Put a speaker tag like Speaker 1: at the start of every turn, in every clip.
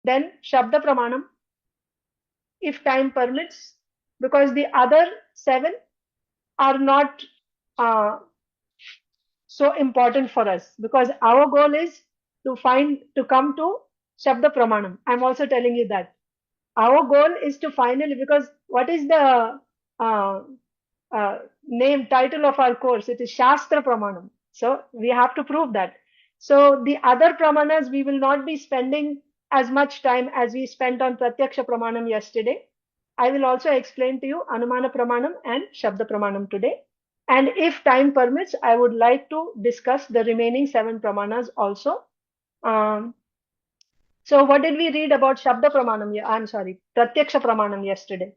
Speaker 1: Then Shabda Pramanam, if time permits, because the other 7 are not so important for us, because our goal is to come to Shabda Pramanam. I'm also telling you that. Our goal is to finally, because what is the uh, title of our course? It is Shastra Pramanam. So we have to prove that. So the other pramanas, we will not be spending as much time as we spent on Pratyaksha Pramanam yesterday. I will also explain to you Anumana Pramanam and Shabda Pramanam today. And if time permits, I would like to discuss the remaining 7 pramanas also. So what did we read about Shabda Pramanam? I'm sorry, Pratyaksha Pramanam yesterday.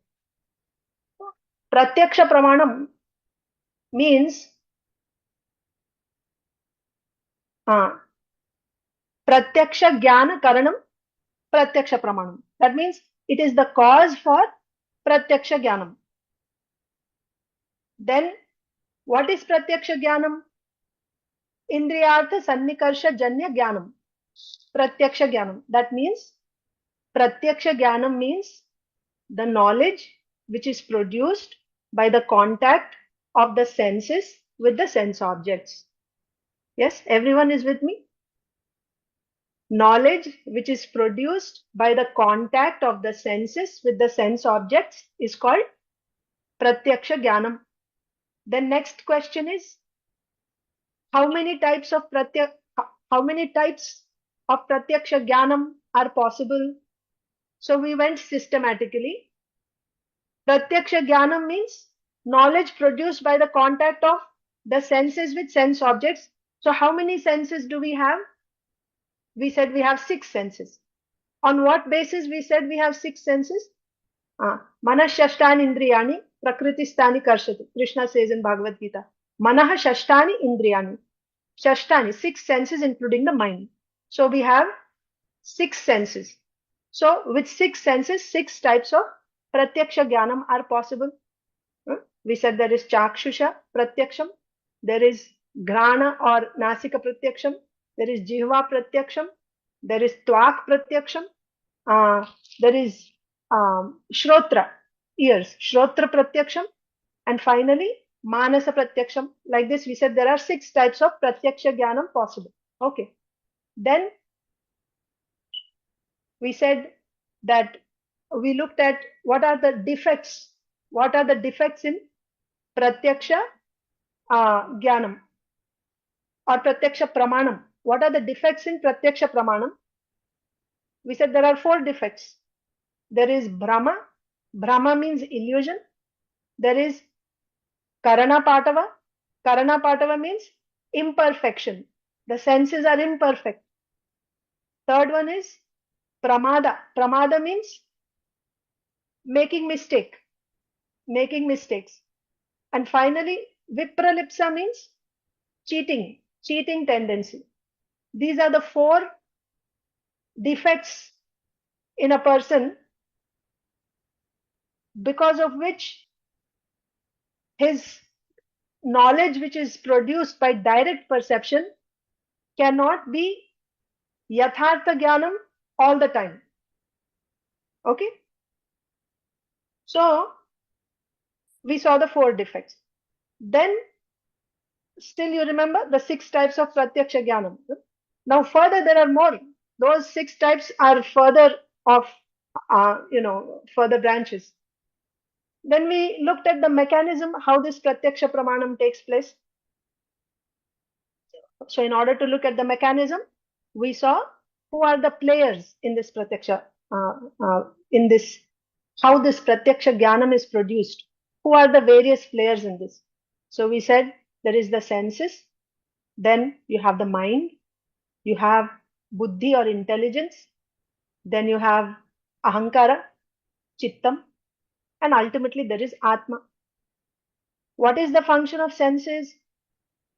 Speaker 1: Pratyaksha Pramanam means Pratyaksha Jnana Karanam Pratyaksha Pramanam. That means it is the cause for Pratyaksha Jnanam. Then what is Pratyaksha Jnanam? Indriyartha Sannikarsha Janya Jnanam. Pratyaksha Jnanam. That means Pratyaksha Jnanam means the knowledge which is produced by the contact of the senses with the sense objects. Yes, everyone is with me? Knowledge which is produced by the contact of the senses with the sense objects is called Pratyaksha Jnanam. The next question is, how many types of Pratyaksha Jnanam are possible? So we went systematically. Pratyaksha Jnanam means knowledge produced by the contact of the senses with sense objects. So how many senses do we have? We said we have 6 senses. On what basis we said we have 6 senses? Manas shashtani indriyani prakritistani karshati. Krishna says in Bhagavad Gita. Manaha shashtani indriyani. Shashtani, 6 senses including the mind. So we have 6 senses. So with 6 senses, 6 types of Pratyaksha Jnanam are possible. We said there is Chakshusha Pratyaksham, there is Grana or Nasika Pratyaksham, there is Jihva Pratyaksham, there is Twak Pratyaksham, there is Shrotra, ears, Shrotra Pratyaksham, and finally Manasa Pratyaksham. Like this, we said there are 6 types of Pratyaksha Jnanam possible. Okay. Then we said that we looked at what are the defects. What are the defects in Pratyaksha Jnanam or Pratyaksha Pramanam? What are the defects in Pratyaksha Pramanam? We said there are 4 defects. There is Brahma. Brahma means illusion. There is Karana Patava. Karana Patava means imperfection. The senses are imperfect. Third one is Pramada. Pramada means making mistakes. And finally, Vipralipsa means cheating tendency. These are the 4 defects in a person because of which his knowledge which is produced by direct perception cannot be Yathartha Jnanam all the time. Okay? So, we saw the 4 defects. Then, still you remember the 6 types of Pratyaksha Jnanam. Now further there are more. Those 6 types are further of, further branches. Then we looked at the mechanism, how this Pratyaksha Pramanam takes place. So in order to look at the mechanism, we saw who are the players in this Pratyaksha, how this Pratyaksha Jnanam is produced. Who are the various players in this? So we said there is the senses, then you have the mind, you have buddhi or intelligence, then you have ahankara, chittam, and ultimately there is atma. What is the function of senses?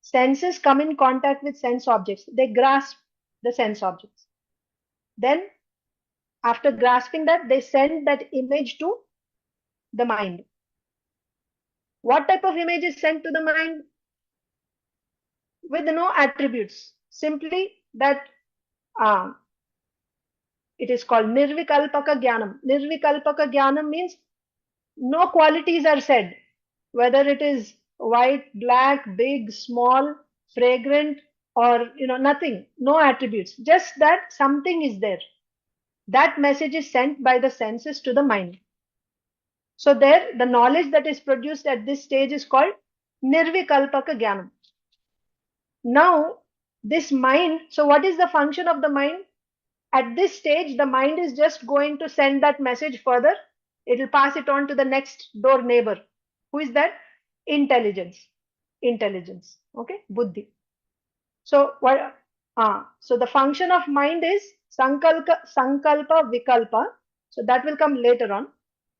Speaker 1: Senses come in contact with sense objects. They grasp the sense objects. Then after grasping that, they send that image to the mind. What type of image is sent to the mind? With no attributes. Simply that It is called nirvikalpaka jnanam. Nirvikalpaka jnanam means no qualities are said, whether it is white, black, big, small, fragrant, or nothing, no attributes, just that something is there. That message is sent by the senses to the mind. So there, the knowledge that is produced at this stage is called nirvikalpaka jnanam. Now, this mind, so what is the function of the mind? At this stage, the mind is just going to send that message further. It will pass it on to the next door neighbor. Who is that? Intelligence. Intelligence. Okay? Buddhi. So what? So the function of mind is sankalpa, vikalpa. So that will come later on.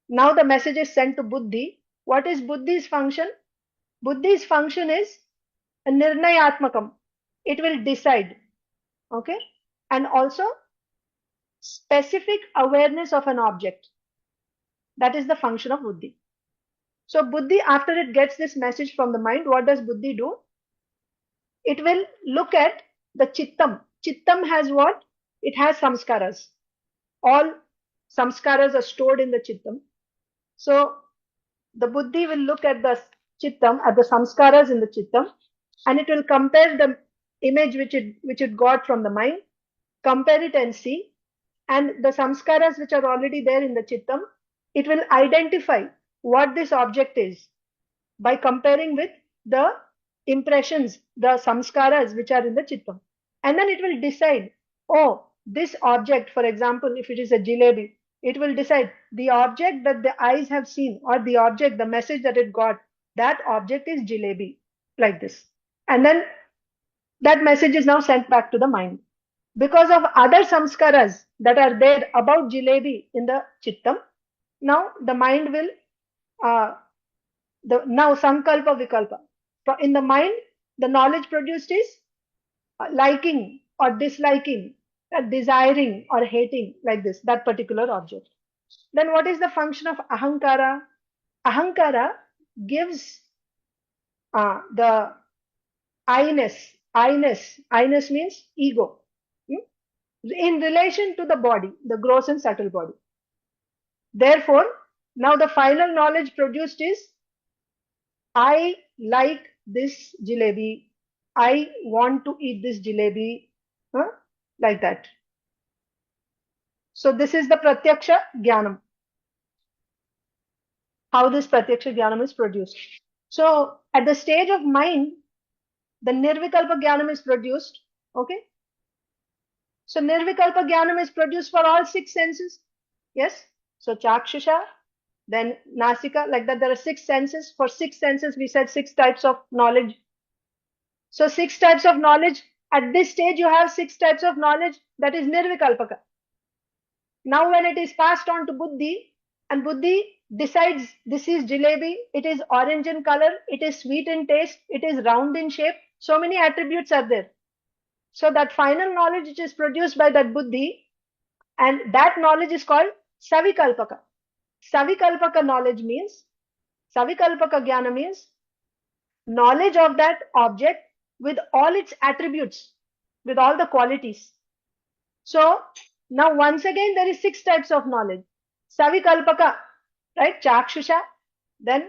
Speaker 1: Now the message is sent to Buddhi. What is Buddhi's function? Buddhi's function is nirnayatmakam. It will decide. Okay? And also specific awareness of an object. That is the function of Buddhi. So Buddhi, after it gets this message from the mind, what does Buddhi do? It will look at the chittam. Chittam has what? It has samskaras. All samskaras are stored in the chittam. So the Buddhi will look at the chittam, at the samskaras in the chittam, and it will compare the image which it got from the mind, compare it and see, and the samskaras which are already there in the chittam, it will identify what this object is by comparing with the impressions, the samskaras which are in the chittam. And then it will decide, oh, this object, for example, if it is a jalebi, it will decide the object that the eyes have seen, or the object, the message that it got, that object is jalebi, like this. And then that message is now sent back to the mind. Because of other samskaras that are there about jalebi in the chittam, now the mind will, now sankalpa vikalpa. In the mind, the knowledge produced is liking or disliking, desiring or hating, like this, that particular object. Then what is the function of ahankara? Ahankara gives the I-ness. I-ness means ego. In relation to the body, the gross and subtle body. Therefore, now the final knowledge produced is, I like this jalebi, I want to eat this jalebi, like that. So this is the pratyaksha jnanam. How this pratyaksha jnanam is produced. So at the stage of mind, the nirvikalpa jnanam is produced. Okay. So nirvikalpa jnanam is produced for all 6 senses. Yes. So chakshusha, then nasika, like that. There are 6 senses. For 6 senses, we said 6 types of knowledge. So 6 types of knowledge. At this stage, you have 6 types of knowledge. That is nirvikalpaka. Now when it is passed on to Buddhi, and Buddhi decides this is jalebi, it is orange in color, it is sweet in taste, it is round in shape. So many attributes are there. So that final knowledge which is produced by that Buddhi, and that knowledge is called savikalpaka. Savikalpaka knowledge means, savikalpaka jnana means knowledge of that object with all its attributes, with all the qualities. So now once again there is 6 types of knowledge. Savikalpaka, right? Chakshusha, then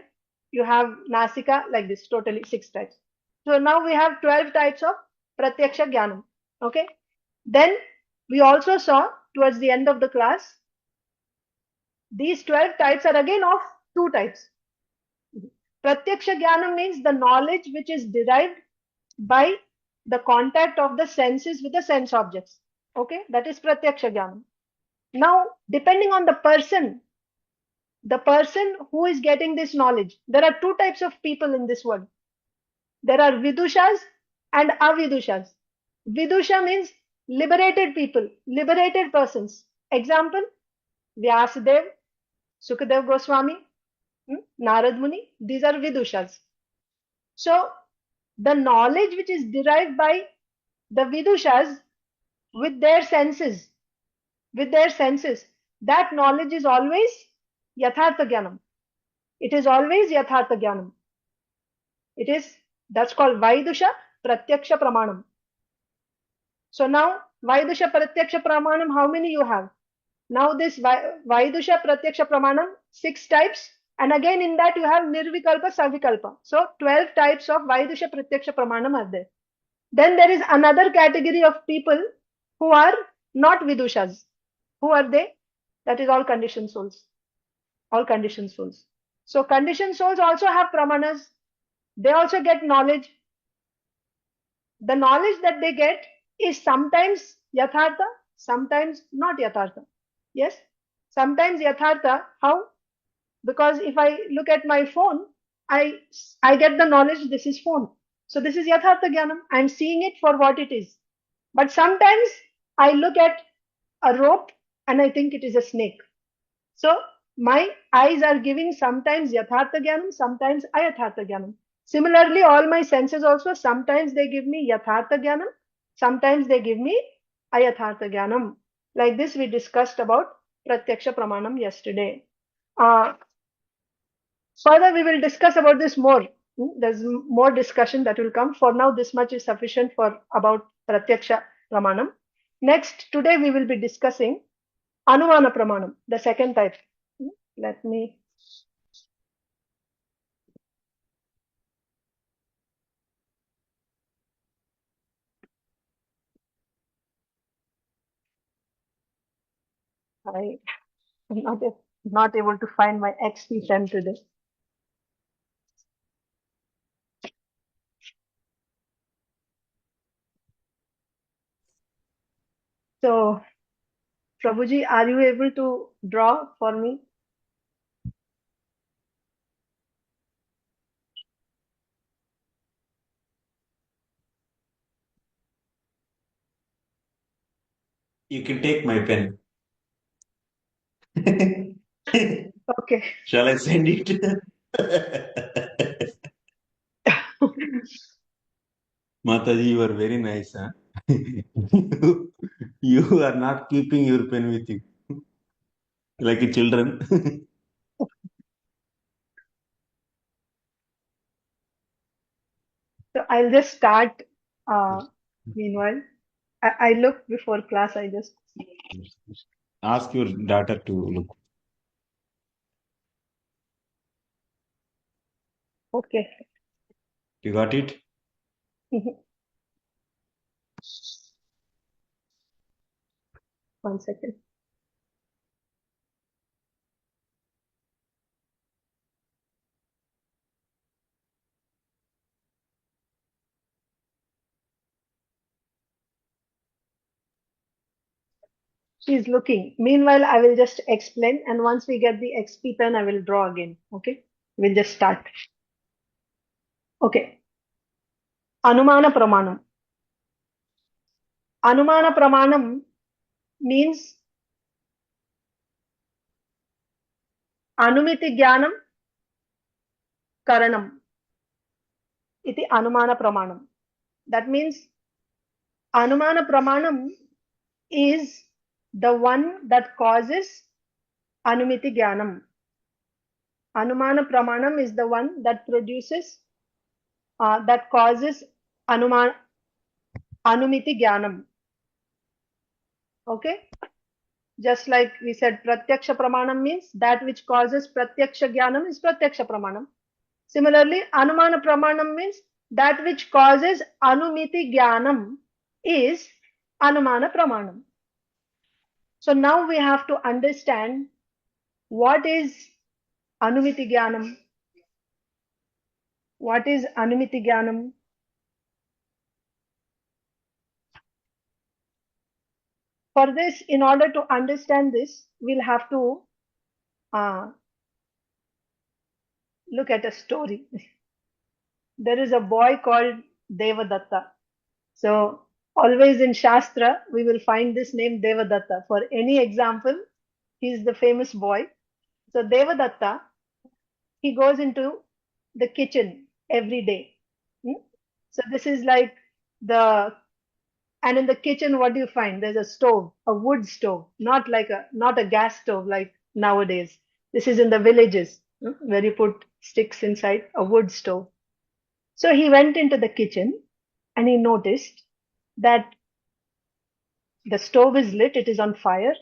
Speaker 1: you have nasika, like this, totally 6 types. So now we have 12 types of pratyaksha jnanam. Okay. Then we also saw towards the end of the class, these 12 types are again of 2 types. Pratyaksha jnanam means the knowledge which is derived by the contact of the senses with the sense objects. Okay, that is pratyaksha jnanam. Now, depending on the person who is getting this knowledge, there are 2 types of people in this world. There are vidushas and avidushas. Vidusha means liberated people, liberated persons. Example, Vyasadev, Sukadev Goswami, Narad Muni, these are vidushas. So, the knowledge which is derived by the vidushas with their senses, that knowledge is always yathartha jnanam. It is always yathartha jnanam. That's called vaidusha pratyaksha pramanam. So now, vaidusha pratyaksha pramanam, how many you have? Now this Vaidusha Pratyaksha Pramanam, 6 types. And again in that you have Nirvikalpa, Savikalpa. So 12 types of Vaidusha Pratyaksha Pramanam are there. Then there is another category of people who are not Vidushas. Who are they? That is all conditioned souls. All conditioned souls. So conditioned souls also have pramanas. They also get knowledge. The knowledge that they get is sometimes yathartha, sometimes not yathartha. Yes? Sometimes yathartha. How? Because if I look at my phone, I get the knowledge this is phone. So this is yathartha jnanam. I'm seeing it for what it is. But sometimes I look at a rope and I think it is a snake. So my eyes are giving sometimes yathartha jnanam, sometimes ayathartha jnanam. Similarly, all my senses also, sometimes they give me yathartha jnanam, sometimes they give me ayathartha jnanam. Like this we discussed about pratyaksha pramanam yesterday. Further, we will discuss about this more. There's more discussion that will come. For now, this much is sufficient for about Pratyaksha Pramanam. Next, today we will be discussing Anumana Pramanam, the second type. Let me. I am not able to find my XP pen today. So, Prabhuji, are you able to draw for me?
Speaker 2: You can take my pen.
Speaker 1: Okay.
Speaker 2: Shall I send it? Mataji, you are very nice. Huh? You are not keeping your pen with you like a children.
Speaker 1: So I'll just start. Meanwhile, I look before class. I just.
Speaker 2: Ask your daughter to look.
Speaker 1: Okay.
Speaker 2: You got it?
Speaker 1: One second. She's looking. Meanwhile, I will just explain, and once we get the XP pen, I will draw again. Okay? We'll just start. Okay. Anumana Pramanam. Anumana Pramanam means anumiti jnanam karanam. Iti Anumana Pramanam. That means Anumana Pramanam is the one that causes anumiti jnanam. Anumana Pramanam is the one that produces, that causes anumiti jnanam. Okay? Just like we said, pratyaksha pramanam means that which causes pratyaksha jnanam is pratyaksha pramanam. Similarly, anumana pramanam means that which causes anumiti jnanam is anumana pramanam. So now we have to understand what is anumiti jnanam. What is anumiti jnanam? For this, in order to understand this, we'll have to look at a story. There is a boy called Devadatta. So always in Shastra, we will find this name Devadatta. For any example, he is the famous boy. So Devadatta, he goes into the kitchen every day. So this is like the, and in the kitchen, what do you find? There's a stove, a wood stove, not a gas stove like nowadays. This is in the villages where you put sticks inside a wood stove. So he went into the kitchen and he noticed that the stove is lit, it is on fire,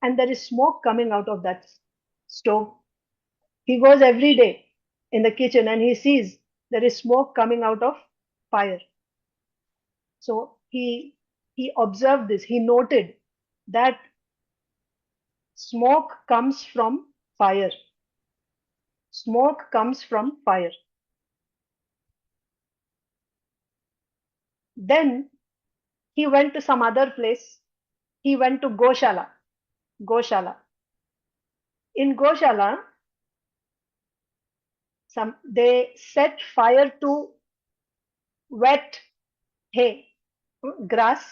Speaker 1: and there is smoke coming out of that stove. He goes every day in the kitchen and he sees there is smoke coming out of fire. So he observed this. He noted that smoke comes from fire. Smoke comes from fire. Then he went to some other place. He went to Goshala. Goshala. In Goshala, they set fire to wet hay, grass,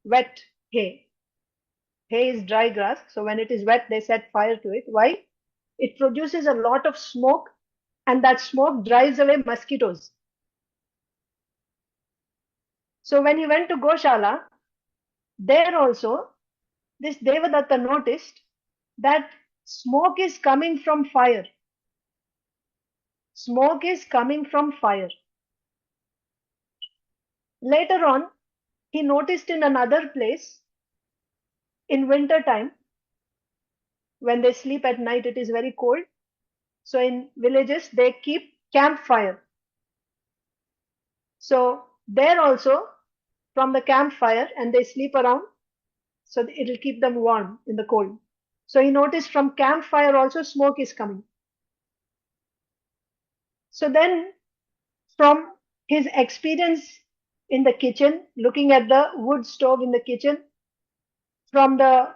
Speaker 1: wet hay. Hay is dry grass, so when it is wet, they set fire to it. Why? It produces a lot of smoke, and that smoke drives away mosquitoes. So when he went to Goshala, there also, this Devadatta noticed that smoke is coming from fire. Smoke is coming from fire. Later on, he noticed in another place, in winter time, when they sleep at night, it is very cold. So in villages, they keep campfire. So there also, from the campfire, and they sleep around, so it will keep them warm in the cold. So he noticed from campfire also smoke is coming. So then from his experience in the kitchen, looking at the wood stove in the kitchen, from the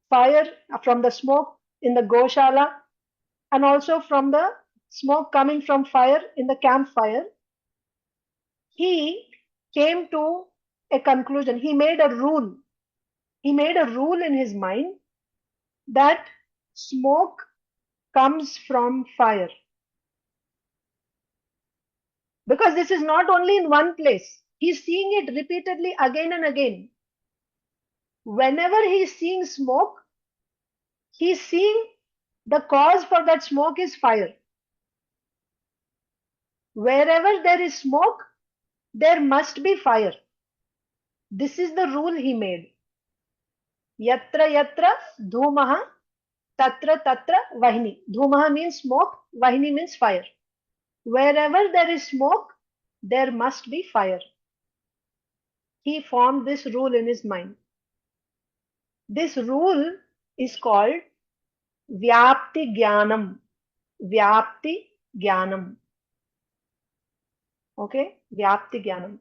Speaker 1: fire, from the smoke in the Goshala, and also from the smoke coming from fire in the campfire, he came to a conclusion. He made a rule. He made a rule in his mind that smoke comes from fire. Because this is not only in one place. He's seeing it repeatedly again and again. Whenever he's seeing smoke, he's seeing the cause for that smoke is fire. Wherever there is smoke, there must be fire. This is the rule he made. Yatra yatra dhumaha tatra tatra vahini. Dhumaha means smoke, vahini means fire. Wherever there is smoke, there must be fire. He formed this rule in his mind. This rule is called vyapti jnanam. Vyapti jnanam. Okay, vyapti jnanam.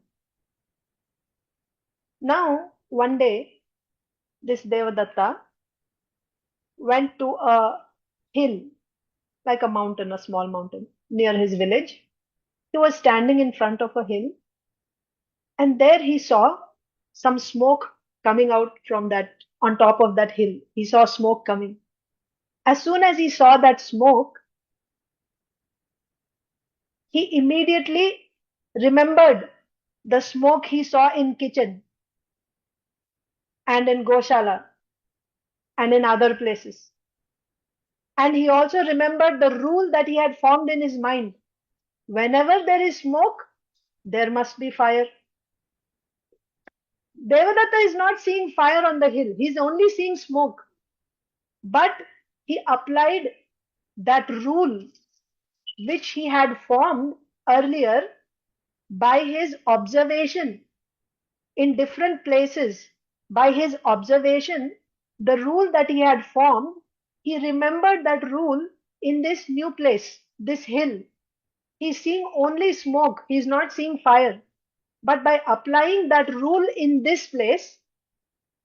Speaker 1: Now, one day, this Devadatta went to a hill, like a mountain, a small mountain, near his village. He was standing in front of a hill, and there he saw some smoke coming out from that, on top of that hill. He saw smoke coming. As soon as he saw that smoke, he immediately remembered the smoke he saw in kitchen and in Goshala and in other places. And he also remembered the rule that he had formed in his mind. Whenever there is smoke, there must be fire. Devadatta is not seeing fire on the hill. He's only seeing smoke. But he applied that rule which he had formed earlier by his observation in different places. By his observation, the rule that he had formed, he remembered that rule in this new place, this hill. He's seeing only smoke. He's not seeing fire. But by applying that rule in this place,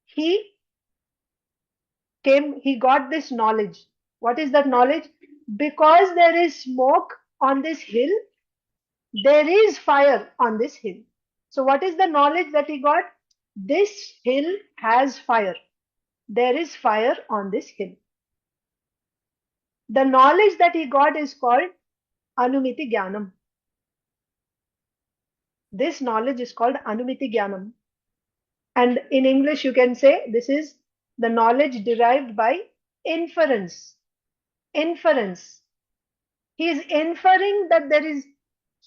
Speaker 1: he got this knowledge. What is that knowledge? Because there is smoke on this hill, there is fire on this hill. So what is the knowledge that he got? This hill has fire. There is fire on this hill. The knowledge that he got is called anumiti jnanam. This knowledge is called anumiti jnanam. And in English, you can say this is the knowledge derived by inference. Inference. He is inferring that there is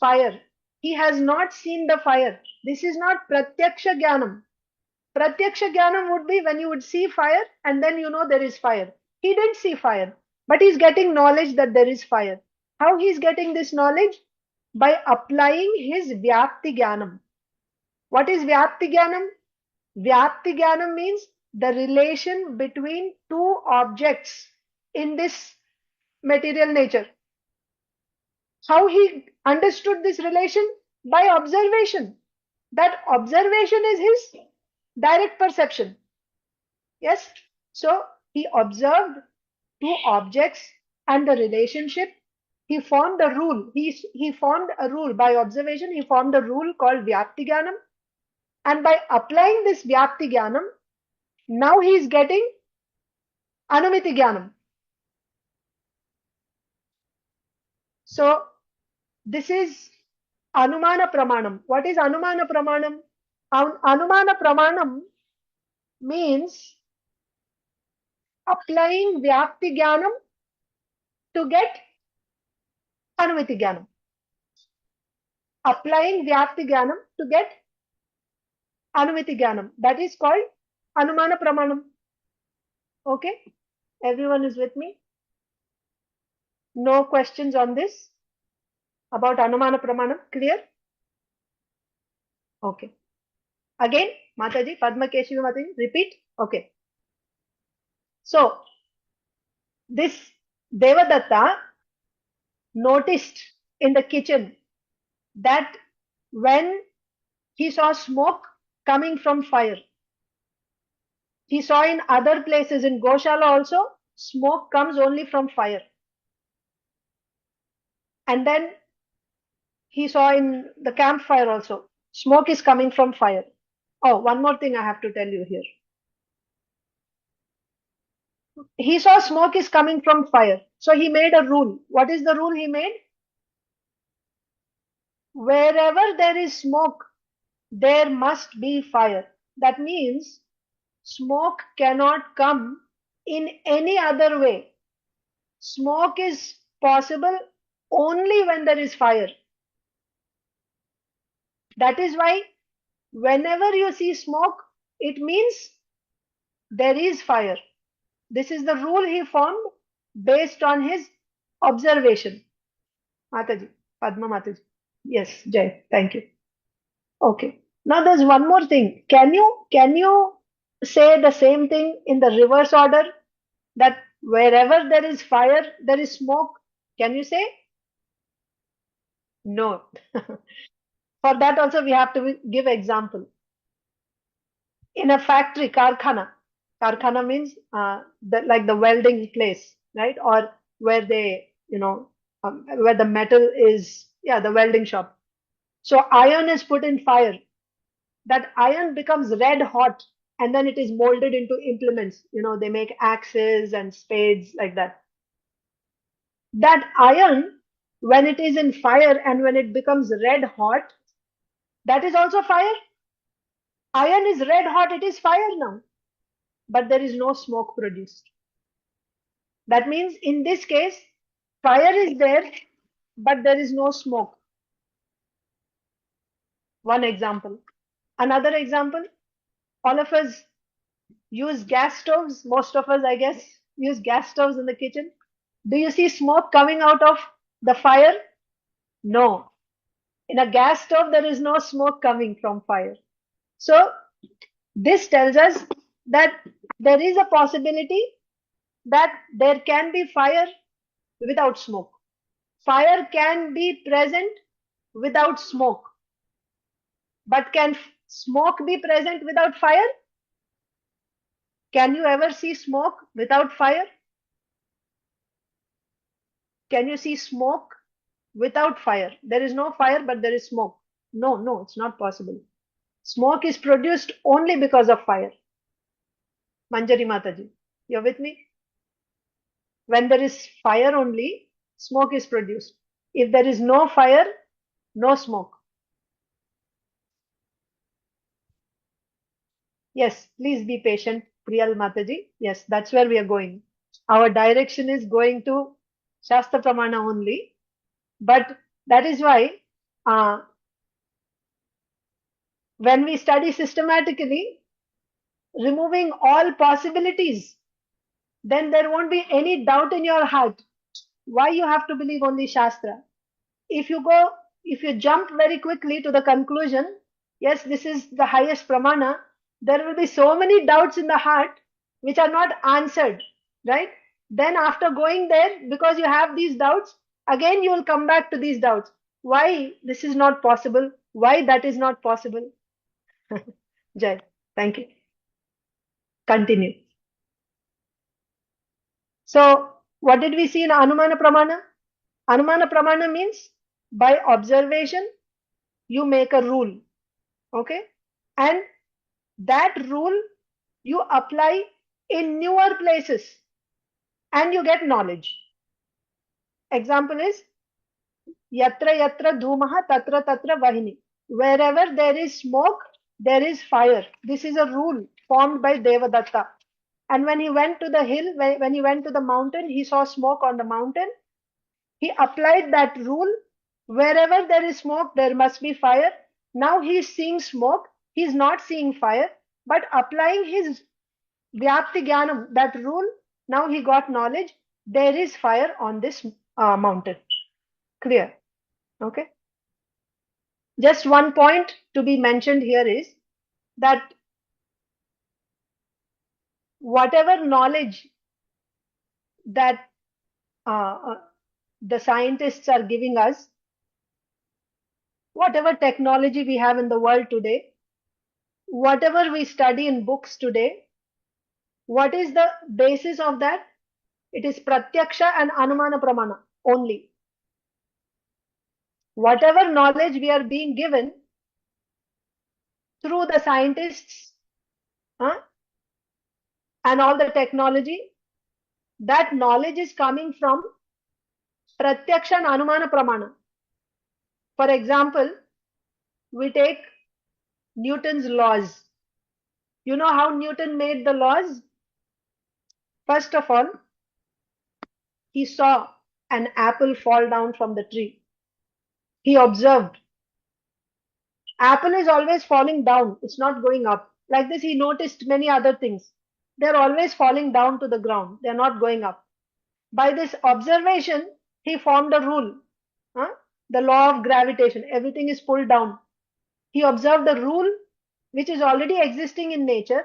Speaker 1: fire. He has not seen the fire. This is not pratyaksha jnanam. Pratyaksha jnanam would be when you would see fire and then you know there is fire. He didn't see fire, but he's getting knowledge that there is fire. How he's getting this knowledge? By applying his vyapti jnanam. What is vyapti jnanam? Vyapti jnanam means the relation between two objects in this material nature. How he understood this relation? By observation. That observation is his direct perception. Yes? So he observed two objects and the relationship. He formed a rule. He formed a rule by observation. He formed a rule called vyapti jnanam. And by applying this vyapti jnanam, now he is getting anumiti jnanam. So this is anumana pramanam. What is anumana pramanam? Anumana pramanam means applying vyapti jnanam to get anumiti jnanam. Applying vyapti jnanam to get anumiti jnanam. That is called anumana pramanam. Okay? Everyone is with me? No questions on this? About anumana pramanam? Clear? Okay. Again, Mataji, Padma Keshavi Mataji, repeat. Okay. So, this Devadatta noticed in the kitchen that when he saw smoke coming from fire, he saw in other places in Goshala also, smoke comes only from fire. And then he saw in the campfire also, smoke is coming from fire. Oh, one more thing I have to tell you here. He saw smoke is coming from fire. So he made a rule. What is the rule he made? Wherever there is smoke, there must be fire. That means smoke cannot come in any other way. Smoke is possible only when there is fire. That is why whenever you see smoke, it means there is fire. This is the rule he formed based on his observation. Mataji, Padma Mataji. Yes, Jai, thank you. Okay. Now there's one more thing. Can you say the same thing in the reverse order? That wherever there is fire, there is smoke. Can you say? No. For that also we have to give example. In a factory, karkhana means like the welding place, right? Or where they, where the metal is, the welding shop. So iron is put in fire. That iron becomes red hot and then it is molded into implements. They make axes and spades like that. That iron, when it is in fire and when it becomes red hot, that is also fire. Iron is red hot, it is fire now, but there is no smoke produced. That means in this case, fire is there, but there is no smoke. One example. Another example, all of us use gas stoves. Most of us, I guess, use gas stoves in the kitchen. Do you see smoke coming out of the fire? No. In a gas stove, there is no smoke coming from fire. So this tells us that there is a possibility that there can be fire without smoke. Fire can be present without smoke. But can smoke be present without fire? Can you ever see smoke without fire? Can you see smoke without fire? There is no fire, but there is smoke. No, it's not possible. Smoke is produced only because of fire. Manjari Mataji, you're with me? When there is fire only, smoke is produced. If there is no fire, no smoke. Yes, please be patient, Priyal Mataji. Yes, that's where we are going. Our direction is going to Shastra Pramana only. But that is why when we study systematically, removing all possibilities, then there won't be any doubt in your heart why you have to believe only Shastra. If you jump very quickly to the conclusion, yes, this is the highest pramana, there will be so many doubts in the heart which are not answered, right? Then after going there, because you have these doubts, again you will come back to these doubts. Why this is not possible? Why that is not possible? Jai, thank you. Continue. So, what did we see in Anumana Pramana? Anumana Pramana means by observation, you make a rule. Okay? And that rule you apply in newer places and you get knowledge. Example is Yatra Yatra Dhumaha Tatra Tatra Vahini. Wherever there is smoke, there is fire. This is a rule formed by Devadatta. And when he went to the hill, when he went to the mountain, he saw smoke on the mountain. He applied that rule. Wherever there is smoke, there must be fire. Now he is seeing smoke. He is not seeing fire. But applying his vyapti jnanam, that rule, now he got knowledge. There is fire on this mountain. Clear? Okay. Just one point to be mentioned here is that whatever knowledge that the scientists are giving us, whatever technology we have in the world today, whatever we study in books today, what is the basis of that? It is pratyaksha and anumana pramana only. Whatever knowledge we are being given through the scientists and all the technology, that knowledge is coming from pratyaksha and anumana pramana. For example, we take Newton's laws. You know how Newton made the laws? First of all, he saw an apple fall down from the tree. He observed. Apple is always falling down. It's not going up. Like this, he noticed many other things. They're always falling down to the ground. They're not going up. By this observation, he formed a rule. The law of gravitation. Everything is pulled down. He observed a rule which is already existing in nature.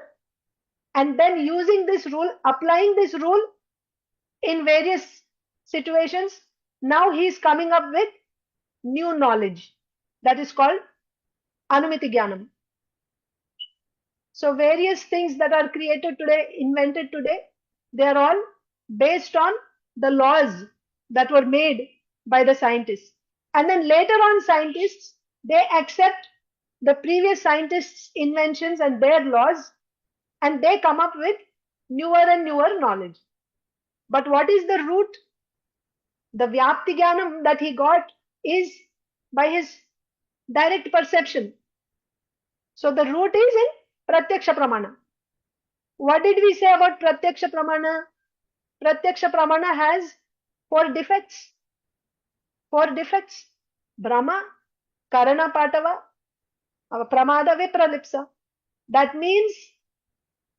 Speaker 1: And then using this rule, applying this rule in various situations, now he is coming up with new knowledge. That is called anumiti jnanam. So various things that are created today, invented today, they are all based on the laws that were made by the scientists. And then later on, scientists, they accept the previous scientists' inventions and their laws, and they come up with newer and newer knowledge. But what is the root? The vyapti jnanam that he got is by his direct perception. So the root is in pratyaksha pramana. What did we say about pratyaksha pramana? Pratyaksha pramana has 4 defects. 4 defects. Brahma, karana patava, pramada vipralipsa. That means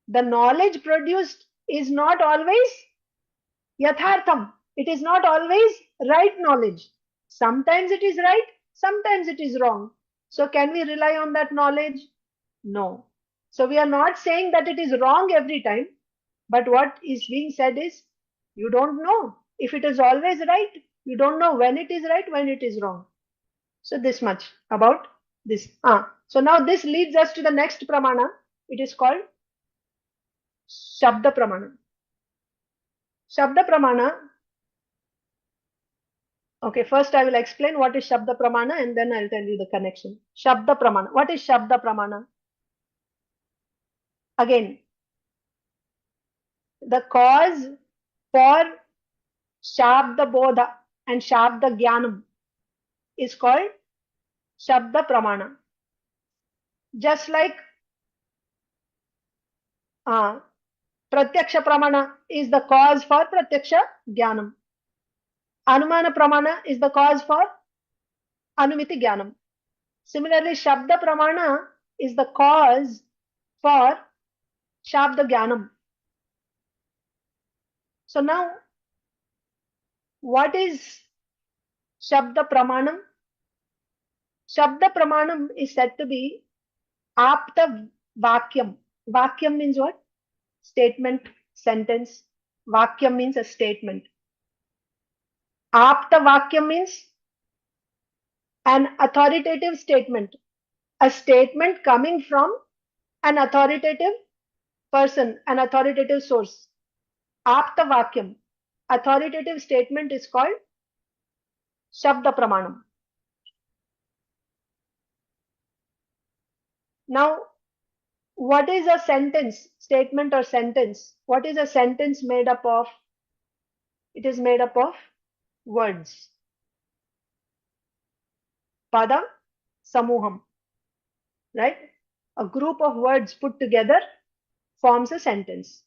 Speaker 1: the knowledge produced is not always yathartham. It is not always right knowledge. Sometimes it is right, sometimes it is wrong. So can we rely on that knowledge? No. So we are not saying that it is wrong every time, but what is being said is you don't know if it is always right. You don't know when it is right, when it is wrong. So this much about this. So now this leads us to the next pramana. It is called Shabda Pramana. Shabda Pramana. Okay, first I will explain what is Shabda Pramana and then I'll tell you the connection. Shabda Pramana. What is Shabda Pramana? Again, the cause for Shabda Bodha and Shabda Jnanam is called Shabda Pramana. Just like Pratyaksha Pramana is the cause for Pratyaksha Jnanam. Anumana Pramana is the cause for Anumiti Jnanam. Similarly, Shabda Pramana is the cause for Shabda Jnanam. So now, what is Shabda Pramanam? Shabda Pramanam is said to be Apta Vakyam. Vakyam means what? Statement, sentence. Vakyam means a statement. Apta Vakyam means an authoritative statement. A statement coming from an authoritative person, an authoritative source. Apta Vakyam. Authoritative statement is called Shabda Pramanam. Now, what is a sentence, statement or sentence? What is a sentence made up of? It is made up of words. Pada Samuham, right? A group of words put together forms a sentence.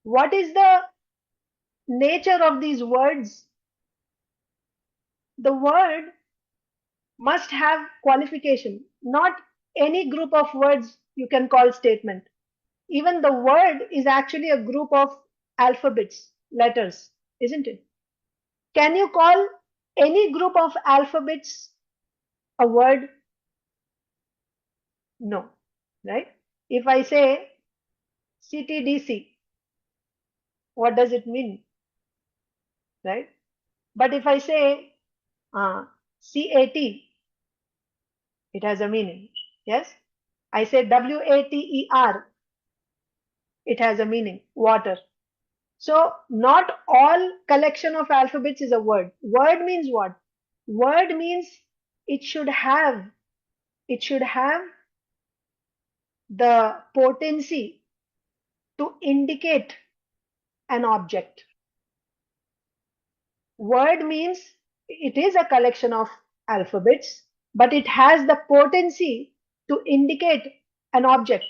Speaker 1: What is the nature of these words? The word must have qualification. Not any group of words you can call statement. Even the word is actually a group of alphabets, letters, isn't it? Can you call any group of alphabets a word? No, right? If I say CTDC, what does it mean, right? But if I say CAT, it has a meaning, yes? I say WATER, it has a meaning, water. So not all collection of alphabets is a word. Word means what? Word means it should have the potency to indicate an object. Word means it is a collection of alphabets, but it has the potency to indicate an object.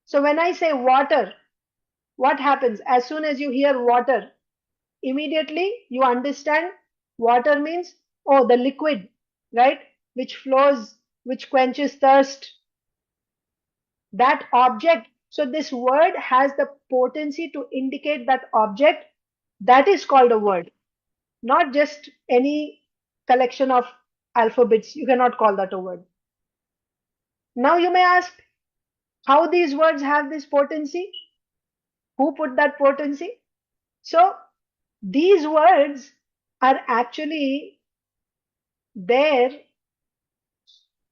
Speaker 1: So when I say water, what happens? As soon as you hear water, immediately you understand water means, oh, the liquid, right? Which flows, which quenches thirst. That object. So this word has the potency to indicate that object. That is called a word. Not just any collection of alphabets. You cannot call that a word. Now you may ask, how these words have this potency? Who put that potency? So these words are actually there.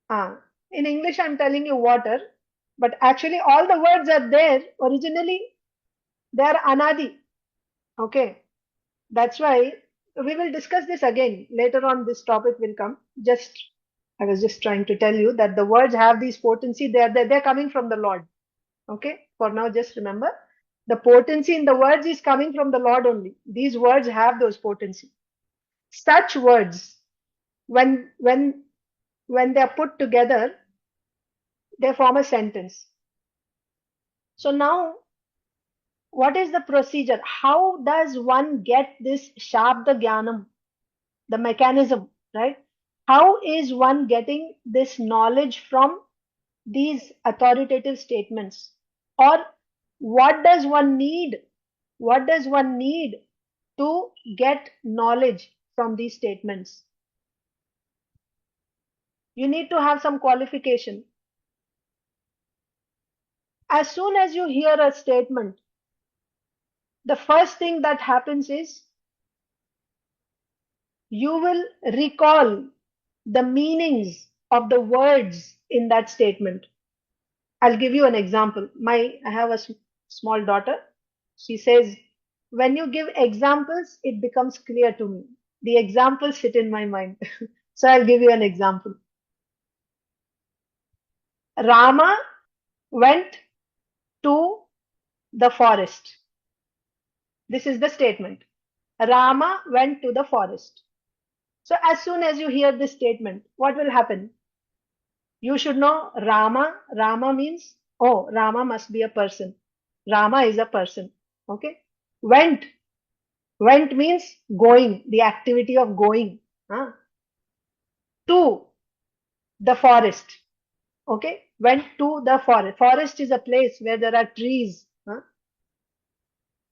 Speaker 1: In English, I'm telling you water, but actually all the words are there. Originally, they are anadi. Okay. That's why we will discuss this again. Later on, this topic will come. I was just trying to tell you that the words have these potency. They're coming from the Lord. Okay. For now, just remember the potency in the words is coming from the Lord only. These words have those potency. Such words, when they are put together, they form a sentence. So now, what is the procedure? How does one get this Shabda Jnanam? The mechanism, right? How is one getting this knowledge from these authoritative statements? Or what does one need? What does one need to get knowledge from these statements? You need to have some qualification. As soon as you hear a statement, the first thing that happens is you will recall the meanings of the words in that statement. I'll give you an example. I have a small daughter. She says, when you give examples, it becomes clear to me. The examples sit in my mind. So I'll give you an example. Rama went to the forest. This is the statement. Rama went to the forest. So as soon as you hear this statement, what will happen? You should know Rama. Rama means, oh, Rama must be a person. Rama is a person. Okay. Went. Went means going, the activity of going to the forest. Okay. went to the forest. Forest is a place where there are trees.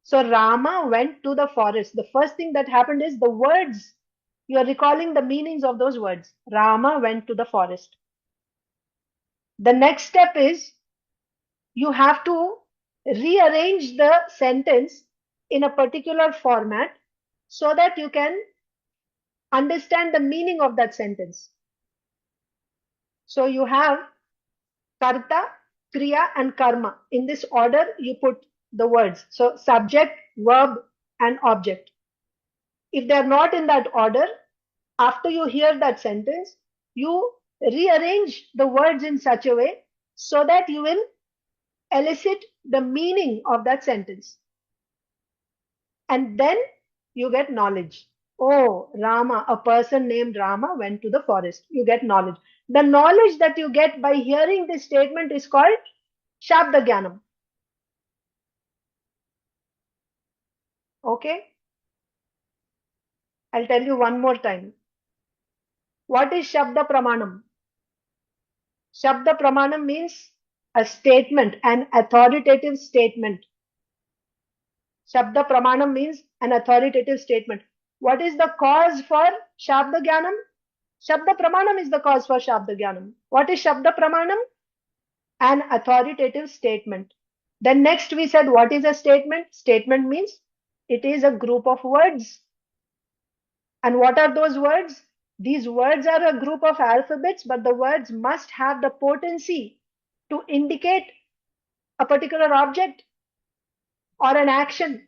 Speaker 1: So Rama went to the forest. The first thing that happened is the words. You are recalling the meanings of those words. Rama went to the forest. The next step is you have to rearrange the sentence in a particular format so that you can understand the meaning of that sentence. So you have karta, kriya and karma. In this order you put the words. So subject, verb and object. If they are not in that order, after you hear that sentence, you rearrange the words in such a way so that you will elicit the meaning of that sentence. And then you get knowledge. Oh, Rama, a person named Rama went to the forest. You get knowledge. The knowledge that you get by hearing this statement is called Shabda Jnanam. Okay? I'll tell you one more time. What is Shabda Pramanam? Shabda Pramanam means a statement, an authoritative statement. Shabda Pramanam means an authoritative statement. What is the cause for Shabda Jnanam? Shabda Pramanam is the cause for Shabda Jnanam. What is Shabda Pramanam? An authoritative statement. Then next we said, what is a statement? Statement means it is a group of words. And what are those words? These words are a group of alphabets, but the words must have the potency to indicate a particular object or an action.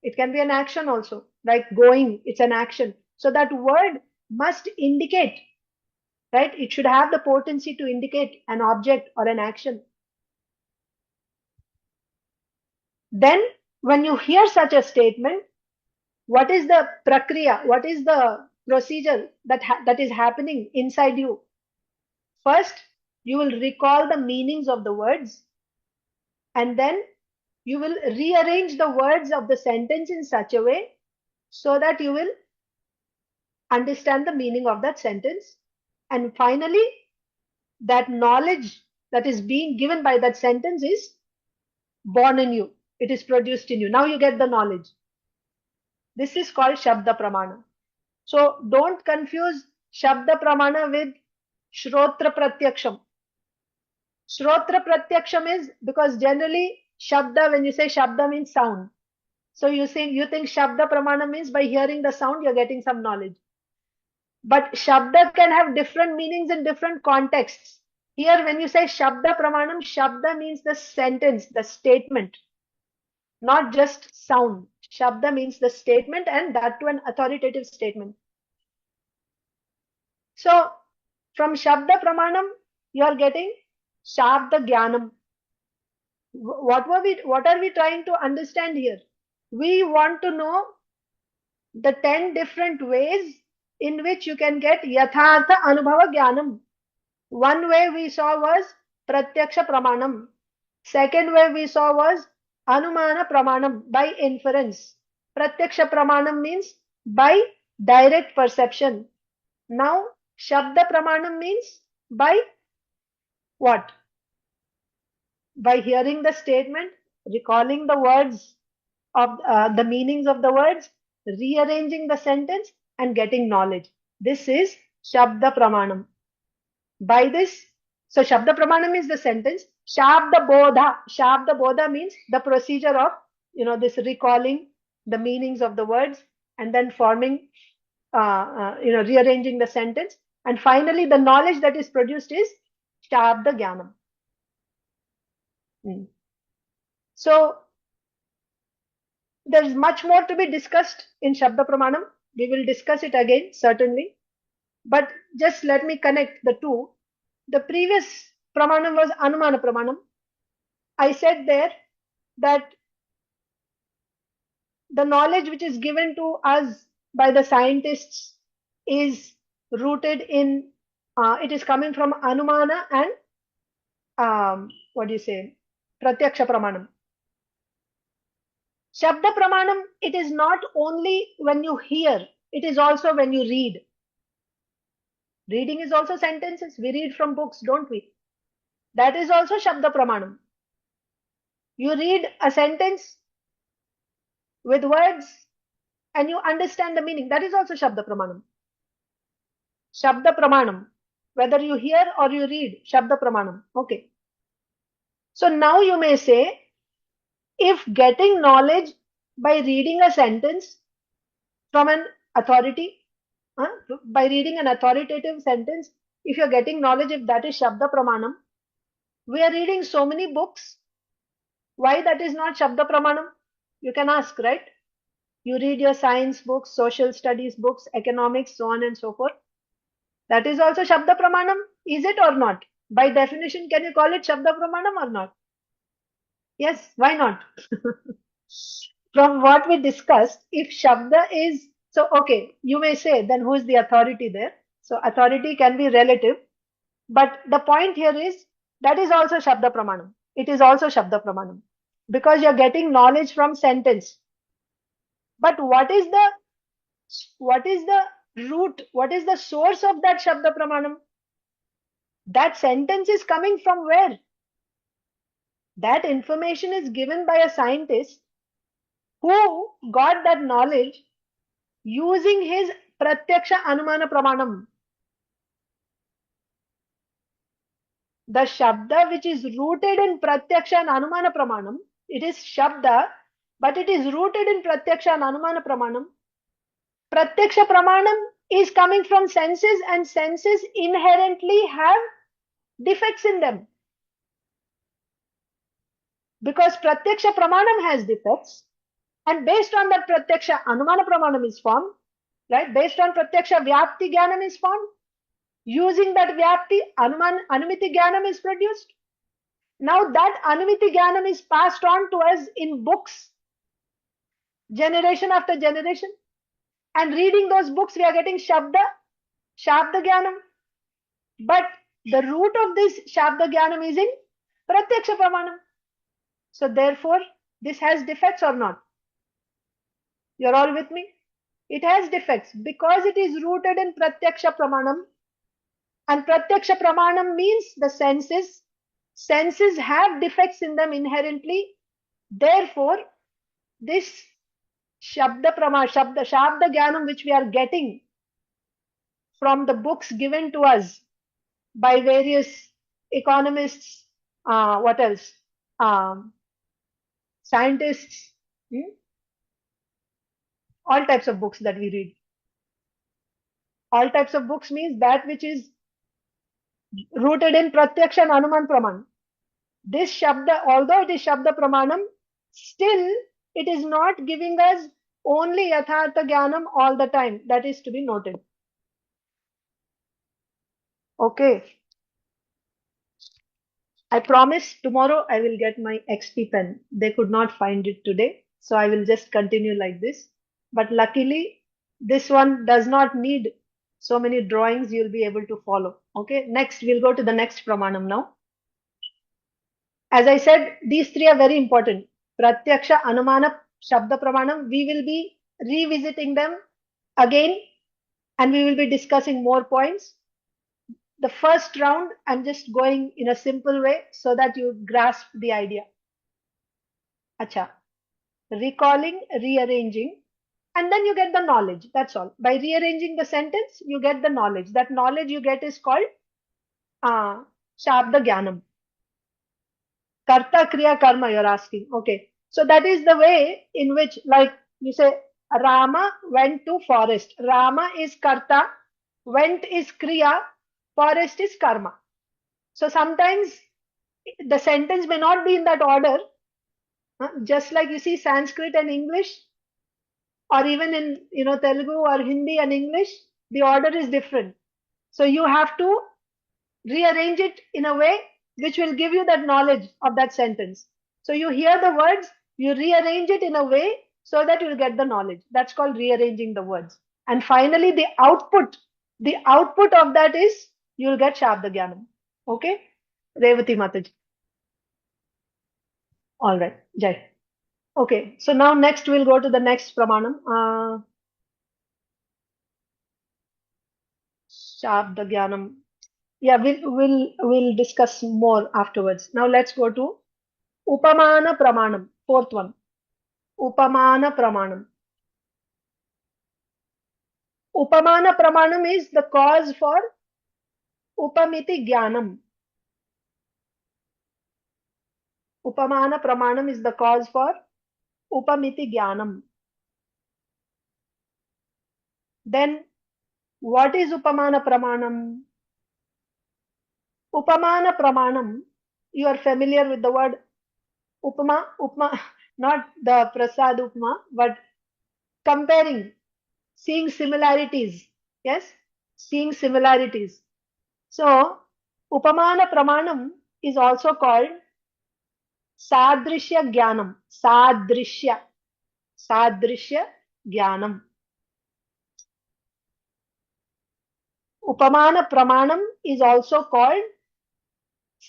Speaker 1: It can be an action also, like going, it's an action. So that word must indicate, right? It should have the potency to indicate an object or an action. Then when you hear such a statement, what is the prakriya? What is the procedure that is happening inside you? First, you will recall the meanings of the words, and then you will rearrange the words of the sentence in such a way so that you will understand the meaning of that sentence. And finally, that knowledge that is being given by that sentence is born in you. It is produced in you. Now you get the knowledge. This is called Shabda Pramana. So don't confuse Shabda Pramana with Shrotra Pratyaksham. Shrotra Pratyaksham is because generally Shabda, when you say Shabda means sound. So you think Shabda Pramana means by hearing the sound you're getting some knowledge. But Shabda can have different meanings in different contexts. Here when you say Shabda Pramanam, Shabda means the sentence, the statement, not just sound. Shabda means the statement, and that to an authoritative statement. So from Shabda Pramanam, you are getting Shabda Jnanam. What are we trying to understand here? We want to know the 10 different ways in which you can get Yathartha Anubhava Jnanam. One way we saw was Pratyaksha Pramanam. Second way we saw was Anumana Pramanam, by inference. Pratyaksha Pramanam means by direct perception. Now Shabda Pramanam means by what? By hearing the statement, recalling the words of the meanings of the words, rearranging the sentence and getting knowledge. This is Shabda Pramanam. By this, so Shabda Pramanam is the sentence. Shabda Bodha means the procedure of, this recalling the meanings of the words and then forming, rearranging the sentence. And finally, the knowledge that is produced is Shabda Jnanam. So there's much more to be discussed in Shabda Pramanam. We will discuss it again, certainly. But just let me connect the two. The previous Pramanam was Anumana Pramanam. I said there that the knowledge which is given to us by the scientists is rooted in, it is coming from Anumana and, Pratyaksha Pramanam. Shabda Pramanam, it is not only when you hear, it is also when you read. Reading is also sentences. We read from books, don't we? That is also Shabda Pramanam. You read a sentence with words and you understand the meaning. That is also Shabda Pramanam. Shabda Pramanam. Whether you hear or you read, Shabda Pramanam. Okay. So now you may say, if getting knowledge by reading a sentence from an authority, by reading an authoritative sentence, if you're getting knowledge, if that is Shabda Pramanam, we are reading so many books. Why that is not Shabda Pramanam? You can ask, right? You read your science books, social studies books, economics, so on and so forth. That is also Shabda Pramanam, is it or not? By definition, can you call it Shabda Pramanam or not? Yes, why not? From what we discussed, if Shabda is, so okay, you may say, then who is the authority there? So authority can be relative, but the point here is, that is also Shabda Pramanam. It is also Shabda Pramanam. Because you're getting knowledge from sentence. But what is the root? What is the source of that Shabda Pramanam? That sentence is coming from where? That information is given by a scientist who got that knowledge using his pratyaksha anumana pramanam. The shabda which is rooted in pratyaksha and anumana pramanam, it is shabda, but it is rooted in pratyaksha and anumana pramanam. Pratyaksha pramanam is coming from senses, and senses inherently have defects in them. Because pratyaksha pramanam has defects, and based on that pratyaksha anumana pramanam is formed, right? Based on pratyaksha vyapti jnanam is formed. Using that vyapti, anumiti jnanam is produced. Now that anumiti jnanam is passed on to us in books, generation after generation. And reading those books, we are getting shabda jnanam. But the root of this shabda jnanam is in pratyaksha pramanam. So therefore, this has defects or not? You're all with me? It has defects because it is rooted in pratyaksha pramanam. And pratyaksha pramanam means the senses. Senses have defects in them inherently. Therefore, this shabda jnanam which we are getting from the books given to us by various economists, what else? Scientists, all types of books that we read. All types of books means that which is rooted in pratyaksha and anuman praman. This shabda, although it is shabda pramanam, still it is not giving us only yathartha jnanam all the time. That is to be noted. Okay. I promise tomorrow I will get my XP pen. They could not find it today, so I will just continue like this. But luckily, this one does not need so many drawings. You'll be able to follow. Okay. Next, we'll go to the next pramanam now. As I said, these three are very important. Pratyaksha, Anumana, Shabda Pramanam. We will be revisiting them again and we will be discussing more points. The first round, I'm just going in a simple way so that you grasp the idea. Acha. Recalling, rearranging, and then you get the knowledge. That's all. By rearranging the sentence, you get the knowledge. That knowledge you get is called Shabda Jnanam. Karta, Kriya, Karma, you're asking. Okay. So that is the way in which, like you say, Rama went to forest. Rama is Karta, went is Kriya, forest is Karma. So sometimes the sentence may not be in that order. Just like you see Sanskrit and English, or even in Telugu or Hindi and English, the order is different. So you have to rearrange it in a way which will give you that knowledge of that sentence. So you hear the words, you rearrange it in a way so that you'll get the knowledge. That's called rearranging the words. And finally, the output of that is you'll get Shabda Jnanam. Okay? Revati Mataji. All right. Jai. Okay. So now next we'll go to the next Pramanam. Shabda Jnanam. Yeah, we'll discuss more afterwards. Now let's go to upamana pramanam, fourth one. Upamana pramanam. Upamana pramanam is the cause for upamiti jnanam. Upamana pramanam is the cause for upamiti jnanam. Then what is upamana pramanam? Upamana pramanam, you are familiar with the word upma, not the prasad upma, but comparing, seeing similarities. Yes, seeing similarities. So, upamana pramanam is also called sadrishya jnanam. Sadrishya jnanam. Upamana pramanam is also called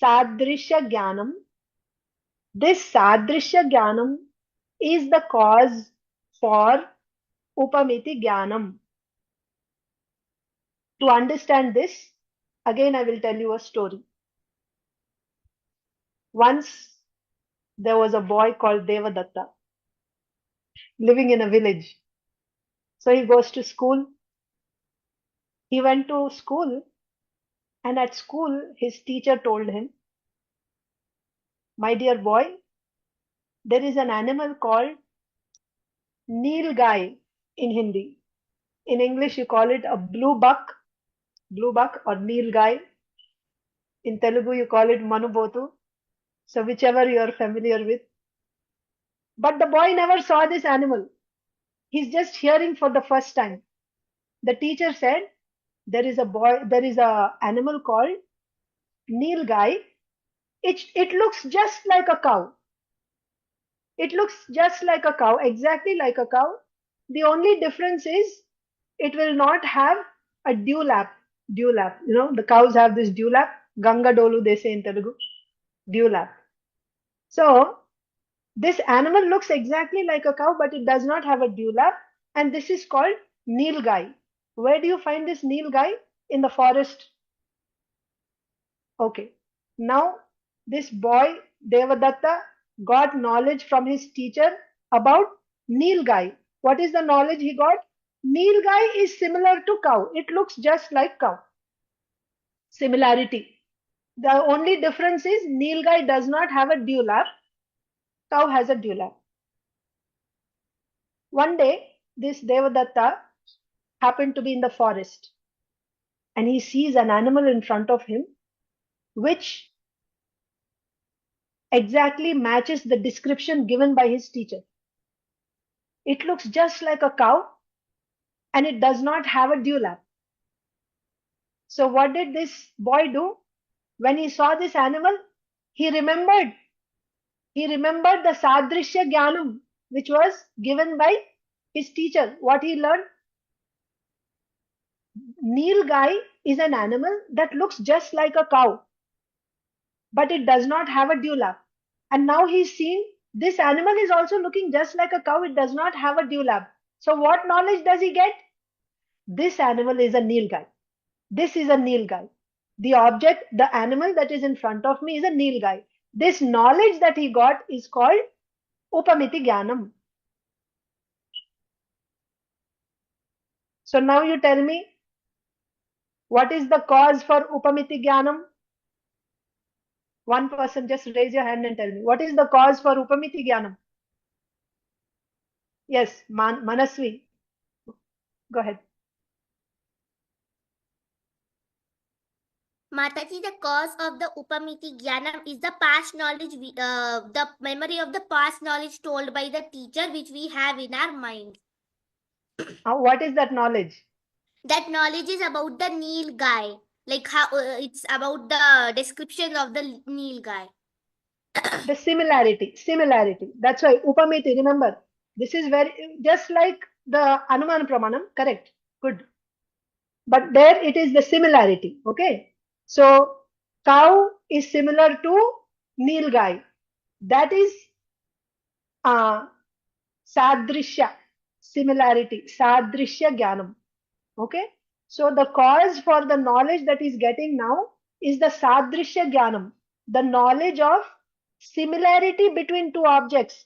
Speaker 1: sadrishya jnanam. This sadrishya jnanam is the cause for upamiti jnanam. To understand this, again I will tell you a story. Once there was a boy called Devadatta living in a village. So he goes to school. He went to school, and at school his teacher told him, "My dear boy, there is an animal called Nilgai in Hindi. In English you call it a blue buck or Nilgai. In Telugu you call it Manubotu. So whichever you are familiar with. But the boy never saw this animal. He's just hearing for the first time. The teacher said, there is a animal called Nilgai. It looks just like a cow. It looks just like a cow, exactly like a cow. The only difference is it will not have a dewlap. Dewlap. You know, the cows have this dewlap. Ganga dolu, they say in Telugu. Dewlap. So, this animal looks exactly like a cow, but it does not have a dewlap. And this is called Nilgai. Where do you find this Nilgai? In the forest. Okay. Now, this boy, Devadatta, got knowledge from his teacher about Nilgai. What is the knowledge he got? Nilgai is similar to cow. It looks just like cow. Similarity. The only difference is Nilgai does not have a dewlap. Cow has a dewlap. One day, this Devadatta happened to be in the forest, and he sees an animal in front of him which exactly matches the description given by his teacher. It looks just like a cow, and it does not have a dewlap. So what did this boy do? When he saw this animal, he remembered the sadrishya jnanam which was given by his teacher. What he learned? Nilgai is an animal that looks just like a cow, but it does not have a dewlap. And now he's seeing this animal is also looking just like a cow. It does not have a dewlap. So what knowledge does he get? This animal is a nilgai. This is a nilgai. The object, the animal that is in front of me is a nilgai. This knowledge that he got is called upamiti jnanam. So now you tell me, what is the cause for upamiti jnanam? One person, just raise your hand and tell me. What is the cause for upamiti jnanam? Yes, Manasvi. Go ahead.
Speaker 3: Mataji, the cause of the upamiti jnanam is the past knowledge, the memory of the past knowledge told by the teacher which we have in our mind.
Speaker 1: What is that knowledge?
Speaker 3: That knowledge is about the Nilgai. Like how it's about the description of the Nilgai.
Speaker 1: The similarity. That's why upamiti, remember, this is very, just like the anumana pramanam, correct, good. But there it is the similarity, okay. So, cow is similar to nilgai. That is sadrishya, similarity, sadrishya jnanam, okay. So, the cause for the knowledge that is getting now is the sadrishya jnanam, the knowledge of similarity between two objects,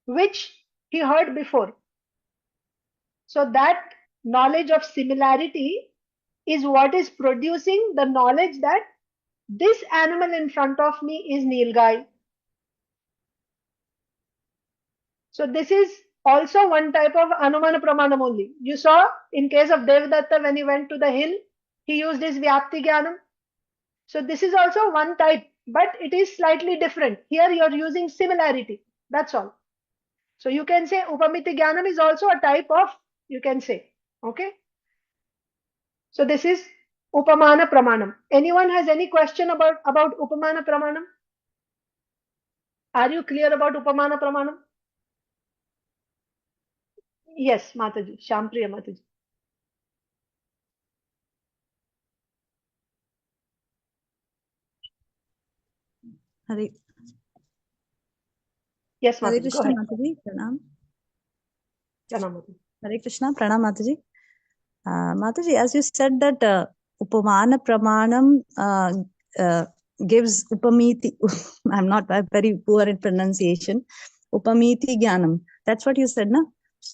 Speaker 1: which he heard before. So that knowledge of similarity is what is producing the knowledge that this animal in front of me is Nilgai. So this is also one type of anumana pramanam only. You saw in case of Devadatta when he went to the hill, he used his vyapti jnanam. So this is also one type, but it is slightly different. Here you are using similarity. That's all. So you can say upamiti jnanam is also a type of, you can say. Okay. So this is upamana pramanam. Anyone has any question about upamana pramanam? Are you clear about upamana pramanam? Yes, Mataji, Shampriya Mataji.
Speaker 4: Hare,
Speaker 1: Yes,
Speaker 4: Hare
Speaker 1: Mataji, go
Speaker 4: Krishna
Speaker 1: ahead.
Speaker 4: Mataji, Pranam.
Speaker 1: Pranam, Mataji.
Speaker 4: Hare Krishna, Pranam Mataji. Mataji, as you said that upamana pramanam gives upamiti. I'm not very poor in pronunciation. Upamiti jnanam. That's what you said, na?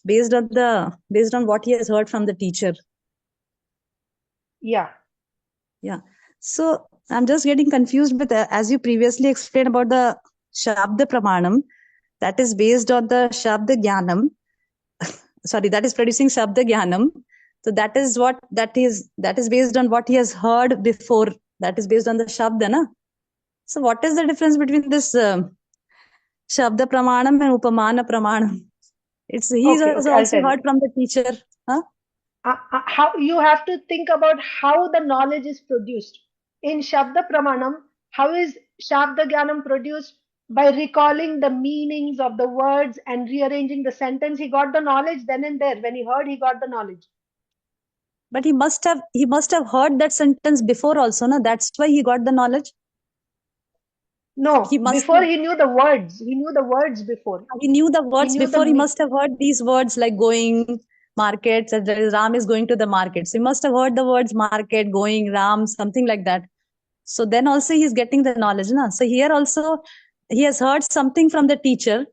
Speaker 4: Based on what he has heard from the teacher.
Speaker 1: Yeah.
Speaker 4: Yeah. So I'm just getting confused with as you previously explained about the shabda pramanam, that is based on the shabda jnanam. Sorry, that is producing shabda jnanam. So that is based on what he has heard before. That is based on the shabda, na? So what is the difference between this shabda pramanam and upamana pramanam? He has
Speaker 1: I'll
Speaker 4: also
Speaker 1: tell you.
Speaker 4: heard from the teacher. Huh?
Speaker 1: How you have to think about how the knowledge is produced. In Shabda Pramanam, how is Shabda Jnanam produced? By recalling the meanings of the words and rearranging the sentence. He got the knowledge then and there. When he heard, he got the knowledge.
Speaker 4: But he must have heard that sentence before also, na? That's why he got the knowledge.
Speaker 1: No,
Speaker 4: He
Speaker 1: before he knew the words. He knew the words before.
Speaker 4: He knew the words before. He must have heard these words like going, markets. Ram is going to the market. So he must have heard the words market, going, Ram, something like that. So then also he's getting the knowledge. Na? So here also he has heard something from the teacher.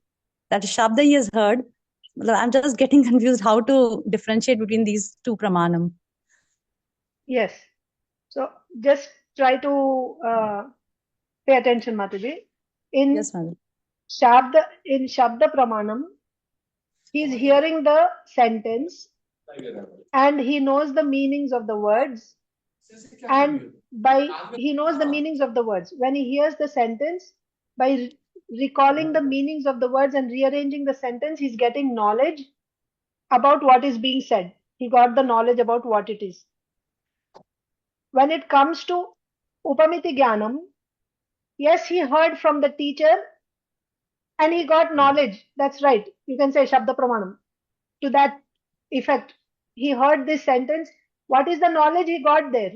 Speaker 4: That Shabda he has heard. I'm just getting confused how to differentiate between these two pramanam.
Speaker 1: Yes. So just try to pay attention, Mataji. In
Speaker 4: Yes, madam.
Speaker 1: Shabda Pramanam, he is hearing the sentence and he knows the meanings of the words. And he knows the meanings of the words. When he hears the sentence, by recalling the meanings of the words and rearranging the sentence, he's getting knowledge about what is being said. He got the knowledge about what it is. When it comes to upamiti jnanam, yes, he heard from the teacher and he got knowledge. That's right. You can say Shabda Pramanam. To that effect, he heard this sentence. What is the knowledge he got there?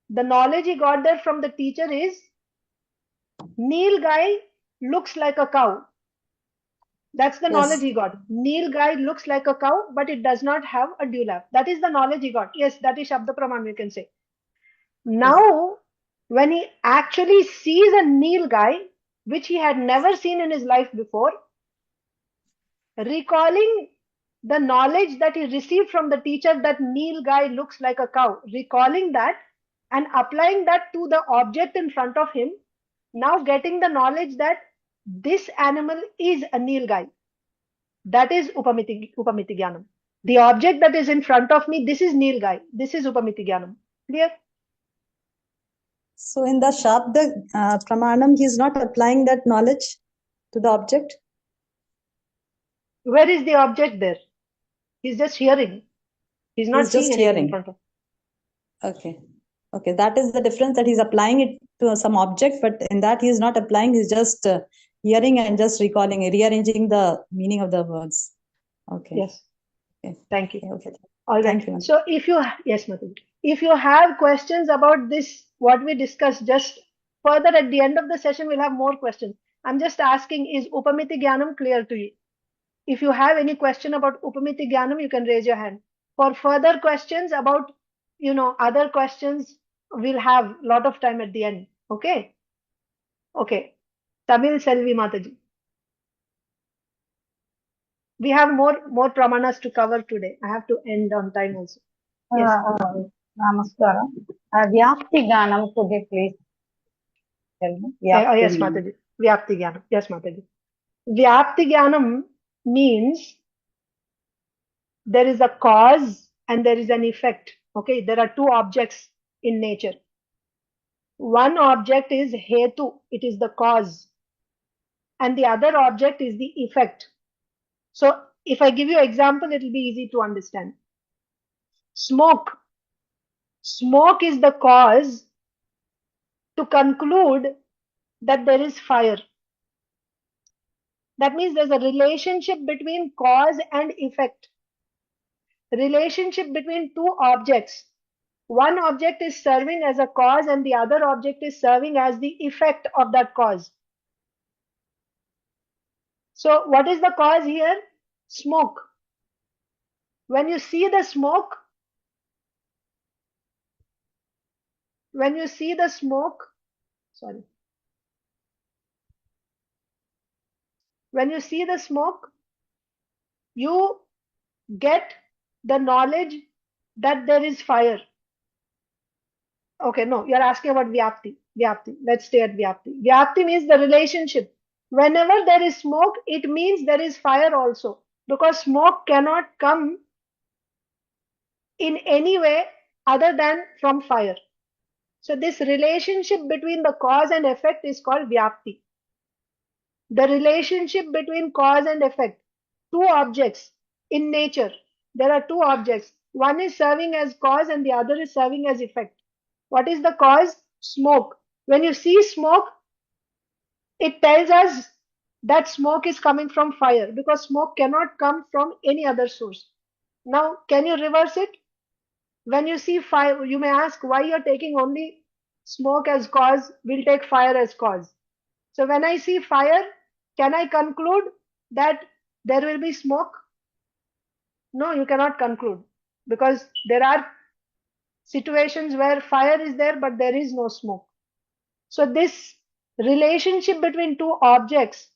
Speaker 1: The knowledge he got there from the teacher is Nilgai looks like a cow. That's the knowledge he got. Nilgai looks like a cow, but it does not have a dewlap. That is the knowledge he got. Yes, that is Shabda Praman, you can say. Now, when he actually sees a Nilgai, which he had never seen in his life before, recalling the knowledge that he received from the teacher that Nilgai looks like a cow, recalling that and applying that to the object in front of him, now getting the knowledge that this animal is a Nilgai. That is upamiti jnanam. The object that is in front of me, this is Nilgai. This is upamiti jnanam. Clear?
Speaker 4: So in the Shabda Pramanam, he is not applying that knowledge to the object.
Speaker 1: Where is the object there? He's just hearing. He's not seeing anything in front of him.
Speaker 4: Okay. That is the difference, that he's applying it to some object, but in that he is not applying. He's just hearing and just recalling, rearranging the meaning of the words. Okay.
Speaker 1: Yes.
Speaker 4: Okay.
Speaker 1: Thank you.
Speaker 4: Okay.
Speaker 1: All right.
Speaker 4: Thank you.
Speaker 1: So yes, Madhu. If you have questions about this, what we discussed, just further at the end of the session, we'll have more questions. I'm just asking, is upamiti jnanam clear to you? If you have any question about upamiti jnanam, you can raise your hand. For further questions about, other questions We'll have a lot of time at the end. Okay. Okay. Tamil Selvi Mataji. We have more pramanas to cover today. I have to end on time also. Yes.
Speaker 5: Namaskaram. Vyapti Ganam, could you please tell me?
Speaker 1: Yes, Mataji. Vyapti Jnanam. Yes, Mataji. Vyapti Jnanam means there is a cause and there is an effect. Okay, there are two objects in nature. One object is hetu, it is the cause, and the other object is the effect. So if I give you an example, it will be easy to understand. Smoke. Smoke is the cause to conclude that there is fire. That means there's a relationship between cause and effect. Relationship between two objects. One object is serving as a cause and the other object is serving as the effect of that cause. So what is the cause here? Smoke. When you see the smoke, when you see the smoke, you get the knowledge that there is fire. Okay, no, you're asking about vyapti. Vyapti. Let's stay at vyapti. Vyapti means the relationship. Whenever there is smoke, it means there is fire also. Because smoke cannot come in any way other than from fire. So this relationship between the cause and effect is called vyapti. The relationship between cause and effect. Two objects in nature. There are two objects. One is serving as cause and the other is serving as effect. What is the cause? Smoke. When you see smoke, it tells us that smoke is coming from fire because smoke cannot come from any other source. Now, can you reverse it? When you see fire, you may ask why you're taking only smoke as cause, we'll take fire as cause. So when I see fire, can I conclude that there will be smoke? No, you cannot conclude because there are situations where fire is there but there is no smoke. So this relationship between two objects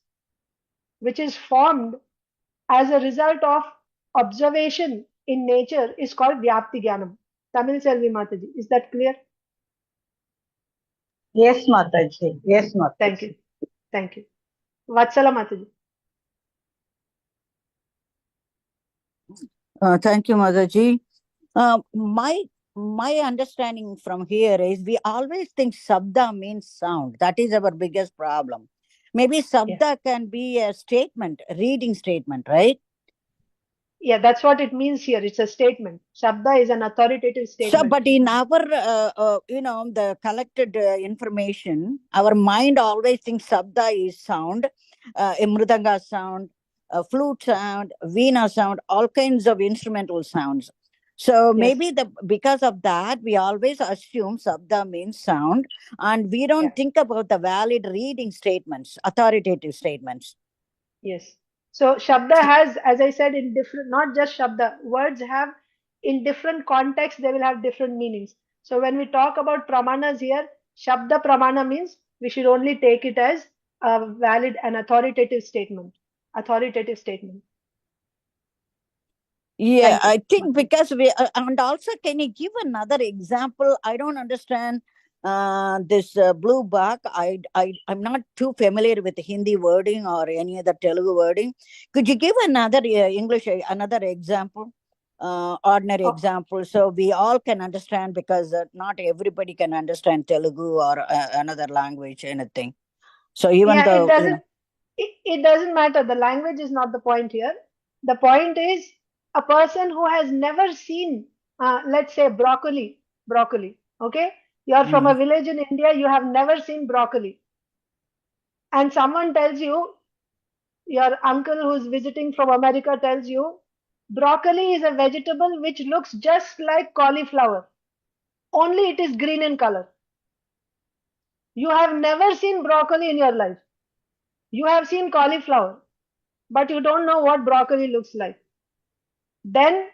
Speaker 1: which is formed as a result of observation in nature is called vyapti jnanam. Tamil Selvi Mataji, is that clear?
Speaker 5: Yes, Mataji. Yes, Mataji.
Speaker 1: Thank you. Thank you. Vatsala Mataji.
Speaker 6: Thank you, Mataji. My understanding from here is we always think sabda means sound. That is our biggest problem. Maybe sabda can be a statement, a reading statement, right?
Speaker 1: Yeah, that's what it means here. It's a statement. Shabda is an authoritative statement.
Speaker 6: So, but in our, the collected information, our mind always thinks sabda is sound, mridanga sound, flute sound, veena sound, all kinds of instrumental sounds. So maybe because of that, we always assume sabda means sound, and we don't think about the valid reading statements, authoritative statements.
Speaker 1: Yes. So Shabda has, as I said, in different, not just Shabda, words have in different contexts, they will have different meanings. So when we talk about pramanas here, Shabda pramana means we should only take it as a valid and authoritative statement. Authoritative statement.
Speaker 6: Yeah, I think because we, and also can you give another example? I don't understand this blue buck. I'm not too familiar with the Hindi wording or any other Telugu wording. Could you give another English, another example? Ordinary example, so we all can understand, because not everybody can understand Telugu or another language, anything. So even though
Speaker 1: it doesn't matter. The language is not the point here. The point is a person who has never seen, let's say broccoli. Okay, you're from a village in India. You have never seen broccoli, and someone tells you, your uncle who's visiting from America tells you, broccoli is a vegetable which looks just like cauliflower, only it is green in color. You have never seen broccoli in your life. You have seen cauliflower, but you don't know what broccoli looks like. Then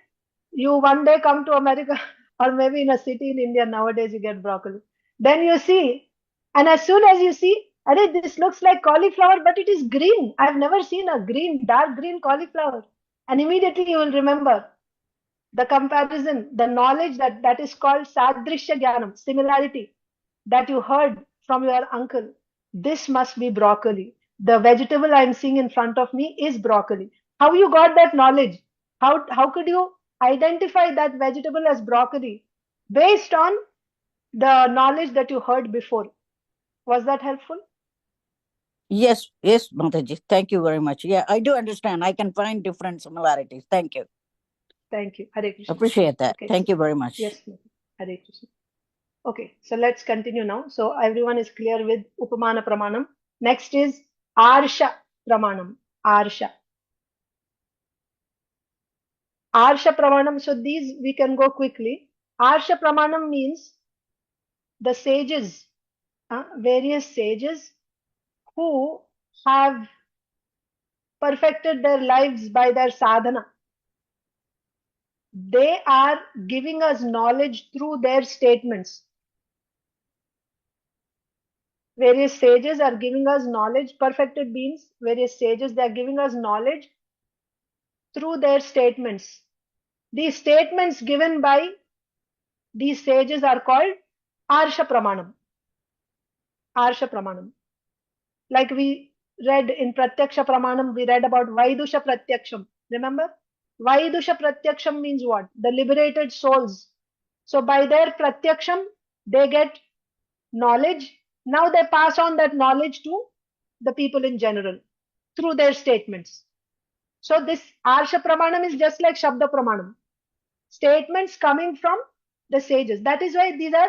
Speaker 1: you one day come to America or maybe in a city in India nowadays you get broccoli. Then you see, and as soon as you see, Arey, this looks like cauliflower, but it is green. I've never seen a green, dark green cauliflower. And immediately you will remember the comparison, the knowledge that is called sadrishya jnanam, similarity, that you heard from your uncle. This must be broccoli. The vegetable I'm seeing in front of me is broccoli. How you got that knowledge? How could you identify that vegetable as broccoli based on the knowledge that you heard before? Was that helpful?
Speaker 6: Yes, Mataji. Thank you very much. Yeah, I do understand. I can find different similarities. Thank you.
Speaker 1: Thank you. Hare Krishna.
Speaker 6: Appreciate that.
Speaker 1: Okay,
Speaker 6: Thank
Speaker 1: so,
Speaker 6: you very much.
Speaker 1: yes, Hare Krishna. Okay, so let's continue now. So everyone is clear with upamana pramanam. Next is arsa pramanam. Arsa. Arsa pramanam. So these we can go quickly. Arsa pramanam means the sages, various sages who have perfected their lives by their sadhana. They are giving us knowledge through their statements. Various sages are giving us knowledge, perfected beings, various sages, they are giving us knowledge through their statements. These statements given by these sages are called arsa pramanam. Arsa pramanam. Like we read in pratyaksha pramanam, we read about vaidusha pratyaksham. Remember? Vaidusha pratyaksham means what? The liberated souls. So by their pratyaksham, they get knowledge. Now they pass on that knowledge to the people in general through their statements. So this Arsha Pramanam is just like Shabda Pramanam. Statements coming from the sages. That is why these are,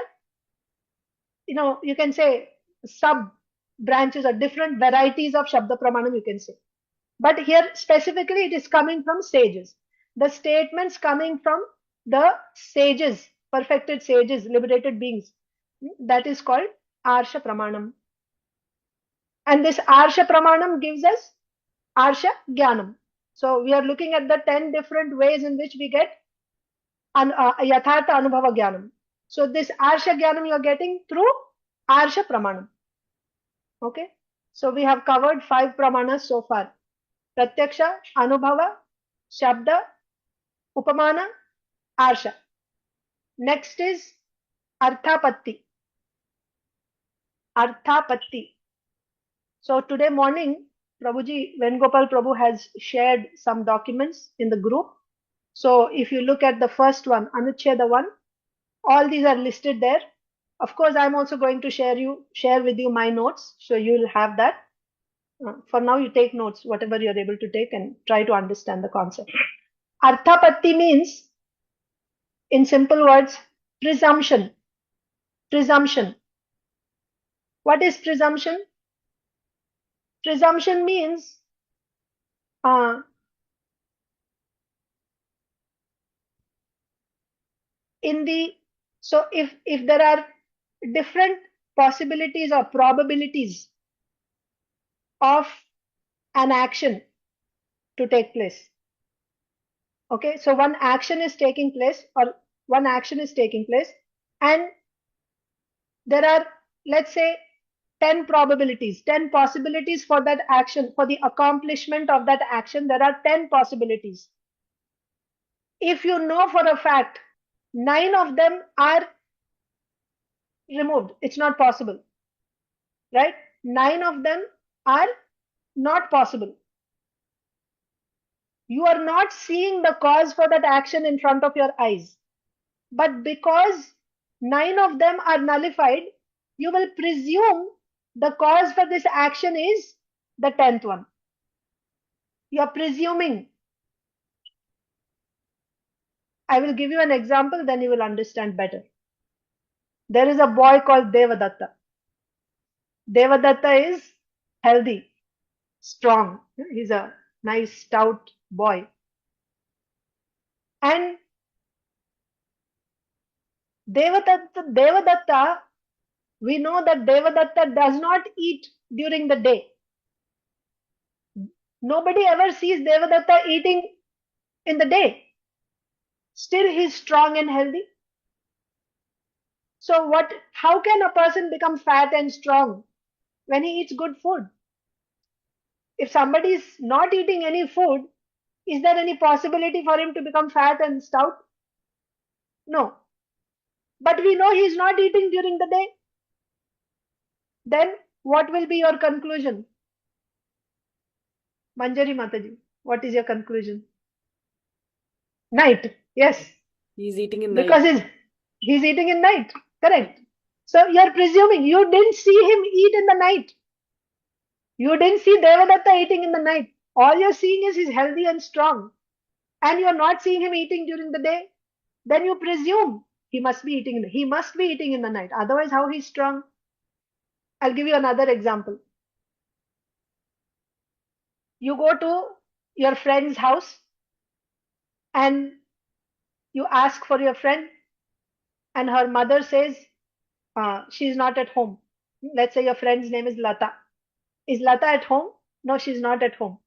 Speaker 1: you can say sub branches or different varieties of Shabda Pramanam, you can say. But here specifically it is coming from sages. The statements coming from the sages, perfected sages, liberated beings. That is called Arsha Pramanam. And this Arsha Pramanam gives us Arsha Jnanam. So we are looking at the 10 different ways in which we get Yathartha Anubhava Jnanam. So this Arsha Jnanam you are getting through Arsha Pramanam. Okay. So we have covered 5 pramanas so far. Pratyaksha, Anubhava, Shabda, Upamana, Arsha. Next is arthapatti. Arthapatti. So today morning, Prabhuji, Venugopal Prabhu has shared some documents in the group. So if you look at the first one, Anucheda 1, all these are listed there. Of course, I'm also going to share with you my notes. So you'll have that. For now, you take notes, whatever you're able to take, and try to understand the concept. Arthapatti means, in simple words, presumption. Presumption. What is presumption? Presumption means so if there are different possibilities or probabilities of an action to take place. Okay, so one action is taking place and there are, let's say, 10 probabilities, 10 possibilities for that action, for the accomplishment of that action, there are 10 possibilities. If you know for a fact 9 of them are removed, it's not possible, right? 9 of them are not possible. You are not seeing the cause for that action in front of your eyes. But because 9 of them are nullified, you will presume the cause for this action is the 10th one. You are presuming. I will give you an example, then you will understand better. There is a boy called Devadatta. Devadatta is healthy, strong. He's a nice, stout boy. And Devadatta, we know that Devadatta does not eat during the day. Nobody ever sees Devadatta eating in the day. Still, he's strong and healthy. So how can a person become fat and strong when he eats good food? If somebody is not eating any food, is there any possibility for him to become fat and stout? No. But we know he is not eating during the day. Then what will be your conclusion? Manjari Mataji, what is your conclusion? Night. Yes.
Speaker 7: He's eating in
Speaker 1: Because
Speaker 7: night.
Speaker 1: he's eating in night. Correct. So you're presuming you didn't see him eat in the night. You didn't see Devadatta eating in the night. All you're seeing is he's healthy and strong. And you're not seeing him eating during the day. Then you presume he must be eating in the night. Otherwise, how he's strong? I'll give you another example. You go to your friend's house and you ask for your friend, and her mother says she's not at home. Let's say your friend's name is Lata. Is Lata at home? No, she's not at home.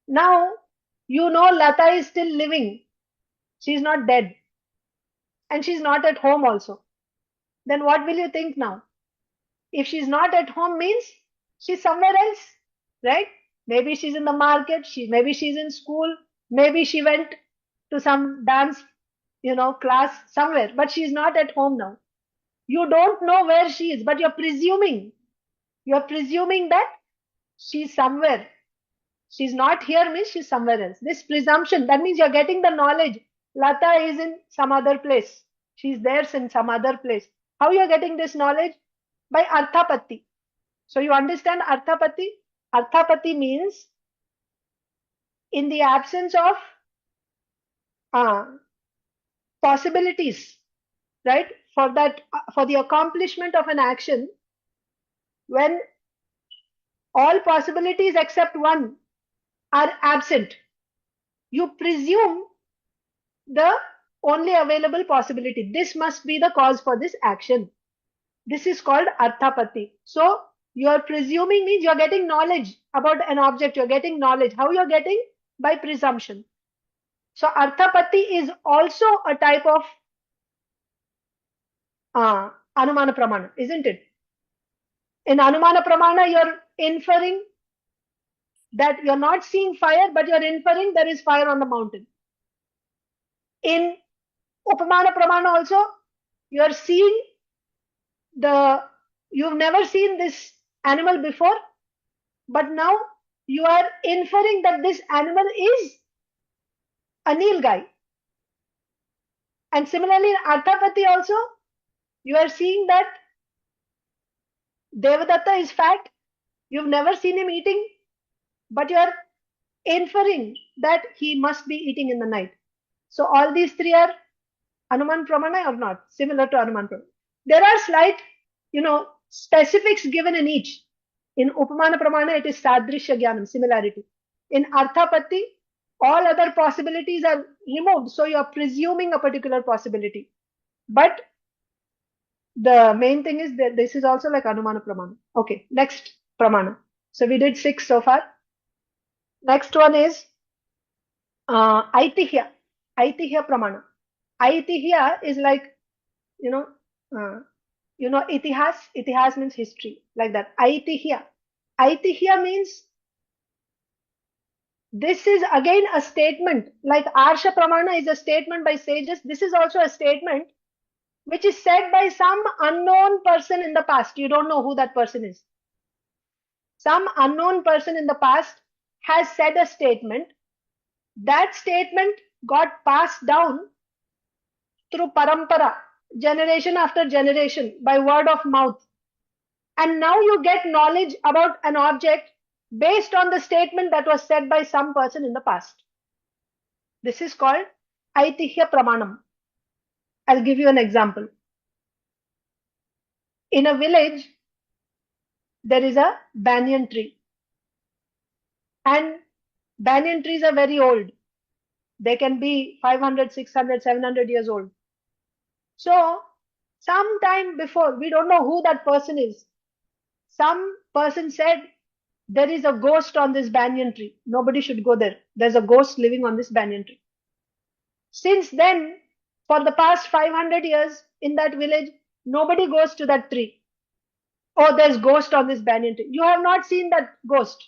Speaker 1: Now, you know Lata is still living. She's not dead. And she's not at home also. Then what will you think now? If she's not at home means she's somewhere else, right? Maybe she's in the market, maybe she's in school, maybe she went to some dance, class somewhere, but she's not at home now. You don't know where she is, but you're presuming that she's somewhere. She's not here means she's somewhere else. This presumption, that means you're getting the knowledge. Lata is in some other place. She's there in some other place. How you're getting this knowledge? By arthapatti. So you understand arthapatti? Arthapatti means in the absence of possibilities, right? For the accomplishment of an action, when all possibilities except one are absent, you presume the only available possibility. This must be the cause for this action. This is called arthapatti. So you are presuming means you're getting knowledge about an object. You're getting knowledge. How you're getting? By presumption. So arthapatti is also a type of anumana pramana, isn't it? In anumana pramana, you're inferring that you're not seeing fire, but you're inferring there is fire on the mountain. In upamana pramana also, you're seeing you've never seen this animal before, but now you are inferring that this animal is a nilgai. And similarly in arthapatti also, you are seeing that Devadatta is fat. You've never seen him eating, but you are inferring that he must be eating in the night. So all these three are Anuman Pramana or not? Similar to Anuman Pramana. There are slight, specifics given in each. In Upamana Pramana, it is Sadrishya Jnanam, similarity. In Arthapatti, all other possibilities are removed. So you are presuming a particular possibility. But the main thing is that this is also like Anumana Pramana. Okay, next Pramana. So we did 6 so far. Next one is Aitihya Pramana. Aitihya is like, itihas means history, like that. Aitihya means this is again a statement, like Arsha Pramana is a statement by sages. This is also a statement which is said by some unknown person in the past. You don't know who that person is. Some unknown person in the past has said a statement. That statement got passed down through parampara, generation after generation, by word of mouth. And now you get knowledge about an object based on the statement that was said by some person in the past. This is called Aitihya Pramanam. I'll give you an example. In a village, there is a banyan tree. And banyan trees are very old. They can be 500, 600, 700 years old. So, some time before, we don't know who that person is. Some person said, there is a ghost on this banyan tree. Nobody should go there. There's a ghost living on this banyan tree. Since then, For the past 500 years in that village, nobody goes to that tree. Oh, there's ghost on this banyan tree. You have not seen that ghost,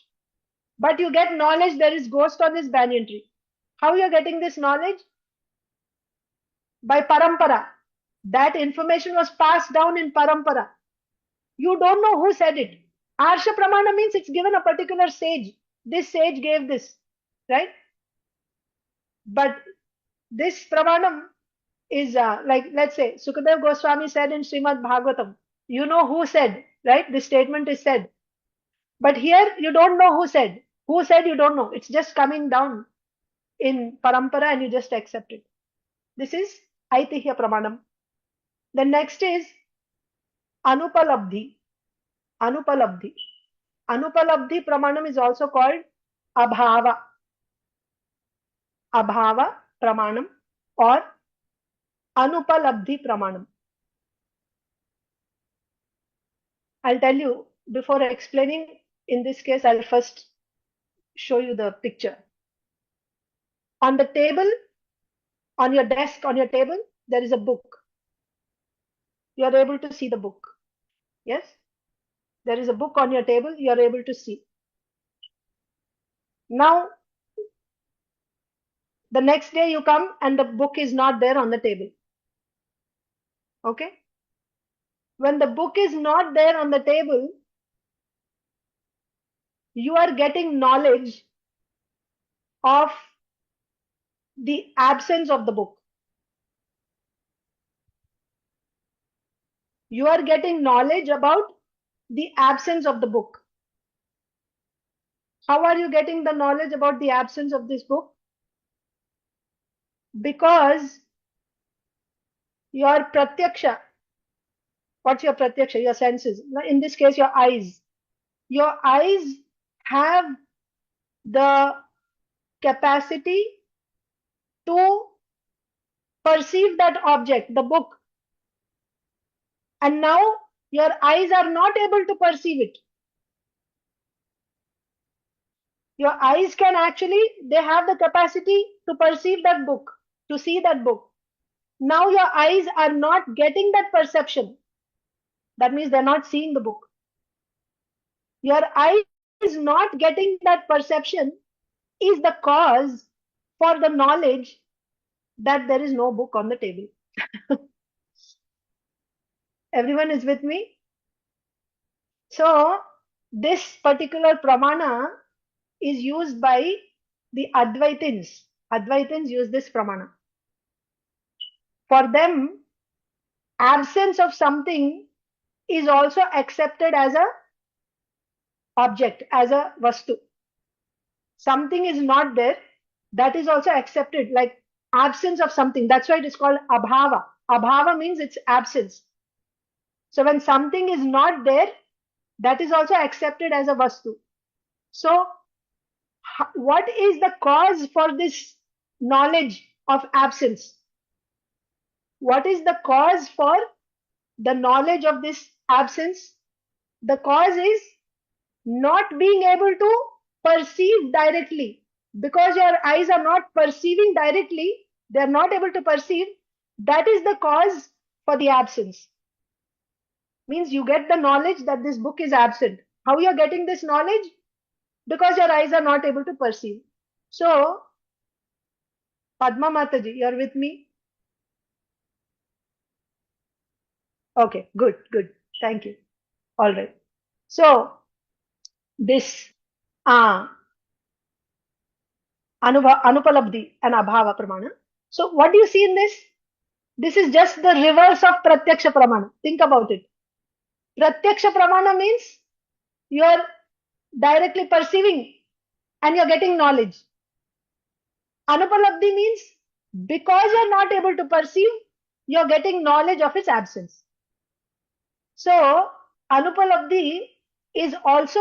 Speaker 1: but you get knowledge there is ghost on this banyan tree. How you are getting this knowledge? By parampara. That information was passed down in parampara. You don't know who said it. Arsa pramana means it's given a particular sage. This sage gave this, right? But this pramanam is like, let's say, Sukadev Goswami said in Srimad Bhagavatam. You know who said, right? This statement is said. But here you don't know who said. Who said you don't know. It's just coming down in parampara and you just accept it. This is aitihyacpranam. The next is anupalabdhi. Anupalabdhi. Anupalabdhi pramanam is also called abhava. Abhava pramanam or anupalabdhi pramanam. I'll tell you before explaining. In this case, I'll first show you the picture. On the table, on your desk, on your table, there is a book. You are able to see the book. Yes? There is a book on your table, you are able to see. Now, the next day you come and the book is not there on the table. Okay? When the book is not there on the table, you are getting knowledge of the absence of the book. You are getting knowledge about the absence of the book. How are you getting the knowledge about the absence of this book? Because your pratyaksha, what's your pratyaksha? Your senses. In this case, your eyes. Your eyes have the capacity to perceive that object, the book. And now your eyes are not able to perceive it. Your eyes can actually, they have the capacity to perceive that book, to see that book. Now your eyes are not getting that perception. That means they're not seeing the book. Your eyes not getting that perception is the cause for the knowledge that there is no book on the table. Everyone is with me? So this particular pramana is used by the Advaitins. Advaitins use this pramana. For them, absence of something is also accepted as a object, as a vastu. Something is not there, that is also accepted, like absence of something. That's why it is called abhava. Abhava means its absence. So when something is not there, that is also accepted as a vastu. So what is the cause for this knowledge of absence? What is the cause for the knowledge of this absence? The cause is not being able to perceive directly. Because your eyes are not perceiving directly, they are not able to perceive. That is the cause for the absence. Means you get the knowledge that this book is absent. How you are getting this knowledge? Because your eyes are not able to perceive. So, Padma Mataji, you are with me? Okay, good. Thank you. All right. So, this anupalabdhi and abhava pramana. So, what do you see in this? This is just the reverse of pratyaksha pramana. Think about it. Pratyaksha pramana means you are directly perceiving and you're getting knowledge. Anupalabdhi means because you're not able to perceive, you're getting knowledge of its absence. So, anupalabdhi is also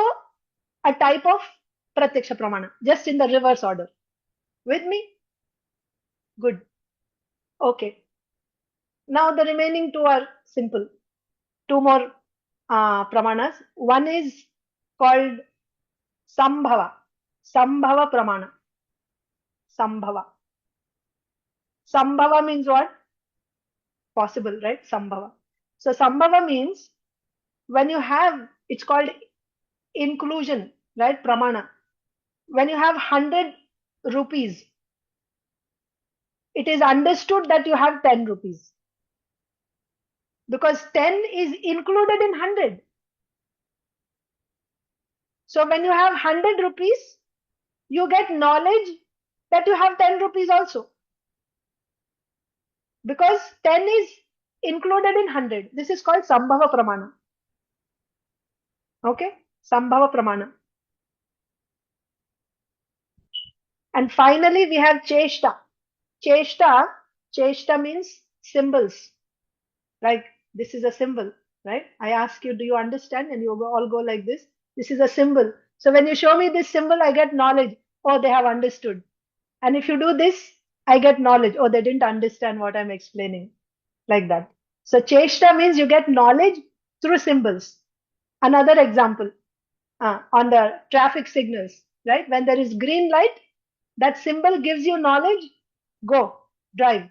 Speaker 1: a type of pratyaksha pramana, just in the reverse order. With me? Good. Okay. Now the remaining two are simple. Two more pramanas. One is called sambhava. Sambhava pramana. Sambhava. Sambhava means what? possible, right? Sambhava. So sambhava means when you have, it's called inclusion, right? Pramana. When you have 100 rupees, it is understood that you have 10 rupees. Because 10 is included in 100. So when you have 100 rupees, you get knowledge that you have 10 rupees also. Because 10 is included in 100. This is called sambhava pramana. Okay? Sambhava pramana. And finally, we have chesta. Chesta means symbols. Like this is a symbol, right? I ask you, do you understand? And you all go like this. This is a symbol. So when you show me this symbol, I get knowledge. Oh, they have understood. And if you do this, I get knowledge. Oh, they didn't understand what I'm explaining. Like that. So chesta means you get knowledge through symbols. Another example on the traffic signals, right? When there is green light, that symbol gives you knowledge. Go, drive.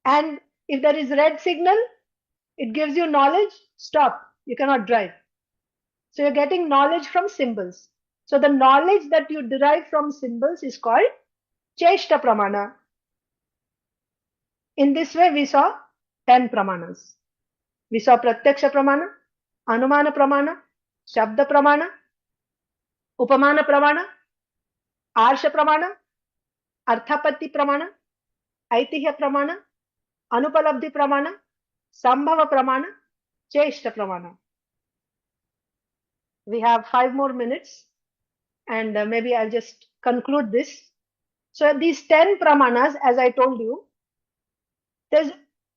Speaker 1: And if there is red signal, it gives you knowledge. Stop. You cannot drive. So you're getting knowledge from symbols. So the knowledge that you derive from symbols is called chesta pramana. In this way, we saw 10 pramanas. We saw pratyaksha pramana, anumana pramana, shabda pramana, upamana pramana, arsa pramana, arthapatti pramana, aitihyacpranam, anupalabdhi pramana, sambhava pramana, chesta pramana. We have 5 more minutes and maybe I'll just conclude this. So these 10 pramanas, as I told you,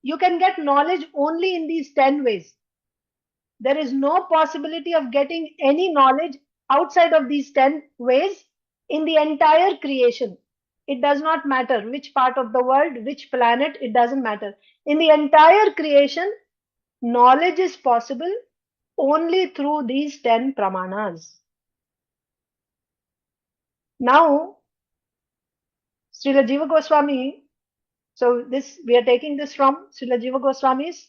Speaker 1: you can get knowledge only in these 10 ways. There is no possibility of getting any knowledge outside of these 10 ways in the entire creation. It does not matter which part of the world, which planet, it doesn't matter. In the entire creation, knowledge is possible only through these 10 pramanas. Now, Srila Jiva Goswami, so this we are taking this from Srila Jiva Goswami's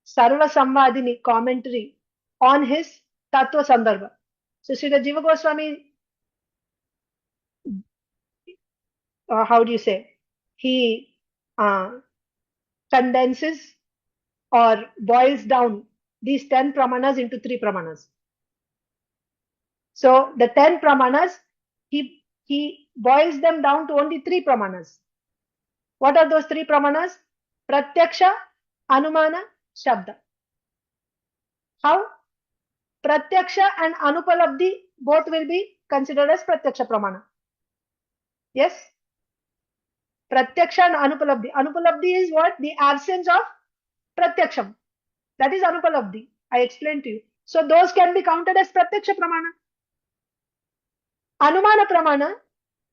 Speaker 1: Sarva Samvadini commentary on his Tattva Sandarbha. So Srila Jiva Goswami, how do you say? He condenses or boils down these 10 pramanas into 3 pramanas. So the 10 pramanas, he boils them down to only 3 pramanas. What are those 3 pramanas? Pratyaksha, anumana, shabda. How? Pratyaksha and anupalabdhi both will be considered as pratyaksha pramana. Yes? Pratyaksha and anupalabdhi. Anupalabdhi is what? The absence of pratyaksham. That is anupalabdhi. I explained to you. So those can be counted as pratyaksha pramana. Anumana pramana.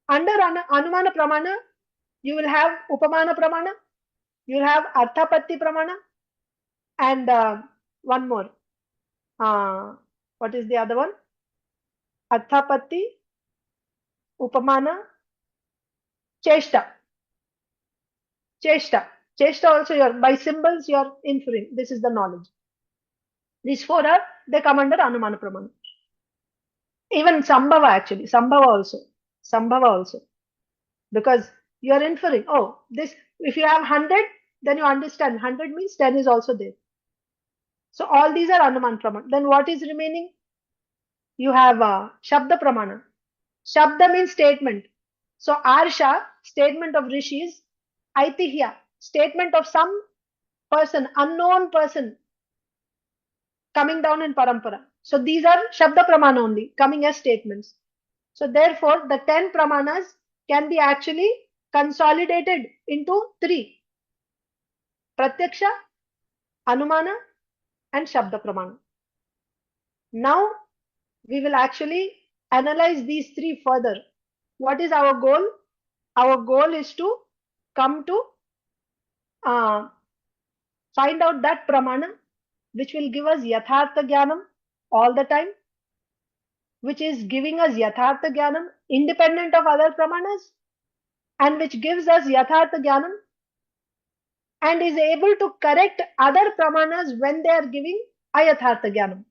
Speaker 1: Under anumana pramana, you will have upamana pramana. You will have arthapatti pramana. And one more. What is the other one? Arthapatti, upamana, chesta. Chesta also by symbols you are inferring. This is the knowledge. These 4 they come under anumana pramana. Even sambhava actually. Sambhava also. Because you are inferring, oh, this, if you have 100, then you understand 100 means 10 is also there. So all these are anumana pramana. Then what is remaining? You have shabda pramana. Shabda means statement. So arsa, statement of rishis. Aitihya, statement of some person, unknown person coming down in parampara. So these are shabda pramana only, coming as statements. So therefore, the 10 pramanas can be actually consolidated into 3. Pratyaksha, anumana and shabda pramana. Now, we will actually analyze these 3 further. What is our goal? Our goal is to come to find out that pramana which will give us yathartha jnanam all the time, which is giving us yathartha jnanam independent of other pramanas, and which gives us yathartha jnanam and is able to correct other pramanas when they are giving ayathartha jnanam.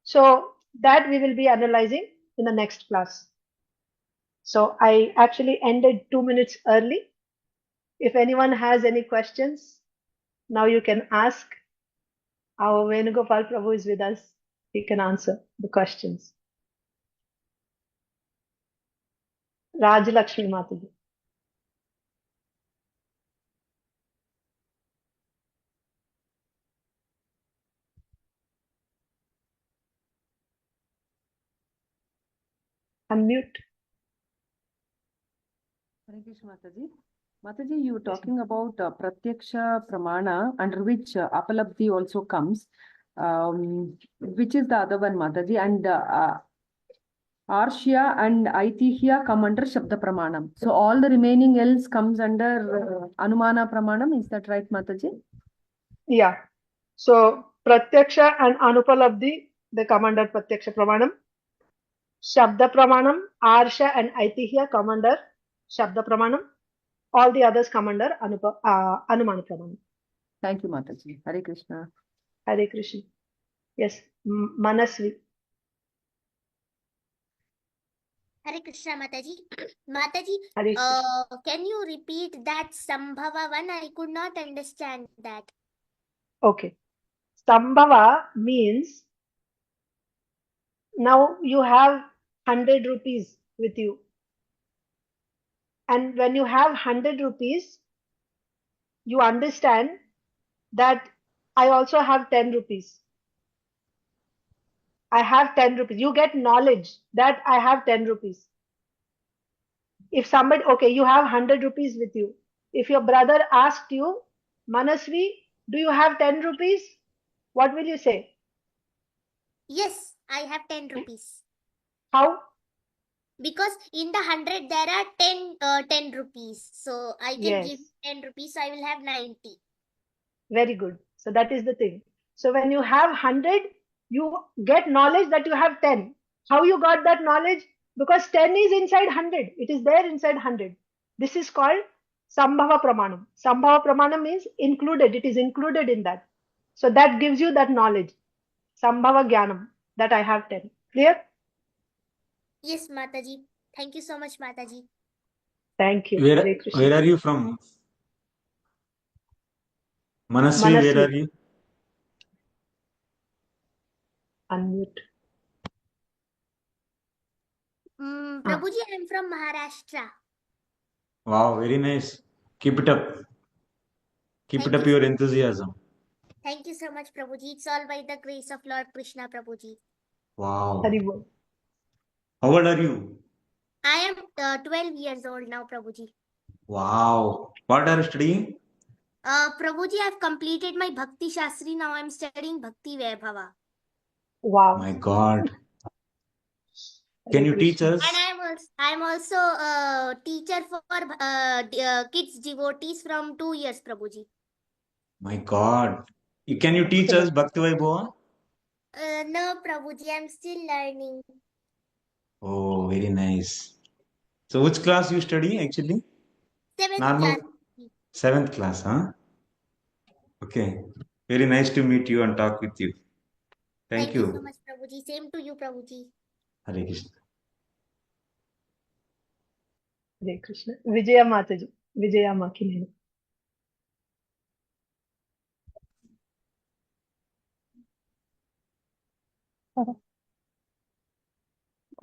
Speaker 1: So that we will be analyzing in the next class. So I actually ended 2 minutes early. If anyone has any questions, now you can ask. Our Venugopal Prabhu is with us. He can answer the questions. Raj Lakshmi Mataji. Unmute.
Speaker 7: Hare Krishna Mataji. Mataji, you were talking about pratyaksa pramana, under which upalabdhi also comes. Which is the other one, Mataji? And arsa and aitihyacpranam come under shabda pramanam. So all the remaining else comes under anumana pramanam. Is that right, Mataji?
Speaker 1: Yeah. So pratyaksha and anupalabdhi, they come under pratyaksha pramanam. Shabda pramanam, arsha and aitihya come under shabda pramanam. All the others come under anumana pramanam.
Speaker 7: Thank you, Mataji. Hare Krishna.
Speaker 1: Hare Krishna. Yes, Manasvi.
Speaker 3: Hare Krishna, Mataji. Mataji,
Speaker 1: Hare Krishna.
Speaker 3: can you repeat that sambhava one? I could not understand that.
Speaker 1: Okay. Sambhava means now you have 100 rupees with you. And when you have 100 rupees, you understand that I also have 10 rupees. I have 10 rupees. You get knowledge that I have 10 rupees. If somebody, okay, you have 100 rupees with you. If your brother asked you, Manasvi, do you have 10 rupees? What will you say?
Speaker 3: Yes, I have 10 rupees.
Speaker 1: How?
Speaker 3: Because in the 100 there are 10 rupees. So I can
Speaker 1: Yes.
Speaker 3: give 10 rupees, so I will have 90.
Speaker 1: Very good. So that is the thing. So when you have 100, you get knowledge that you have 10. How you got that knowledge? Because 10 is inside 100. It is there inside 100. This is called sambhava pramanam. Sambhava pramanam means included. It is included in that. So that gives you that knowledge. Sambhava jnanam, that I have 10. Clear?
Speaker 3: Yes, Mataji. Thank you so much, Mataji.
Speaker 1: Thank you. Hare Krishna.
Speaker 2: Where are you from? Manasvi, where
Speaker 1: Manasvi.
Speaker 2: are you?
Speaker 1: Unmute.
Speaker 3: Prabhuji, I am from Maharashtra.
Speaker 2: Wow, very nice. Keep it up. Keep
Speaker 3: Thank
Speaker 2: it up
Speaker 3: you.
Speaker 2: your enthusiasm.
Speaker 3: Thank you so much, Prabhuji. It's all by the grace of Lord Krishna, Prabhuji.
Speaker 2: Wow.
Speaker 1: Haribol.
Speaker 2: How old are you?
Speaker 3: I am 12 years old now, Prabhuji.
Speaker 2: Wow. What are you studying?
Speaker 3: Prabhuji, I've completed my Bhakti Shastri. Now I'm studying Bhakti Vaibhava.
Speaker 1: Wow.
Speaker 2: My God. Can you teach us?
Speaker 3: And I'm also a teacher for kids devotees from 2 years, Prabhuji.
Speaker 2: My God. Can you teach us Bhakti Vaibhava?
Speaker 3: No, Prabhuji, I'm still learning.
Speaker 2: Oh, very nice. So which class you study actually?
Speaker 3: 7th
Speaker 2: Normal
Speaker 3: class.
Speaker 2: 7th class, huh? Okay. Very nice to meet you and talk with you. Thank
Speaker 3: Thank you so
Speaker 2: you.
Speaker 3: much, Prabhuji. Same to you, Prabhuji.
Speaker 2: Hare Krishna.
Speaker 1: Hare Krishna. Vijaya Mataji. Vijaya Makineni.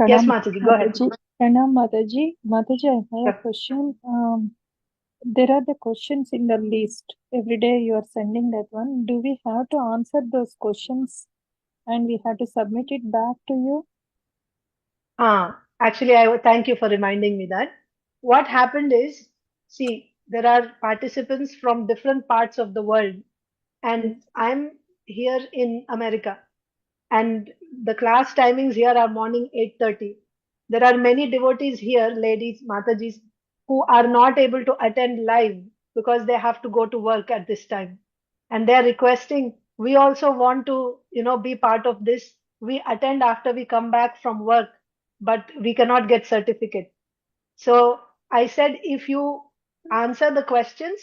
Speaker 1: Yes, Mataji, go ahead.
Speaker 8: Pranam Mataji. Mataji, I have
Speaker 1: Sure.
Speaker 8: a question. There are the questions in the list. Every day you are sending that one. Do we have to answer those questions and we have to submit it back to you?
Speaker 1: Actually, I thank you for reminding me that. What happened is, see, there are participants from different parts of the world, and I'm here in America, and the class timings here are morning 8:30. There are many devotees here, ladies, Matajis, who are not able to attend live because they have to go to work at this time. And they are requesting, we also want to, be part of this. We attend after we come back from work, but we cannot get certificate. So I said, if you answer the questions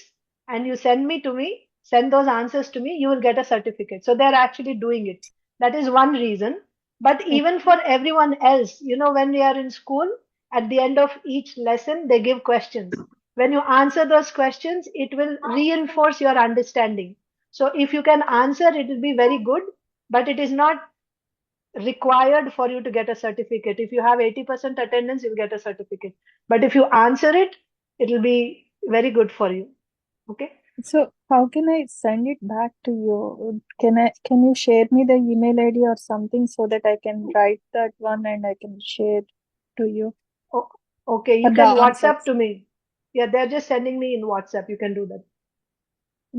Speaker 1: and you send those answers to me, you will get a certificate. So they're actually doing it. That is one reason. But even for everyone else, when we are in school, at the end of each lesson, they give questions. When you answer those questions, it will reinforce your understanding. So if you can answer, it will be very good, but it is not required for you to get a certificate. If you have 80% attendance, you'll get a certificate. But if you answer it, it will be very good for you. Okay.
Speaker 8: So how can I send it back to you? Can you share me the email ID or something so that I can write that one and I can share to you?
Speaker 1: Oh, okay. You
Speaker 8: For
Speaker 1: can
Speaker 8: the
Speaker 1: WhatsApp
Speaker 8: answers.
Speaker 1: to me. Yeah, they're just sending me in WhatsApp. You can do that.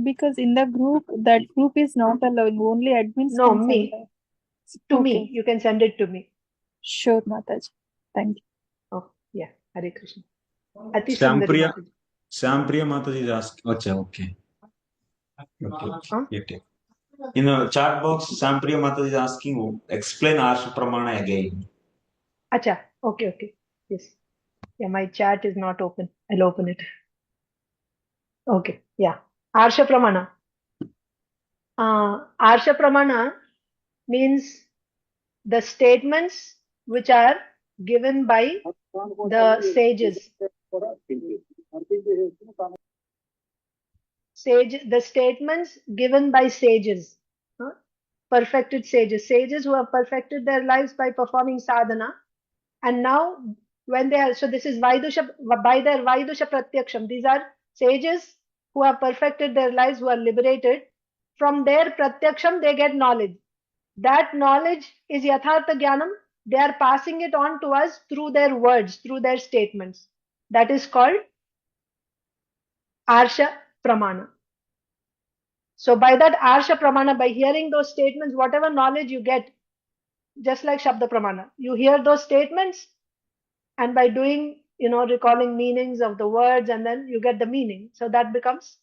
Speaker 8: Because in the group, that group is not allowing, only admins
Speaker 1: No,
Speaker 8: can send
Speaker 1: me.
Speaker 8: that.
Speaker 1: To
Speaker 8: Okay.
Speaker 1: me. You can send it to me.
Speaker 8: Sure, Mataji. Thank you.
Speaker 1: Oh, yeah. Hare Krishna. Ati Sundari
Speaker 2: Shampriya,
Speaker 1: Mataji.
Speaker 2: Shampriya Mataji is asking. Okay.
Speaker 1: Huh?
Speaker 2: You take. In the chat box, Shampriya Mataji is asking, explain Arsha Pramana again.
Speaker 1: Acha. Okay. Yes. Yeah, my chat is not open. I'll open it. Okay. Yeah. Arsha Pramana. Arsha Pramana means the statements which are given by the sages. The statements given by sages, perfected sages who have perfected their lives by performing sadhana, and now when they are, so this is Vaidusha, by their Vaidusha Pratyaksham, these are sages who have perfected their lives, who are liberated. From their Pratyaksham, they get knowledge. That knowledge is Yathartha Jnanam. They are passing it on to us through their words, through their statements. That is called Arsha Pramana. So by that Arsha Pramana, by hearing those statements, whatever knowledge you get, just like Shabda Pramana, you hear those statements, and by doing, recalling meanings of the words, and then you get the meaning. So that becomes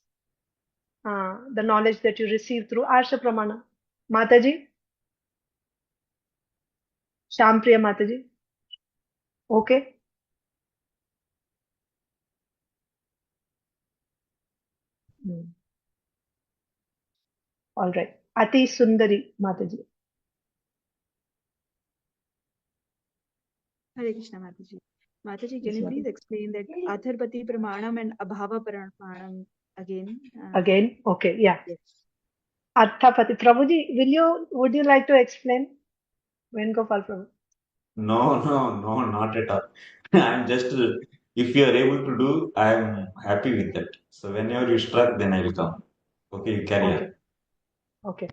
Speaker 1: the knowledge that you receive through Arsha Pramana. Mataji? Shampriya Mataji? Okay? All right. Ati Sundari Mataji.
Speaker 9: Hare Krishna, Mataji. Mataji, can
Speaker 1: Yes,
Speaker 9: you please
Speaker 1: Mataji.
Speaker 9: explain that arthapatti pramanam and abhava pramanam again?
Speaker 1: Again? Okay, yeah.
Speaker 9: Yes.
Speaker 1: Arthapatti. Prabhuji, would you like to explain? Venugopal Prabhu.
Speaker 2: No, not at all. I'm just, if you are able to do, I'm happy with that. So whenever you struck, then I will come. Okay, you carry on.
Speaker 1: Okay.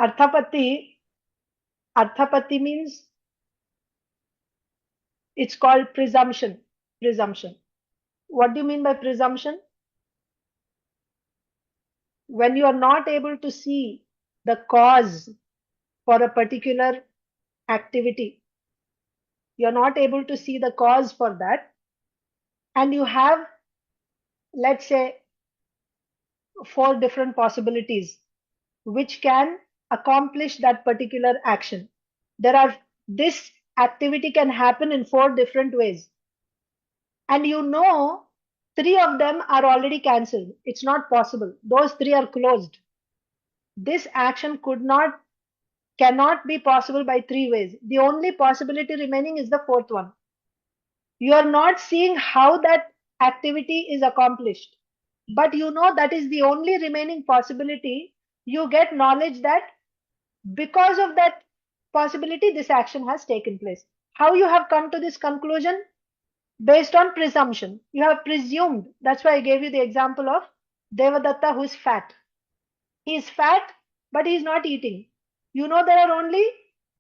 Speaker 1: Arthapatti means, it's called presumption. What do you mean by presumption? When you are not able to see the cause for a particular activity, you're not able to see the cause for that, and you have, let's say, 4 different possibilities which can accomplish that particular action. This activity can happen in 4 different ways, and 3 of them are already cancelled. It's not possible. Those 3 are closed. This action cannot be possible by 3 ways. The only possibility remaining is the 4th one. You are not seeing how that activity is accomplished, but that is the only remaining possibility. You get knowledge that because of that possibility, this action has taken place. How you have come to this conclusion? Based on presumption. You have presumed. That's why I gave you the example of Devadatta, who is fat. He is fat, but he is not eating. There are only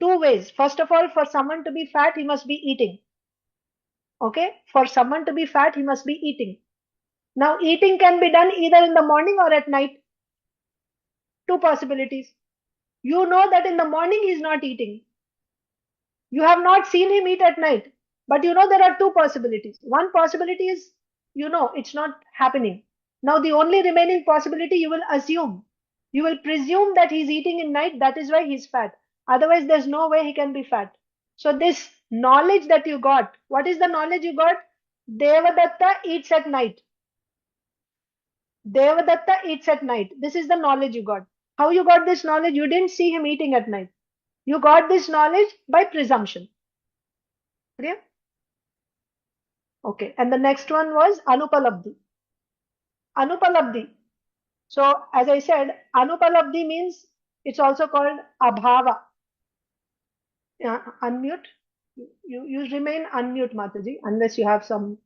Speaker 1: 2 ways. First of all, for someone to be fat, he must be eating. Okay? For someone to be fat, he must be eating. Now, eating can be done either in the morning or at night. 2 possibilities. You know that in the morning he is not eating. You have not seen him eat at night. But there are 2 possibilities. One possibility is, it's not happening. Now, the only remaining possibility, you will assume. You will presume that he's eating in night. That is why he's fat. Otherwise, there's no way he can be fat. So this knowledge that you got, what is the knowledge you got? Devadatta eats at night. Devadatta eats at night. This is the knowledge you got. How you got this knowledge? You didn't see him eating at night. You got this knowledge by presumption. Clear? Okay. And the next one was anupalabdhi. Anupalabdhi. So as I said, anupalabdhi means it's also called abhava. Unmute. You remain unmute, Mataji, unless you have some.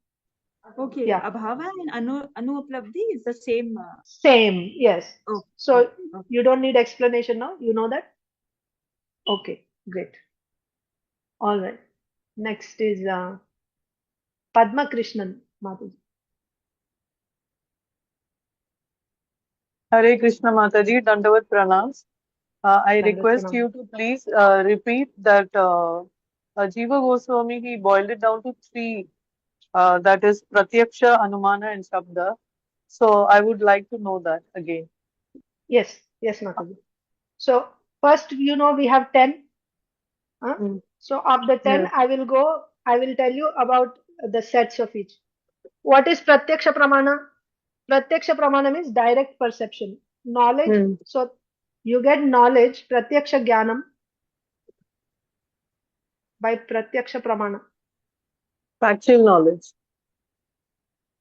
Speaker 9: Okay,
Speaker 1: Yeah.
Speaker 9: abhava and anupalabdhi is the same.
Speaker 1: Same, yes.
Speaker 9: Oh,
Speaker 1: So
Speaker 9: okay.
Speaker 1: you don't need explanation now. You know that? Okay, great. All right. Next is Padma Krishnan, Mataji.
Speaker 10: Hare Krishna Mataji, Dandavat Pranams. I
Speaker 1: Dandavat
Speaker 10: request
Speaker 1: Pranam.
Speaker 10: you to please repeat that Jiva Goswami, he boiled it down to three, that is Pratyaksha, Anumana and Shabda. So I would like to know that again.
Speaker 1: Yes, Mataji. So first, we have 10. So of the 10,
Speaker 10: Yes.
Speaker 1: I will tell you about the sets of each. What is Pratyaksha Pramana? Pratyaksha Pramana means direct perception. Knowledge. So you get knowledge, Pratyaksha Jnanam, by Pratyaksha Pramana.
Speaker 10: Factual knowledge.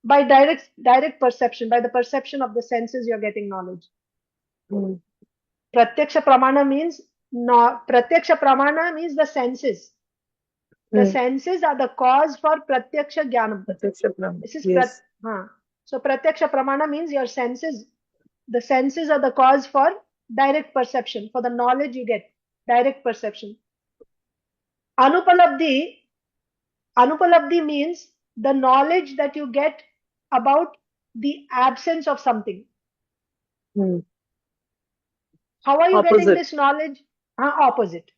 Speaker 1: By direct perception, by the perception of the senses, you're getting knowledge. Pratyaksha Pramana means the senses. The senses are the cause for Pratyaksha Jnanam.
Speaker 10: Pratyaksha Pramana.
Speaker 1: This is
Speaker 10: Yes.
Speaker 1: So Pratyaksha Pramana means your senses. The senses are the cause for direct perception, for the knowledge you get, direct perception. Anupalabdhi means the knowledge that you get about the absence of something. How are you getting this knowledge? Opposite.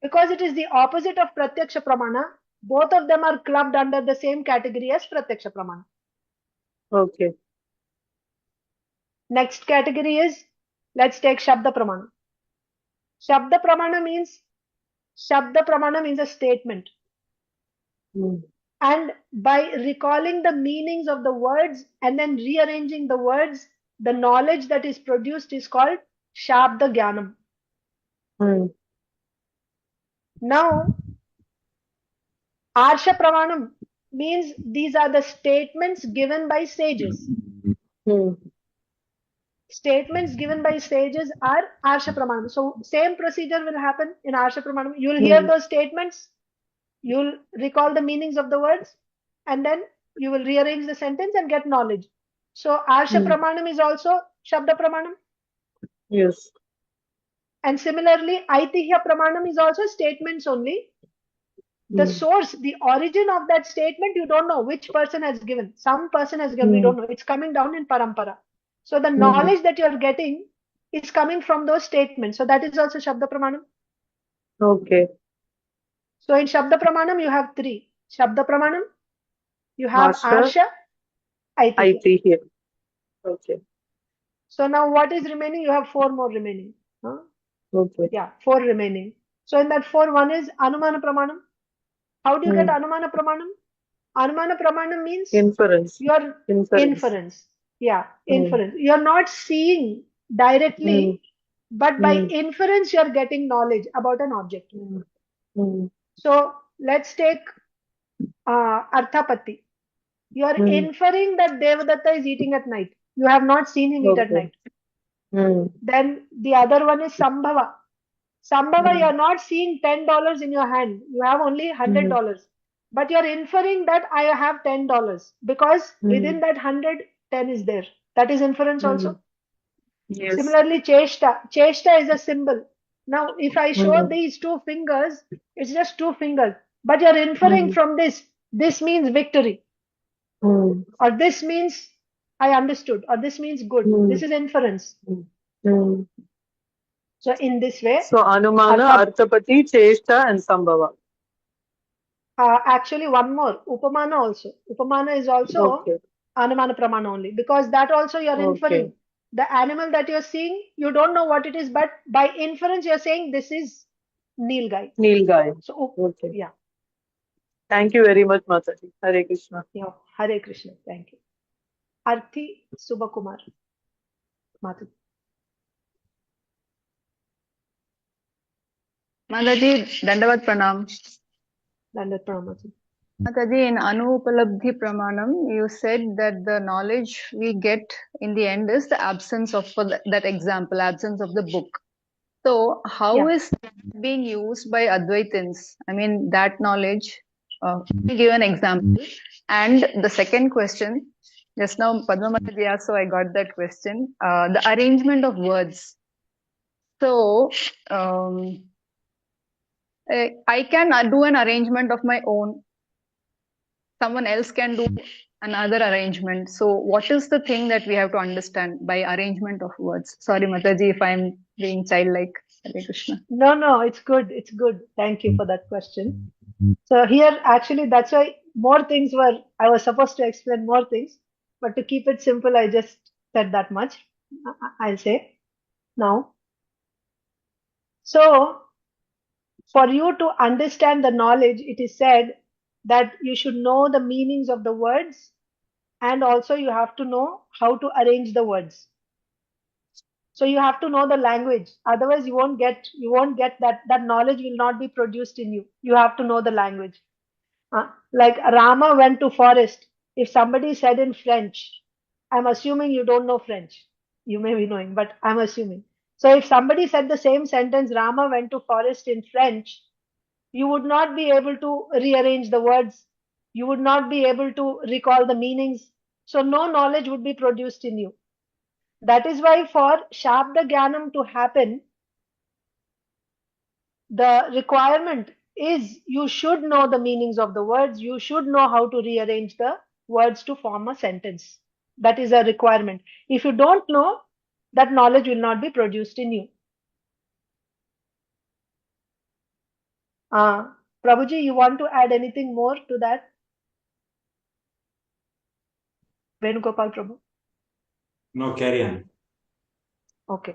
Speaker 1: Because it is the opposite of Pratyaksha Pramana, both of them are clubbed under the same category as Pratyaksha Pramana.
Speaker 10: Okay.
Speaker 1: Next category is, let's take Shabda Pramana. Shabda Pramana means a statement. And by recalling the meanings of the words and then rearranging the words, the knowledge that is produced is called Shabda Jnanam. Now, Arsha Pramanam means these are the statements given by sages. Statements given by sages are Arsha Pramanam. So same procedure will happen in Arsha Pramanam. You'll hear those statements, you'll recall the meanings of the words, and then you will rearrange the sentence and get knowledge. So Arsha Pramanam is also Shabda Pramanam.
Speaker 10: Yes.
Speaker 1: And similarly, aitihyacpranam is also statements only. The source, the origin of that statement, you don't know which person has given. Some person has given, we don't know. It's coming down in parampara. So the knowledge that you are getting is coming from those statements. So that is also Shabda Pramanam.
Speaker 10: Okay.
Speaker 1: So in Shabda Pramanam, you have three. Shabda Pramanam, you have Arsha, Aitihya.
Speaker 10: Okay.
Speaker 1: So now what is remaining? You have four more remaining.
Speaker 10: Okay.
Speaker 1: Yeah, four remaining. So in that four, one is Anumana Pramanam. How do you get Anumana Pramanam? Anumana Pramanam means
Speaker 10: inference.
Speaker 1: Your inference. Yeah, inference. You're not seeing directly, but by inference, you're getting knowledge about an object. So let's take arthapatti. You're inferring that Devadatta is eating at night. You have not seen him eat at night. Then the other one is sambhava. Sambhava, you're not seeing $10 in your hand. You have only $100. But you're inferring that I have $10 because within that 100, 10 is there. That is inference also.
Speaker 10: Yes.
Speaker 1: Similarly, chesta. Chesta is a symbol. Now, if I show these two fingers, it's just two fingers. But you're inferring from this. This means victory. Or this means I understood. Or this means good. This is inference. So in this way.
Speaker 10: So anumana, arthapatti, cesta and sambhava.
Speaker 1: Actually, one more. Upamana also. Upamana is also anumana pramana only. Because that also you are inferring. The animal that you're seeing, you don't know what it is, but by inference you're saying this is Nilgai.
Speaker 10: Nilgai.
Speaker 1: So, yeah.
Speaker 10: Thank you very much, Mataji. Hare Krishna.
Speaker 1: Yeah, Hare Krishna. Thank you. Arthi Subhakumar. Mataji.
Speaker 11: Mataji, Dandavat Pranam.
Speaker 1: Dandavat Pranam, Mataji.
Speaker 11: Mataji, in anupalabdhi pramanam, you said that the knowledge we get in the end is the absence of, for that example, absence of the book. So, how is that being used by Advaitins? I mean, that knowledge, give an example. And the second question, just now Padma Mataji asked, so I got that question. The arrangement of words. So, I can do an arrangement of my own. Someone else can do another arrangement. So what is the thing that we have to understand by arrangement of words? Sorry, Mataji, if I'm being childlike. Hare Krishna.
Speaker 1: No, it's good. It's good. Thank you for that question. So here, actually, that's why I was supposed to explain more things, but to keep it simple, I just said that much. I'll say now. So for you to understand the knowledge, it is said that you should know the meanings of the words, and also you have to know how to arrange the words. So you have to know the language. Otherwise, you won't get that knowledge will not be produced in you. You have to know the language. Like Rama went to forest. If somebody said in French, I'm assuming you don't know French. You may be knowing, but I'm assuming. So if somebody said the same sentence, Rama went to forest in French, you would not be able to rearrange the words. You would not be able to recall the meanings. So no knowledge would be produced in you. That is why for Shabda Jnanam to happen, the requirement is you should know the meanings of the words. You should know how to rearrange the words to form a sentence. That is a requirement. If you don't know, that knowledge will not be produced in you. Prabhuji, you want to add anything more to that? Venugopal Prabhu?
Speaker 2: No, carry on.
Speaker 1: Okay.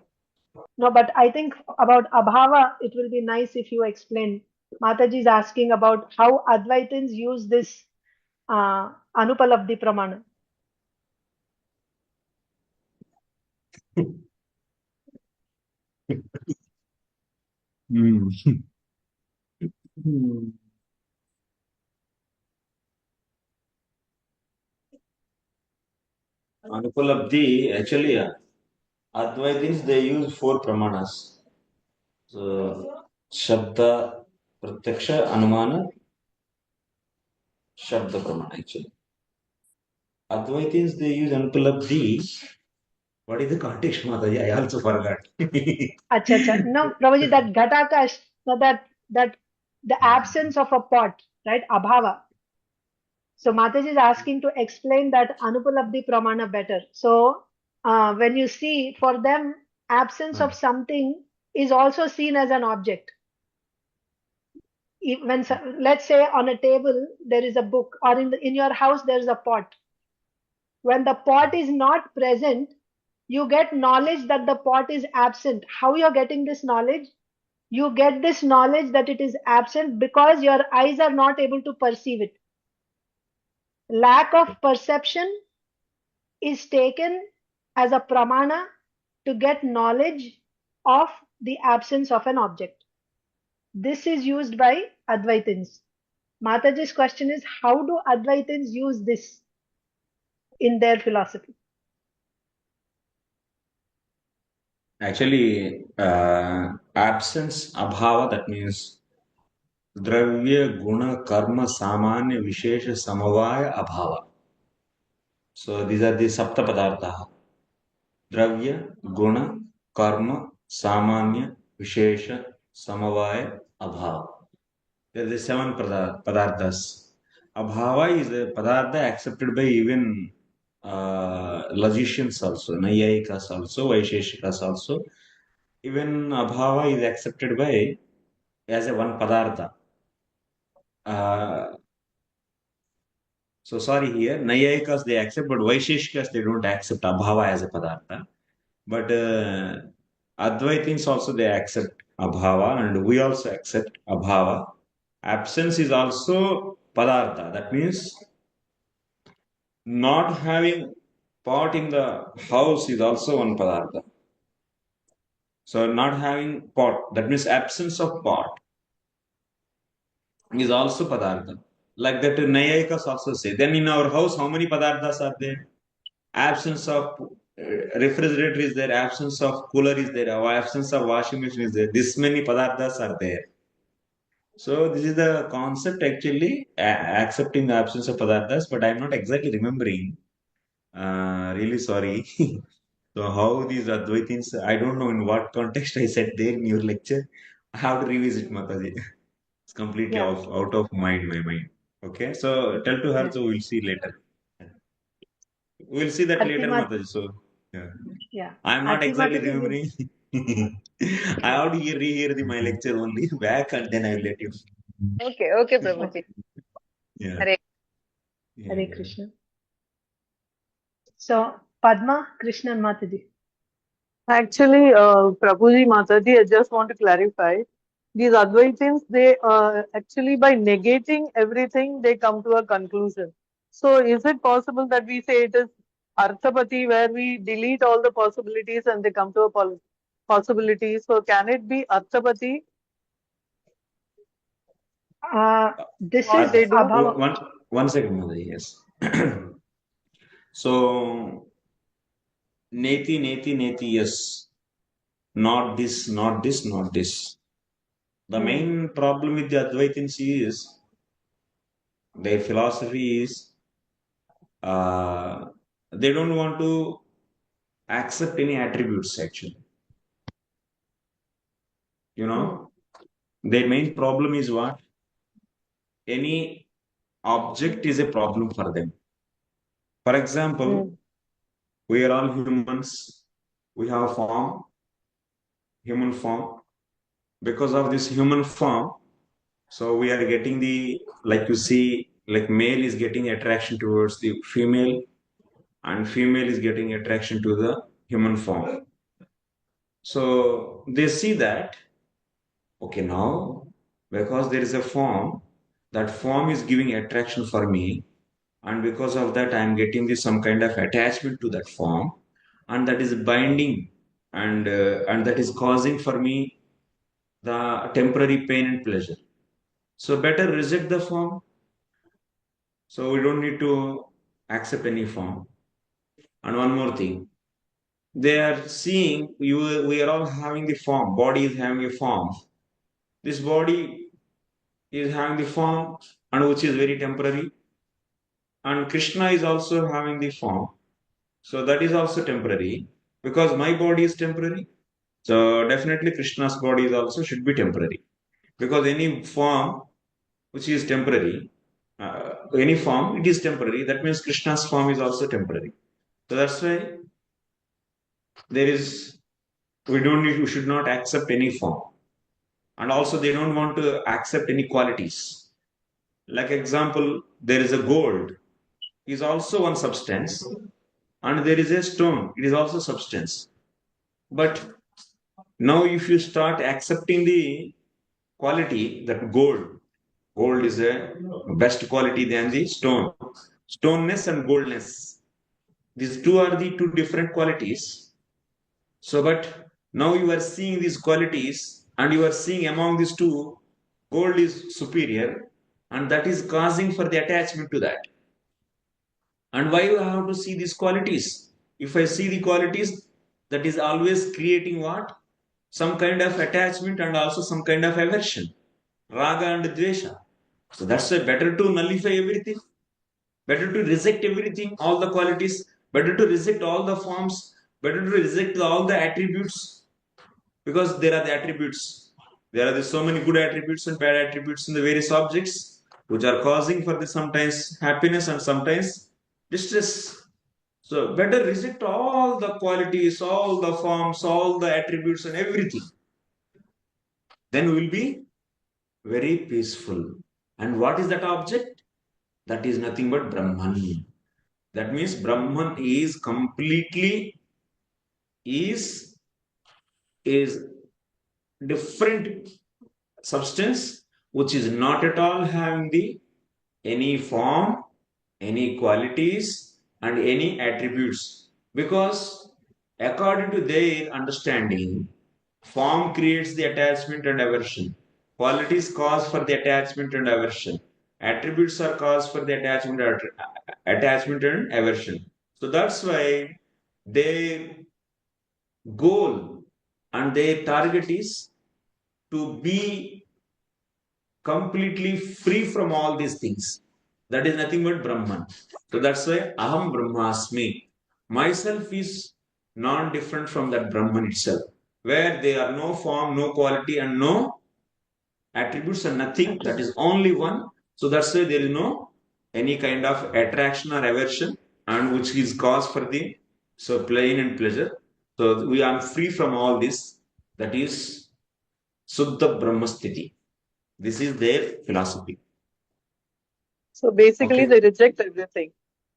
Speaker 1: No, but I think about abhava, it will be nice if you explain. Mataji is asking about how Advaitins use this anupalabdhi pramana.
Speaker 2: Anupalabdhi, actually, Advaitins, they use 4 pramanas. So, Shabda, Pratyaksha, Anumana, Shabda Pramana, actually. Advaitins, they use Anupalabdhi. What is the context, Mataji? I also forgot.
Speaker 1: Acha. No, Prabhuji, that ghatakash, so that the absence of a pot, right? Abhava. So Mataji is asking to explain that anupalabdhi pramana better. So when you see, for them, absence of something is also seen as an object. When let's say on a table there is a book, or in your house there is a pot. When the pot is not present, you get knowledge that the pot is absent. How you are getting this knowledge? You get this knowledge that it is absent because your eyes are not able to perceive it. Lack of perception is taken as a pramana to get knowledge of the absence of an object. This is used by Advaitins. Mataji's question is, how do Advaitins use this in their philosophy?
Speaker 2: Actually, absence, abhava, that means dravya, guna, karma, samanya, vishesha, samavaya, abhava. So these are the sapta padartha. Dravya, guna, karma, samanya, vishesha, samavaya, abhava. There are the 7 padarthas. Abhava is a padartha accepted by even logicians also, Nayayikas also, Vaisheshikas also. Even abhava is accepted by as a one padartha. So sorry here, Nayayikas they accept, but Vaisheshikas they don't accept abhava as a padartha. But Advaitins also they accept abhava, and we also accept abhava. Absence is also padartha. That means not having pot in the house is also one padartha. So not having pot, that means absence of pot is also padartha. Like that Nayayikas also say. Then in our house, how many padarthas are there? Absence of refrigerator is there, absence of cooler is there, or absence of washing machine is there. This many padarthas are there. So this is the concept actually, accepting the absence of padarthas, but I'm not exactly remembering. Really sorry. So how these Advaitins, I don't know in what context I said there in your lecture. I have to revisit Mataji. It's completely
Speaker 1: Yeah.
Speaker 2: out of my mind. Okay, so tell to her,
Speaker 1: Yeah.
Speaker 2: so we'll see later. We'll see that later,
Speaker 1: Artimat,
Speaker 2: Mataji. So yeah.
Speaker 1: yeah.
Speaker 2: I'm not exactly
Speaker 1: Artimataji would,
Speaker 2: remembering. I have to rehear my lecture only back and then I will let you.
Speaker 11: Okay, okay, Prabhuji.
Speaker 1: okay.
Speaker 2: Yeah.
Speaker 11: Hare
Speaker 2: Yeah,
Speaker 1: Hare
Speaker 2: yeah.
Speaker 1: Krishna. So, Padma, Krishnan Mataji.
Speaker 10: Actually, Prabhuji Mataji, I just want to clarify. These Advaitins, they actually by negating everything, they come to a conclusion. So is it possible that we say it is arthapatti, where we delete all the possibilities and they come to a possibility? So can it be arthapatti?
Speaker 1: This
Speaker 10: What
Speaker 1: is
Speaker 10: they do?
Speaker 1: Abhava.
Speaker 2: One second, Mataji, yes. So, neti, yes. Not this, not this, not this. The main problem with the Advaitins is their philosophy is they don't want to accept any attributes actually. You know, their main problem is what? Any object is a problem for them. For example, we are all humans, we have a form, human form. Because of this human form, so we are getting the, like you see, like male is getting attraction towards the female and female is getting attraction to the human form. So they see that, okay, now because there is a form, that form is giving attraction for me, and because of that I am getting this some kind of attachment to that form, and that is binding, and that is causing for me the temporary pain and pleasure. So better reject the form. So we don't need to accept any form. And one more thing, they are seeing you. We are all having the form. Body is having a form. This body is having the form, and which is very temporary. And Krishna is also having the form, so that is also temporary. Because my body is temporary, so definitely Krishna's body is also should be temporary. Because any form which is temporary, any form, it is temporary. That means Krishna's form is also temporary. So that's why there is, we should not accept any form. And also they don't want to accept any qualities. Like example, there is a gold, is also one substance, and there is a stone, it is also substance. But now if you start accepting the quality that gold is a best quality than the stone, stoneness and goldness, these two are the two different qualities. So but now you are seeing these qualities and you are seeing among these two, gold is superior, and that is causing for the attachment to that. And why you have to see these qualities? If I see the qualities, that is always creating what? Some kind of attachment and also some kind of aversion, raga and dvesha. So that's why better to nullify everything, better to reject everything, all the qualities, better to reject all the forms, better to reject all the attributes, because there are the attributes. There are so many good attributes and bad attributes in the various objects, which are causing for the sometimes happiness and sometimes distress. So better reject all the qualities, all the forms, all the attributes and everything. Then we will be very peaceful. And what is that object? That is nothing but Brahman. That means Brahman is completely is different substance which is not at all having the any form, any qualities, and any attributes. Because according to their understanding, form creates the attachment and aversion. Qualities cause for the attachment and aversion. Attributes are cause for the attachment and aversion. So that's why their goal and their target is to be completely free from all these things. That is nothing but Brahman. So that's why Aham Brahmasmi. Myself is non-different from that Brahman itself, where there are no form, no quality, and no attributes and nothing. That is only one. So that's why there is no any kind of attraction or aversion, and which is cause for the pain and pleasure. So we are free from all this. That is Suddha Brahmasthiti. This is their philosophy.
Speaker 10: So basically,
Speaker 2: Okay.
Speaker 10: they reject everything,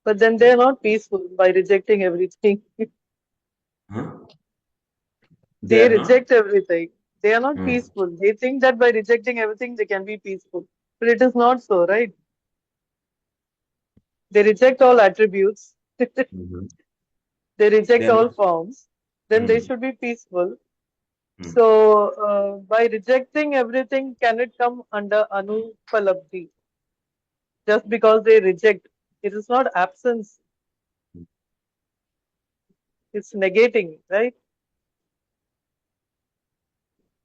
Speaker 10: but then they are not peaceful by rejecting everything.
Speaker 2: Huh?
Speaker 10: They
Speaker 2: are not?
Speaker 10: reject everything. They are not peaceful. They think that by rejecting everything, they can be peaceful. But it is not so, right? They reject all attributes. They reject
Speaker 2: They are
Speaker 10: all
Speaker 2: not.
Speaker 10: forms. Then they should be peaceful. So, by rejecting everything, can it come under anupalabdhi? Just because they reject, it is not absence. It's negating, right?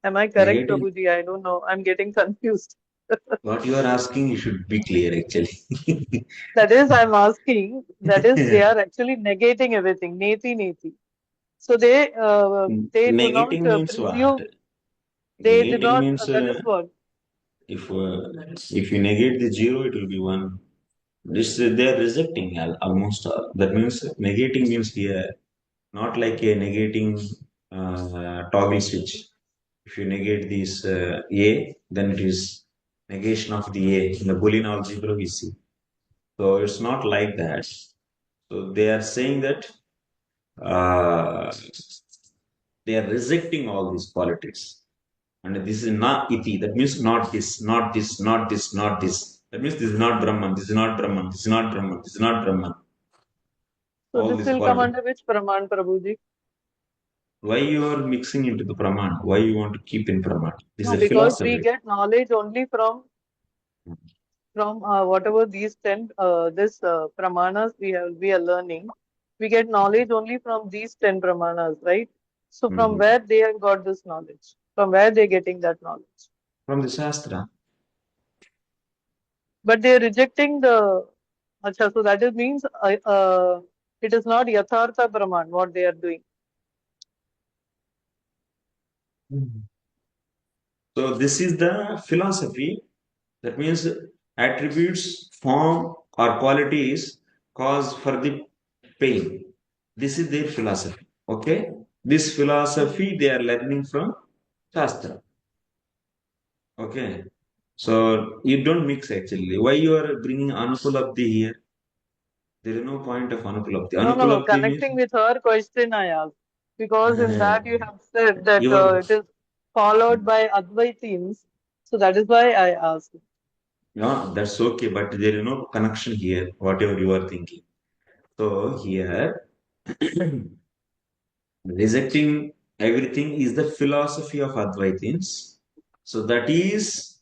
Speaker 10: Am I correct,
Speaker 2: Negating.
Speaker 10: Prabhuji? I don't know. I'm getting confused.
Speaker 2: What you are asking, you should be clear actually.
Speaker 10: That is, I'm asking, that is, they are actually negating everything. Neti, neti. So they do not
Speaker 2: Negating means what?
Speaker 10: presume, they do
Speaker 2: Negating
Speaker 10: not,
Speaker 2: means
Speaker 10: that is what?
Speaker 2: if you negate the zero, it will be one. This they are rejecting almost all. That means negating means here not like a negating toggle switch. If you negate this A, then it is negation of the A. In the Boolean algebra, we see. So it's not like that. So they are saying that they are rejecting all these qualities. And this is not iti. That means not this, not this, not this, not this. That means this is not Brahman, this is not Brahman, this is not Brahman, this is not Brahman.
Speaker 10: So
Speaker 2: All
Speaker 10: this
Speaker 2: these
Speaker 10: will come
Speaker 2: qualities.
Speaker 10: under which Praman, Prabhuji?
Speaker 2: Why you are mixing into the Praman? Why you want to keep in Praman? This
Speaker 10: No,
Speaker 2: is a
Speaker 10: because we
Speaker 2: philosophy.
Speaker 10: get knowledge only from whatever these 10 pramanas we are learning. We get knowledge only from these 10 pramanas, right? So from where they have got this knowledge? From where they're getting that knowledge?
Speaker 2: From the Sastra.
Speaker 10: But they're rejecting the Acha, so that means it is not Yathartha Praman what they are doing.
Speaker 2: So this is the philosophy. That means attributes, form, or qualities cause for the pain. This is their philosophy. Okay? This philosophy they are learning from Shastra. Okay? So you don't mix actually. Why you are bringing anupalabdhi here? There is no point of anupalabdhi.
Speaker 10: No.
Speaker 2: Anupalabdhi
Speaker 10: Connecting with her question I asked. Because in that you have said that
Speaker 2: Your,
Speaker 10: it is followed by Advaitins. So that is why I asked.
Speaker 2: no, that's okay, but there is no connection here, whatever you are thinking. So here, rejecting everything is the philosophy of Advaitins. So that is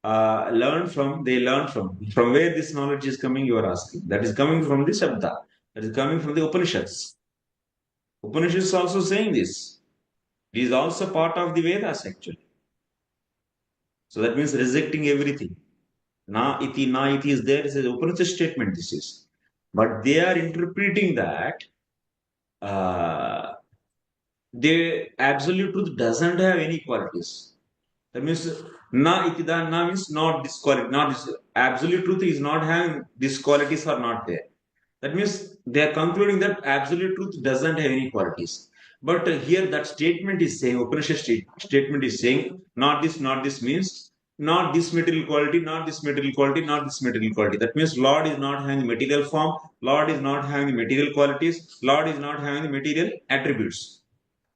Speaker 2: they learn from where this knowledge is coming, you are asking. That is coming from the Shabda. That is coming from the Upanishads. Upanishads is also saying this. It is also part of the Vedas actually. So that means rejecting everything. Na iti is there. It's an Upanishad statement, this is. But they are interpreting that the absolute truth doesn't have any qualities. That means na itida na means not this quality, not this absolute truth is not having these qualities are not there. That means they are concluding that absolute truth doesn't have any qualities. But here that statement is saying, Upanishad statement is saying, not this means not this material quality, not this material quality, not this material quality. That means Lord is not having the material form, Lord is not having the material qualities, Lord is not having the material attributes.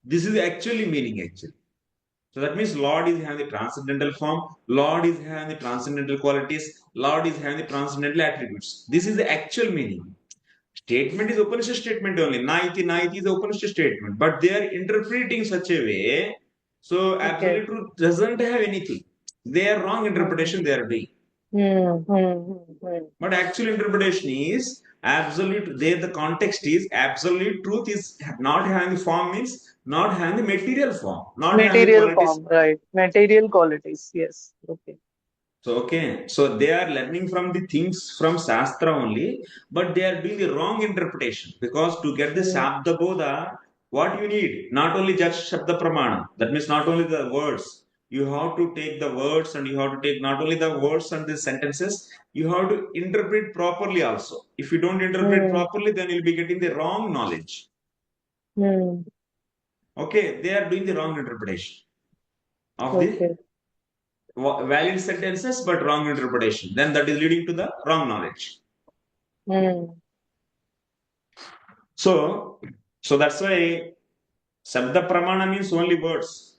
Speaker 2: This is actually meaning actually. So that means Lord is having the transcendental form, Lord is having the transcendental qualities, Lord is having the transcendental attributes. This is the actual meaning. Statement is Upanishad statement only. Naiti is the Upanishad statement. But they are interpreting such a way, so absolute truth doesn't have anything. They are wrong interpretation they are doing. But actual interpretation is absolute. There the context is absolute truth is not having the form means not having the material form, not having the
Speaker 10: Material
Speaker 2: qualities.
Speaker 10: form, right? Material qualities. Yes. Okay.
Speaker 2: So they are learning from the things from Sastra only, but they are doing the wrong interpretation, because to get the Shabda Bodha, what you need, not only just Shabda Pramana, that means not only the words, you have to take the words and you have to take not only the words and the sentences, you have to interpret properly also. If you don't interpret properly, then you'll be getting the wrong knowledge. Okay, they are doing the wrong interpretation of the valid sentences but wrong interpretation, then that is leading to the wrong knowledge. So that's why Sabda Pramana means only words,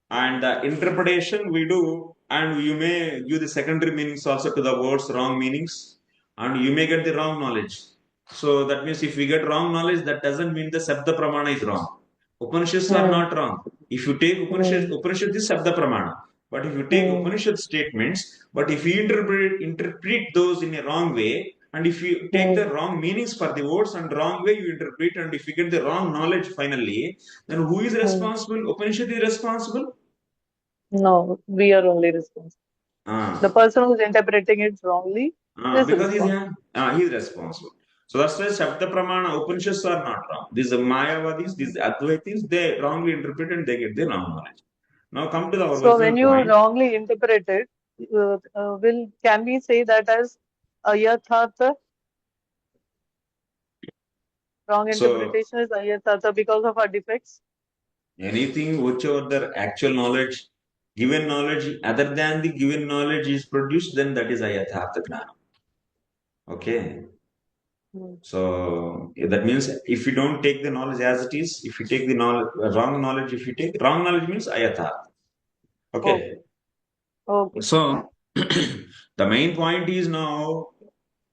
Speaker 2: and the interpretation we do, and you may give the secondary meanings also to the words, wrong meanings, and you may get the wrong knowledge. So that means if we get wrong knowledge, that doesn't mean the Sabda Pramana is wrong. Upanishads are not wrong. If you take Upanishad is Sabda Pramana. But if you take Upanishad statements, but if you interpret those in a wrong way, and if you take the wrong meanings for the words and wrong way you interpret, and if you get the wrong knowledge finally, then who is responsible? Upanishad is responsible?
Speaker 10: No, we are only responsible. The person who is interpreting it wrongly is
Speaker 2: because
Speaker 10: responsible.
Speaker 2: He is responsible. So that's why Shabda Pramana, Upanishads are not wrong. These Mayavadis, these Advaitis, they wrongly interpret and they get the wrong knowledge. Now come to the original
Speaker 10: So when you
Speaker 2: point.
Speaker 10: wrongly interpret it, can we say that as ayathartha? Wrong interpretation is ayathartha because of our defects?
Speaker 2: Anything whichever the actual knowledge, given knowledge, other than the given knowledge is produced, then that is ayathartha jnanam. Okay. So that means if you don't take the knowledge as it is, if you take the wrong knowledge, if you take wrong knowledge means ayathartha. Okay. So the main point is now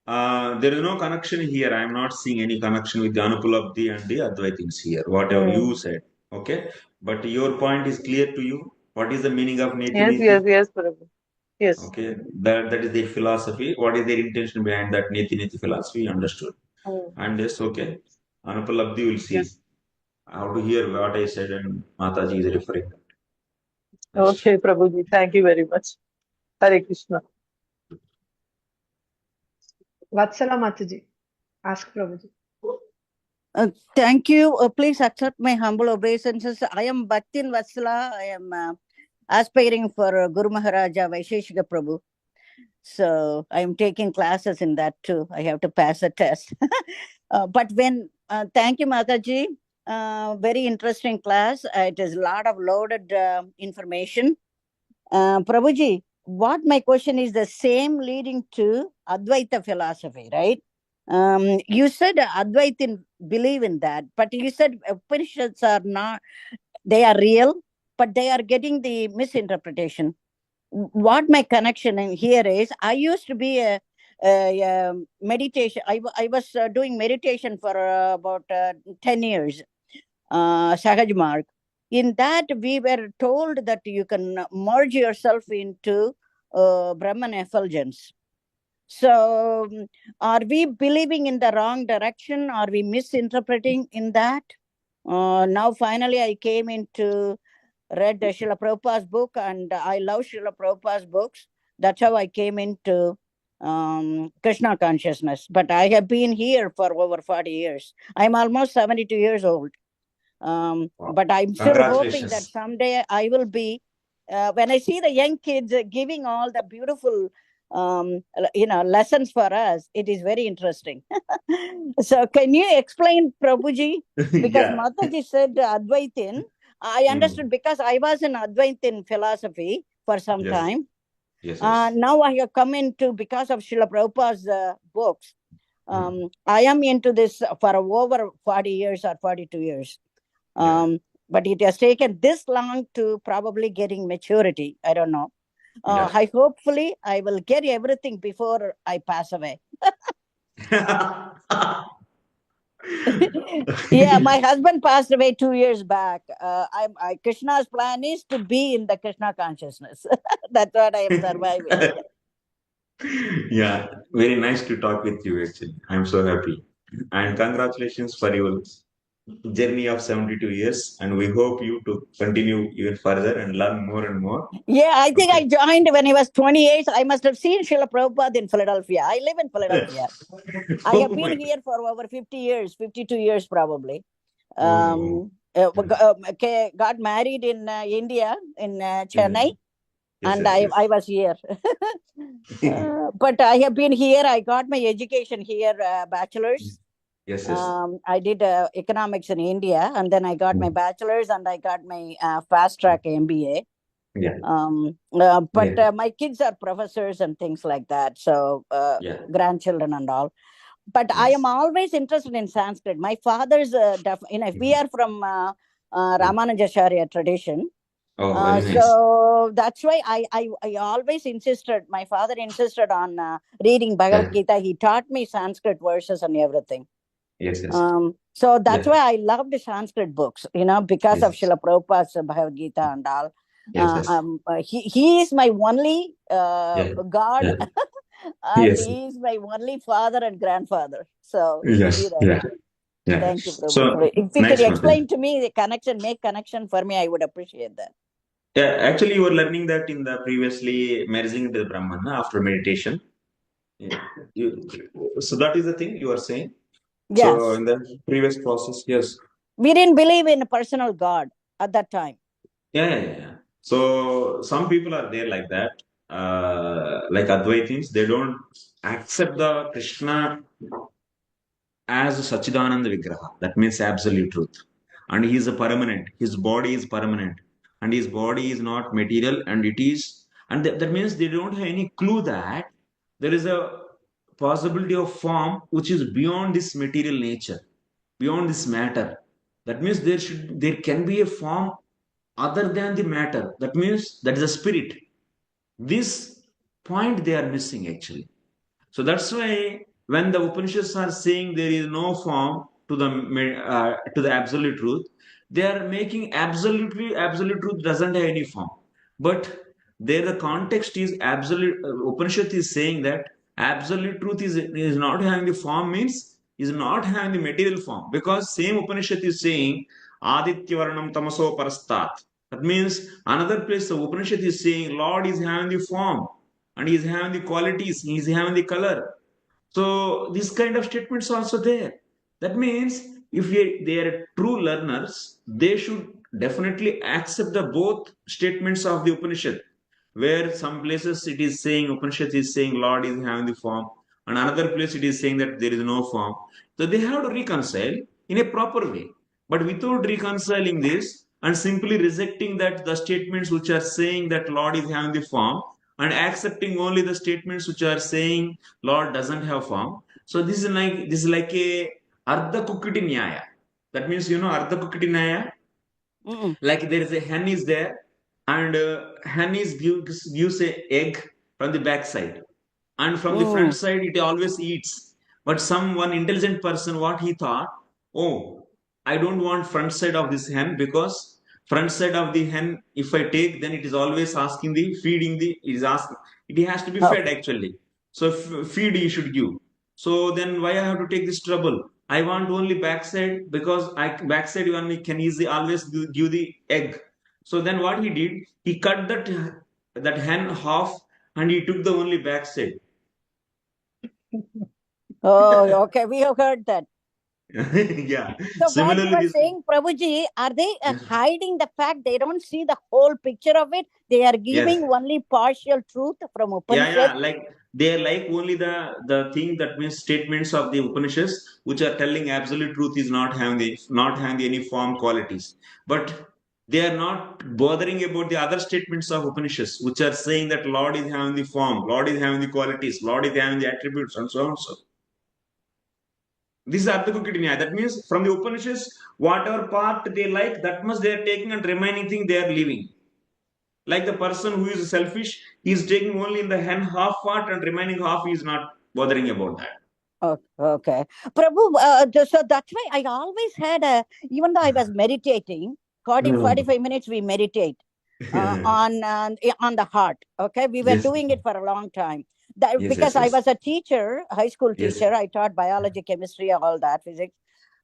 Speaker 2: there is no connection here. I am not seeing any connection with the anupalabdhi and the advaitins here. Whatever you said, okay. But your point is clear to you. What is the meaning of neti?
Speaker 10: Yes, Prabhu. Yes.
Speaker 2: Okay, that is their philosophy. What is their intention behind that neti philosophy? Understood. And yes, okay. Anupalabdhi will see how to hear what I said, and Mataji is referring.
Speaker 10: Okay, Prabhuji. Thank you very much. Hare Krishna.
Speaker 1: Vatsala Mataji, ask Prabhuji.
Speaker 6: Thank you. Please accept my humble obeisances. I am Bhaktin Vatsala. I am aspiring for Guru Maharaja Vaisheshika Prabhu. So I am taking classes in that too. I have to pass a test. But thank you, Mataji. Very interesting class. It is a lot of loaded information. Prabhuji, what my question is the same leading to Advaita philosophy, right? You said Advaitin believe in that, but you said Upanishads are not, they are real, but they are getting the misinterpretation. What my connection in here is, I used to be a meditation. I was doing meditation for about 10 years, Sahaj Marg. In that, we were told that you can merge yourself into Brahman effulgence. So, are we believing in the wrong direction? Are we misinterpreting in that? Now, finally, I came into read Srila Prabhupada's book, and I love Srila Prabhupada's books. That's how I came into Krishna consciousness. But I have been here for over 40 years. I'm almost 72 years old. But I'm still hoping that someday I will be, when I see the young kids giving all the beautiful lessons for us, it is very interesting. So can you explain, Prabhuji? Because Mataji said Advaitin. I understood because I was in Advaitin philosophy for some time. Now I have come into, because of Srila Prabhupada's books, I am into this for over 40 years or 42 years. but it has taken this long to probably getting maturity. I don't know.
Speaker 2: Yeah.
Speaker 6: I hopefully I will get everything before I pass away. Yeah, my husband passed away 2 years back. Krishna's plan is to be in the Krishna consciousness. That's what I am surviving.
Speaker 2: Yeah, very nice to talk with you actually. I'm so happy. And congratulations for your journey of 72 years. And we hope you to continue even further and learn more and more.
Speaker 6: Yeah, I think
Speaker 2: Okay.
Speaker 6: I joined when I was 28. I must have seen Srila Prabhupada in Philadelphia. I live in Philadelphia. I have
Speaker 2: Oh my
Speaker 6: been here for over 50 years, 52 years probably.
Speaker 2: Oh.
Speaker 6: Got married in India, in Chennai,
Speaker 2: Yes,
Speaker 6: and
Speaker 2: yes,
Speaker 6: I was here. But I have been here. I got my education here, bachelor's.
Speaker 2: yes, yes.
Speaker 6: I did economics in India, and then I got my bachelor's, and I got my fast track MBA.
Speaker 2: Yeah.
Speaker 6: But
Speaker 2: Yeah.
Speaker 6: my kids are professors and things like that, so
Speaker 2: Yeah.
Speaker 6: grandchildren and all. But I am always interested in Sanskrit. My father's, we are from Ramanujacharya tradition.
Speaker 2: Oh, very nice.
Speaker 6: So that's why I always insisted, my father insisted on reading Bhagavad Gita. He taught me Sanskrit verses and everything.
Speaker 2: Yes, yes.
Speaker 6: So that's why I loved Sanskrit books, because of
Speaker 2: Yes.
Speaker 6: Srila Prabhupada's Bhagavad Gita and all.
Speaker 2: Yes, yes.
Speaker 6: He is my only God,
Speaker 2: Yeah.
Speaker 6: and
Speaker 2: Yes.
Speaker 6: he is my only father and grandfather. So he
Speaker 2: Yes.
Speaker 6: did.
Speaker 2: Yeah. Yeah.
Speaker 6: Thank you, Prabhu.
Speaker 2: So
Speaker 6: If you
Speaker 2: nice
Speaker 6: could
Speaker 2: one.
Speaker 6: explain to me the connection, make connection for me, I would appreciate that.
Speaker 2: Yeah, actually, you were learning that in the previously merging into the Brahmana after meditation. Yeah. So that is the thing you are saying.
Speaker 6: Yes.
Speaker 2: So in the previous process, yes.
Speaker 6: We didn't believe in a personal God at that time.
Speaker 2: Yeah. So some people are there like that, like Advaitins. They don't accept the Krishna as Sachidananda Vigraha. That means absolute truth. And he is a permanent. His body is permanent. And his body is not material. And it is, and that means they don't have any clue that there is a possibility of form which is beyond this material nature, beyond this matter. That means there can be a form other than the matter. That means that is a spirit. This point they are missing actually. So that's why when the Upanishads are saying there is no form to the absolute truth, they are making absolute truth doesn't have any form. But there the context is absolute. Upanishad is saying that absolute truth is not having the form, means is not having the material form, because same Upanishad is saying Adityavarnam tamaso parastat. That means another place the Upanishad is saying Lord is having the form and he is having the qualities, he is having the color. So this kind of statements also there. That means if they are true learners, they should definitely accept the both statements of the Upanishad. Where some places it is saying Upanishad is saying Lord is having the form, and another place it is saying that there is no form. So they have to reconcile in a proper way. But without reconciling this and simply rejecting that the statements which are saying that Lord is having the form, and accepting only the statements which are saying Lord doesn't have form. So this is like a arthapatti nyaya. That means arthapatti nyaya. Like there is a hen is there, and hen is gives a egg from the back side, and from the front side it always eats. But one intelligent person, what he thought, oh, I don't want front side of this hen, because front side of the hen, if I take, then it is always asking the feeding the it is asking, it has to be fed actually. So feed you should give. So then why I have to take this trouble? I want only backside, because backside only can easily always give the egg. So then what he did, he cut that hen half, and he took the only backside.
Speaker 6: Oh, okay. We have heard that.
Speaker 2: Yeah.
Speaker 6: So
Speaker 2: Similarly,
Speaker 6: what you are saying, Prabhuji, are they hiding the fact they don't see the whole picture of it? They are giving only partial truth from Upanishad.
Speaker 2: Yeah. Like they are like only the thing, that means statements of the Upanishads which are telling absolute truth is not having any form qualities. But they are not bothering about the other statements of Upanishads which are saying that Lord is having the form, Lord is having the qualities, Lord is having the attributes, and so on. So This is arthapatti nyaya. That means from the Upanishads, whatever part they like, that much they are taking, and remaining thing they are leaving. Like the person who is selfish, he is taking only in the hand half part, and remaining half he is not bothering about that.
Speaker 6: Okay. Prabhu, so that's why I always had even though I was meditating, 45 minutes we meditate on the heart. Okay. We were
Speaker 2: Yes.
Speaker 6: doing it for a long time. That,
Speaker 2: Yes,
Speaker 6: because
Speaker 2: yes,
Speaker 6: I
Speaker 2: yes.
Speaker 6: was a teacher, high school
Speaker 2: Yes.
Speaker 6: teacher. I taught biology, chemistry, all that, physics.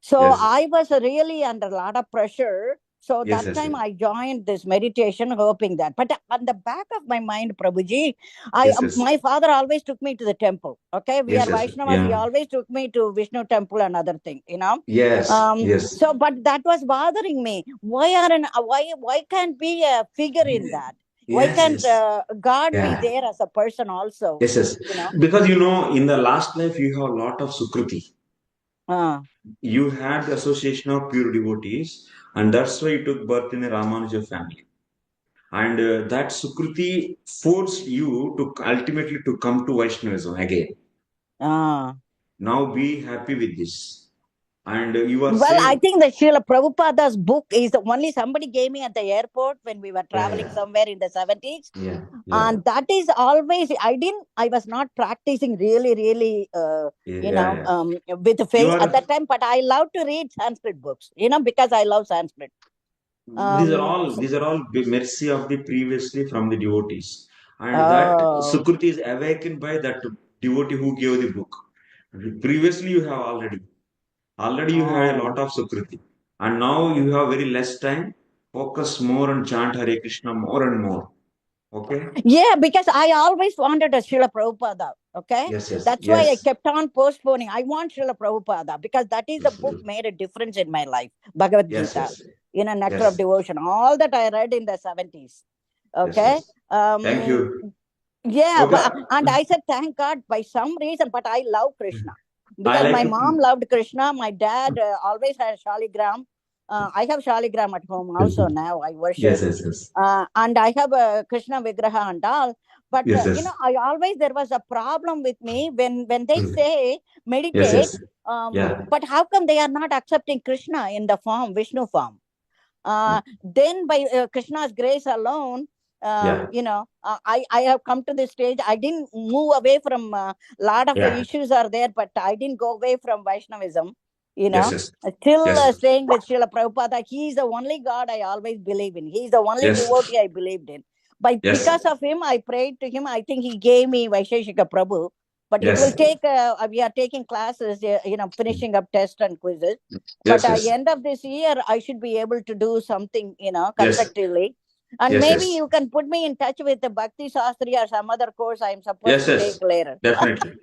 Speaker 6: So
Speaker 2: Yes.
Speaker 6: I was really under a lot of pressure. So
Speaker 2: Yes,
Speaker 6: that
Speaker 2: yes,
Speaker 6: time
Speaker 2: yes.
Speaker 6: I joined this meditation, hoping that. But on the back of my mind, Prabhuji,
Speaker 2: Yes, yes.
Speaker 6: my father always took me to the temple. Okay, we
Speaker 2: Yes,
Speaker 6: are
Speaker 2: yes.
Speaker 6: Vaishnavas. He
Speaker 2: Yeah.
Speaker 6: always took me to Vishnu temple and other thing.
Speaker 2: Yes. Yes.
Speaker 6: So, but that was bothering me. Why can't be a figure in that? Why
Speaker 2: Yes,
Speaker 6: can't
Speaker 2: yes.
Speaker 6: God be
Speaker 2: Yeah.
Speaker 6: there as a person also?
Speaker 2: Yes, yes. Because in the last life you have a lot of sukruti. You had the association of pure devotees, and that's why you took birth in a Ramanuja family. And that sukruti forced you to ultimately to come to Vaishnavism again. Now be happy with this. And you are
Speaker 6: Well,
Speaker 2: saying,
Speaker 6: I think the Srila Prabhupada's book is the only somebody gave me at the airport when we were traveling somewhere in the 70s.
Speaker 2: Yeah.
Speaker 6: And that is always, I was not practicing really, with faith at that time, but I love to read Sanskrit books, because I love Sanskrit.
Speaker 2: These are all mercy of the previously from the devotees, and that sukruti is awakened by that devotee who gave the book. Previously you have already you had a lot of sukruti, and now you have very less time. Focus more and chant Hare Krishna more and more. Okay.
Speaker 6: Yeah, because I always wanted a Srila Prabhupada. Okay.
Speaker 2: Yes, yes.
Speaker 6: That's why I kept on postponing. I want Srila Prabhupada because that is the book made a difference in my life. Bhagavad Gita, Nectar of Devotion, all that I read in the 70s. Okay.
Speaker 2: Thank you.
Speaker 6: Yeah,
Speaker 2: Okay.
Speaker 6: and I said, thank God by some reason, but I love Krishna. Because my mom loved Krishna. My dad always had Shaligram. I have Shaligram at home also now. I worship.
Speaker 2: Yes.
Speaker 6: And I have a Krishna Vigraha and all. But, I always, there was a problem with me when they say meditate. But how come they are not accepting Krishna in the form, Vishnu form? Then by Krishna's grace alone, I have come to this stage. I didn't move away from a lot of issues are there, but I didn't go away from Vaishnavism. Still staying with Srila Prabhupada. He is the only God I always believe in. He is the only devotee I believed in. But because of him, I prayed to him. I think he gave me Vaisheshika Prabhu. But it will take, we are taking classes, finishing up tests and quizzes. But at the end of this year, I should be able to do something, constructively. And maybe you can put me in touch with the Bhakti Sastra or some other course I am supposed to take later.
Speaker 2: Definitely.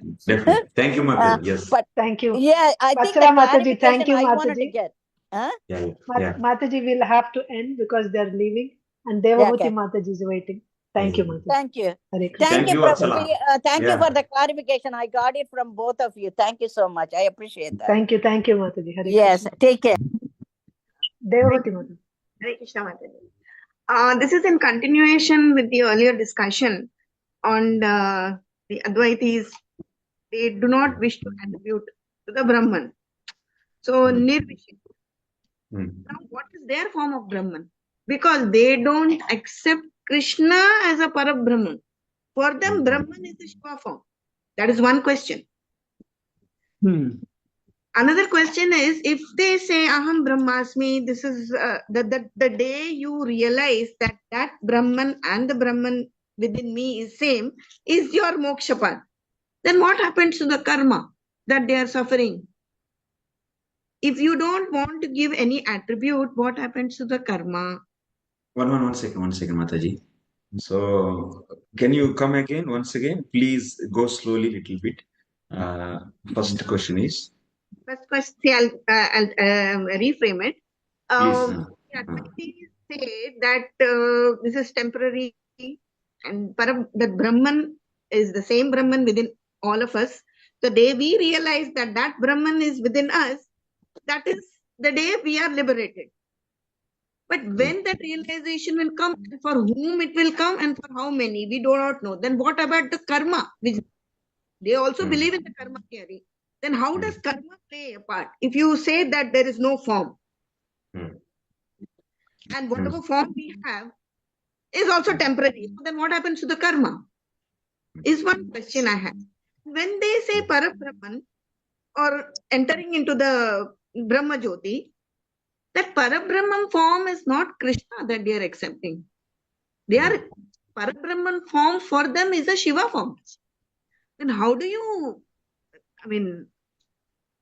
Speaker 2: Thank you, Mataji.
Speaker 6: But
Speaker 1: thank you.
Speaker 6: Yeah, I think the
Speaker 1: Mataji, thank you,
Speaker 6: I
Speaker 1: Mataji.
Speaker 6: wanted to get.
Speaker 1: Mataji will have to end because they are leaving, and Devahuti Mataji is waiting. Thank you, Mataji.
Speaker 6: Thank you.
Speaker 1: Thank
Speaker 6: you, Prabhuji. Thank you for the clarification. I got it from both of you. Thank you so much. I appreciate that.
Speaker 1: Thank you, Mataji. Hare
Speaker 6: yes,
Speaker 1: Krishna.
Speaker 6: Take care.
Speaker 1: Devahuti Mataji.
Speaker 12: Hare Krishna, Mataji. This is in continuation with the earlier discussion on the Advaitis. They do not wish to attribute to the Brahman. So, Nirvishit. Now, what is their form of Brahman? Because they don't accept Krishna as a Parabrahman. For them, Brahman is the Shiva form. That is one question. Another question is, if they say Aham Brahmasmi, this is the day you realize that Brahman and the Brahman within me is same, is your moksha path. Then what happens to the karma that they are suffering? If you don't want to give any attribute, what happens to the karma?
Speaker 2: One second, Mataji. So, can you come again once again? Please go slowly a little bit. First question is?
Speaker 12: First question, I'll reframe it. Say that this is temporary and that Brahman is the same Brahman within all of us. The day we realize that Brahman is within us, that is the day we are liberated. But when that realization will come, for whom it will come and for how many, we do not know. Then what about the karma? Which they also believe in the karma theory. then how does karma play a part? If you say that there is no form, and whatever form we have is also temporary, so then what happens to the karma? Is one question I have. When they say Parabrahman or entering into the Brahma Jyoti, that Parabrahman form is not Krishna that they are accepting. They are Parabrahman form for them is a Shiva form. Then how do you,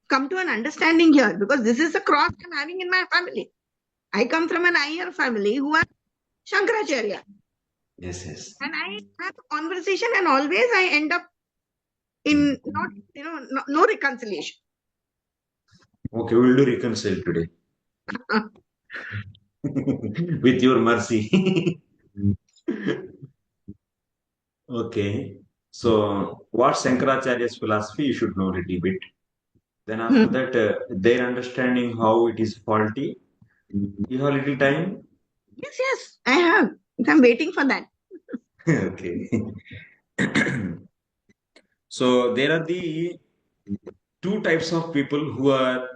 Speaker 12: come to an understanding here? Because this is a cross I'm having in my family. I come from an Iyer family who are Shankaracharya.
Speaker 2: Yes, yes.
Speaker 12: And I have a conversation and always I end up in no reconciliation.
Speaker 2: Okay, we'll do reconcile today. With your mercy. Okay. So, what Shankaracharya's philosophy you should know a little bit. Then after that, their understanding how it is faulty. You have little time?
Speaker 12: Yes, I have. I'm waiting for that.
Speaker 2: Okay. So there are the two types of people who are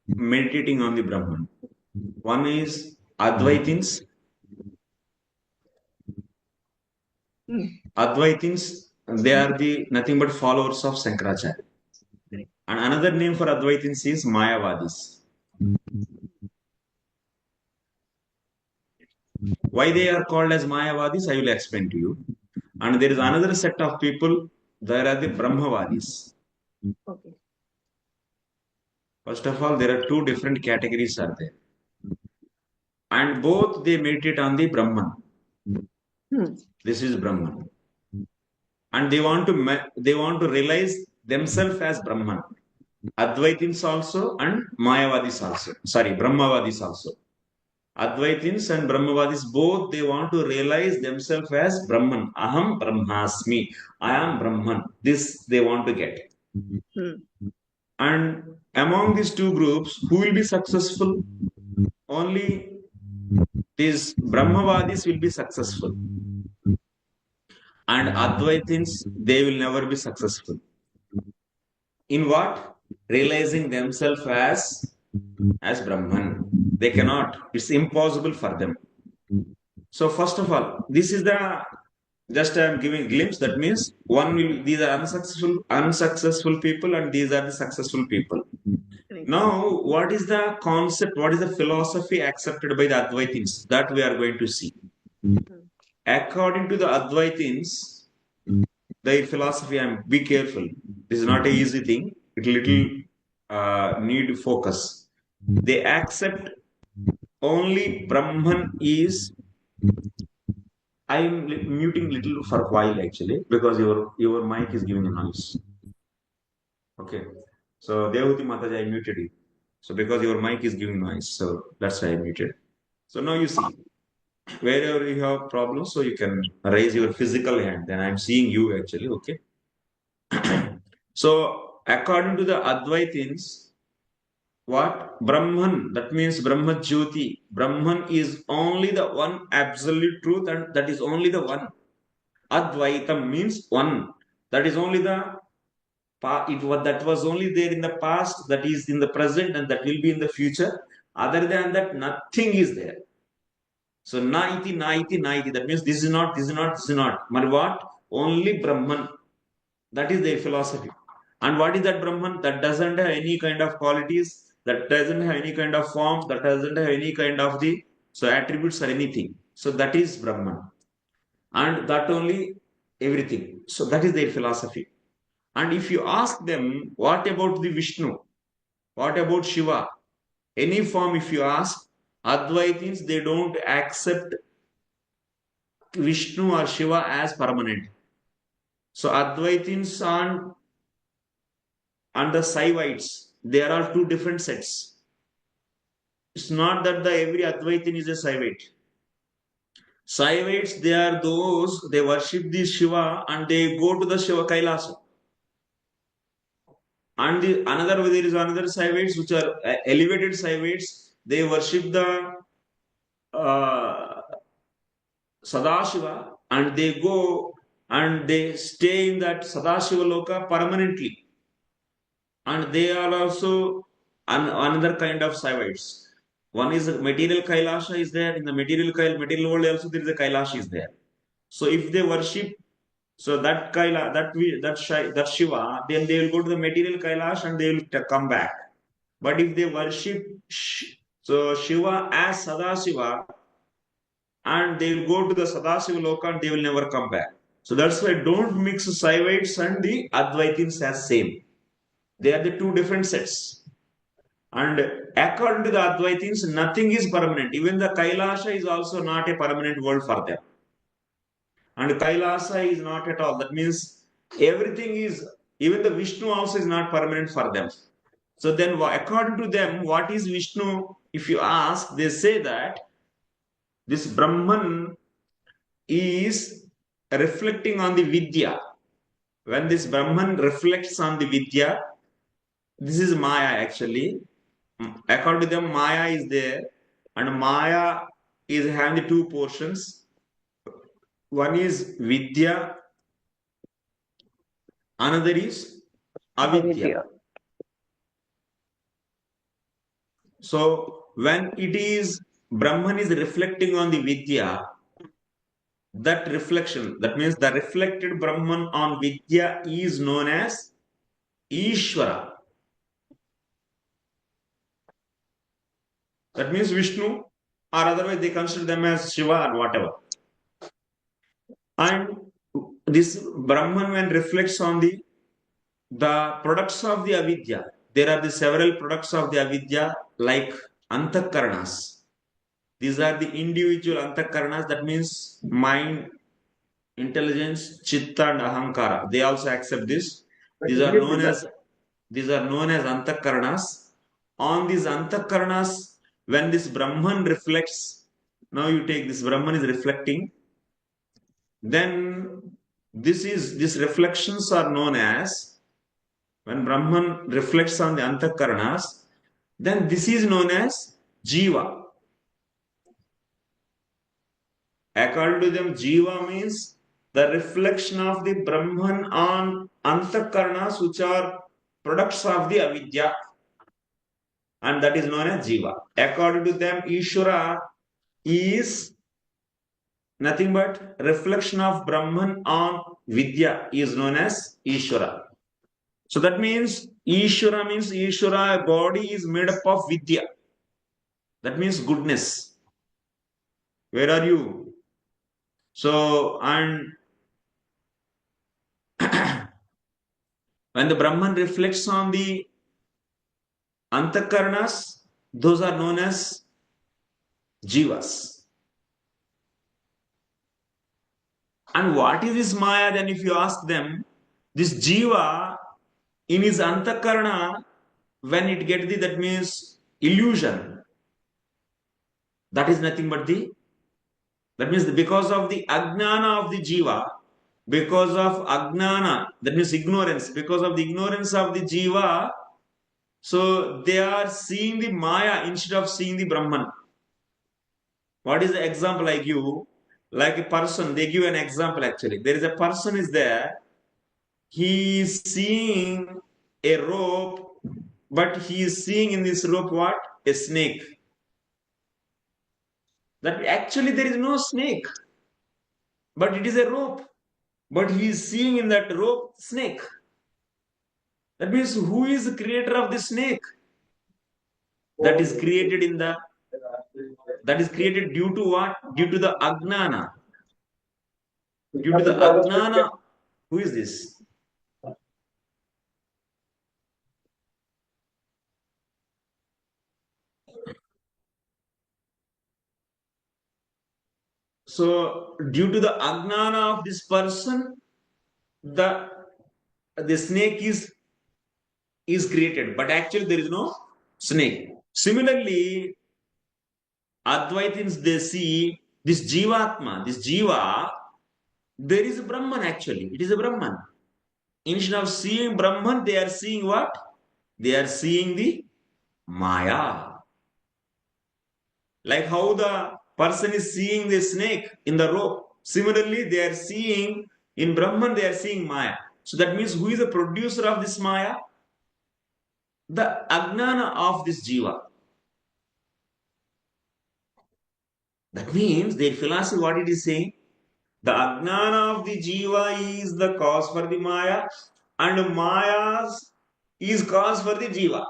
Speaker 2: meditating on the Brahman. One is Advaitins. Advaitins, they are the nothing but followers of Shankaracharya. And another name for Advaitins is Mayavadis. Why they are called as Mayavadis, I will explain to you. And there is another set of people, there are the Brahmavadis.
Speaker 12: Okay.
Speaker 2: First of all, there are two different categories are there. And both they meditate on the Brahman. This is Brahman. And they want to realize themselves as Brahman. Advaitins also and Mayavadis also. Sorry, Brahmavadis also. Advaitins and Brahmavadis both they want to realize themselves as Brahman. Aham Brahmasmi. I am Brahman. This they want to get. And among these two groups, who will be successful? Only these Brahmavadis will be successful. And Advaitins, they will never be successful. In what? Realizing themselves as Brahman. They cannot. It's impossible for them. So first of all, this is just I'm giving a glimpse. That means these are unsuccessful people, and these are the successful people. Now, what is the concept? What is the philosophy accepted by the Advaitins? That we are going to see. According to the Advaitins, their philosophy, be careful. This is not an easy thing. It little need focus. They accept only Brahman is. I am muting little for a while actually because your mic is giving a noise. Okay. So Devi Mataji, I muted you. So because your mic is giving noise, so that's why I muted. So now you see, wherever you have problems, so you can raise your physical hand. Then I'm seeing you actually. Okay. So according to the Advaitins, what? Brahman, that means Brahma Jyoti. Brahman is only the one absolute truth, and that is only the one. Advaitam means one. That is only that was only there in the past, that is in the present, and that will be in the future. Other than that, nothing is there. So naiti. That means this is not. But what? Only Brahman. That is their philosophy. And what is that Brahman? That doesn't have any kind of qualities, that doesn't have any kind of form, that doesn't have any kind of attributes or anything. So that is Brahman. And that only everything. So that is their philosophy. And if you ask them, what about the Vishnu? What about Shiva? Any form, if you ask, Advaitins, they don't accept Vishnu or Shiva as permanent. So Advaitins and the Saivites, there are two different sets. It's not that every Advaitin is a Saivite. Saivites, they are those, they worship the Shiva and they go to the Shiva Kailasa. And there is another Saivites which are elevated Saivites. They worship the Sadashiva and they go and they stay in that Sadashiva Loka permanently. and they are also another kind of Saivites. One is material Kailasha is there. In the material world also there is a Kailasha is there. So if they worship, so that that Shiva, then they will go to the material Kailash and they will come back. But if they worship so Shiva as Sadashiva, and they will go to the Sadashiva Loka and they will never come back. So that's why don't mix Saivites and the Advaitins as same. They are the two different sets. And according to the Advaitins, nothing is permanent. Even the Kailasha is also not a permanent world for them. And Kailasa is not at all. That means everything is, even the Vishnu also is not permanent for them. So then according to them, what is Vishnu? If you ask, they say that this Brahman is reflecting on the Vidya. When this Brahman reflects on the Vidya, this is Maya actually. According to them, Maya is there, and Maya is having the two portions. One is Vidya, another is Avidya. So when it is Brahman is reflecting on the Vidya, that reflection, that means the reflected Brahman on Vidya is known as Ishvara. That means Vishnu, or otherwise they consider them as Shiva or whatever. And this Brahman, when reflects on the products of the avidya, there are the several products of the avidya like antakaranas. These are the individual antakaranas, that means mind, intelligence, chitta and ahankara. They also accept this. These are known as antakaranas. On these antakaranas, when this Brahman reflects, now you take this Brahman is reflecting, then these reflections are known as, when Brahman reflects on the antakaranas, then this is known as Jiva. According to them, Jiva means the reflection of the Brahman on antakaranas, which are products of the avidya, and that is known as Jiva. According to them, Ishvara is nothing but reflection of Brahman on Vidya is known as Ishvara. So that means Ishvara, body is made up of Vidya. That means goodness. Where are you? So, and when the Brahman reflects on the antakaranas, those are known as Jivas. And what is this Maya then, if you ask them? This Jiva in his antakarana, when it gets the, that means illusion, that is nothing but that means because of the ajnana of the Jiva, because of ajnana, that means ignorance, because of the ignorance of the Jiva, so they are seeing the Maya instead of seeing the Brahman. What is the example I give? Like a person, they give an example actually. There is a person is there, he is seeing a rope, but he is seeing in this rope what? A snake. That actually there is no snake, but it is a rope. But he is seeing in that rope snake. That means who is the creator of the snake? That is created due to what? Due to the ajnana. Due to the ajnana, who is this? So due to the ajnana of this person, the snake is created, but actually there is no snake. Similarly, Advaitins, they see this Jivatma, this Jiva, there is a Brahman actually. It is a Brahman. Instead of seeing Brahman, they are seeing what? They are seeing the Maya. Like how the person is seeing the snake in the rope. Similarly, they are seeing, in Brahman, they are seeing Maya. So that means who is the producer of this Maya? the ajnana of this jiva. That means their philosophy, what it is saying, the ajnana of the jiva is the cause for the maya, and maya's is cause for the jiva.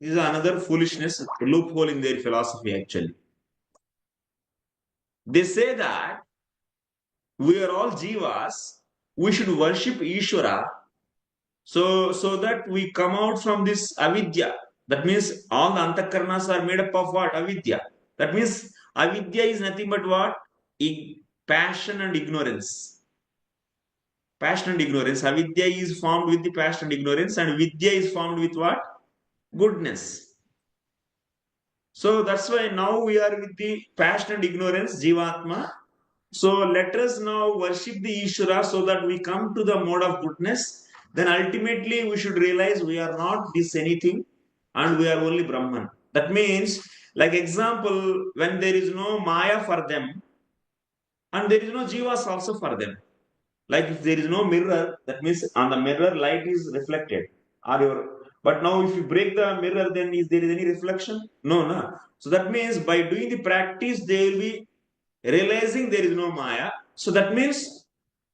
Speaker 2: This is another foolishness, loophole in their philosophy actually. They say that we are all jivas, we should worship Ishvara, so that we come out from this avidya. That means all the antakarnas are made up of what? Avidya. That means avidya is nothing but what? Passion and ignorance. Passion and ignorance. Avidya is formed with the passion and ignorance, and vidya is formed with what? Goodness. So that's why now we are with the passion and ignorance, Jivatma. So let us now worship the Ishvara so that we come to the mode of goodness. Then ultimately we should realize we are not this anything and we are only Brahman. That means, like example, when there is no Maya for them and there is no Jivas also for them. Like if there is no mirror, that means on the mirror light is reflected. But now if you break the mirror, then is there any reflection? No, no. So that means by doing the practice, they will be realizing there is no Maya. So that means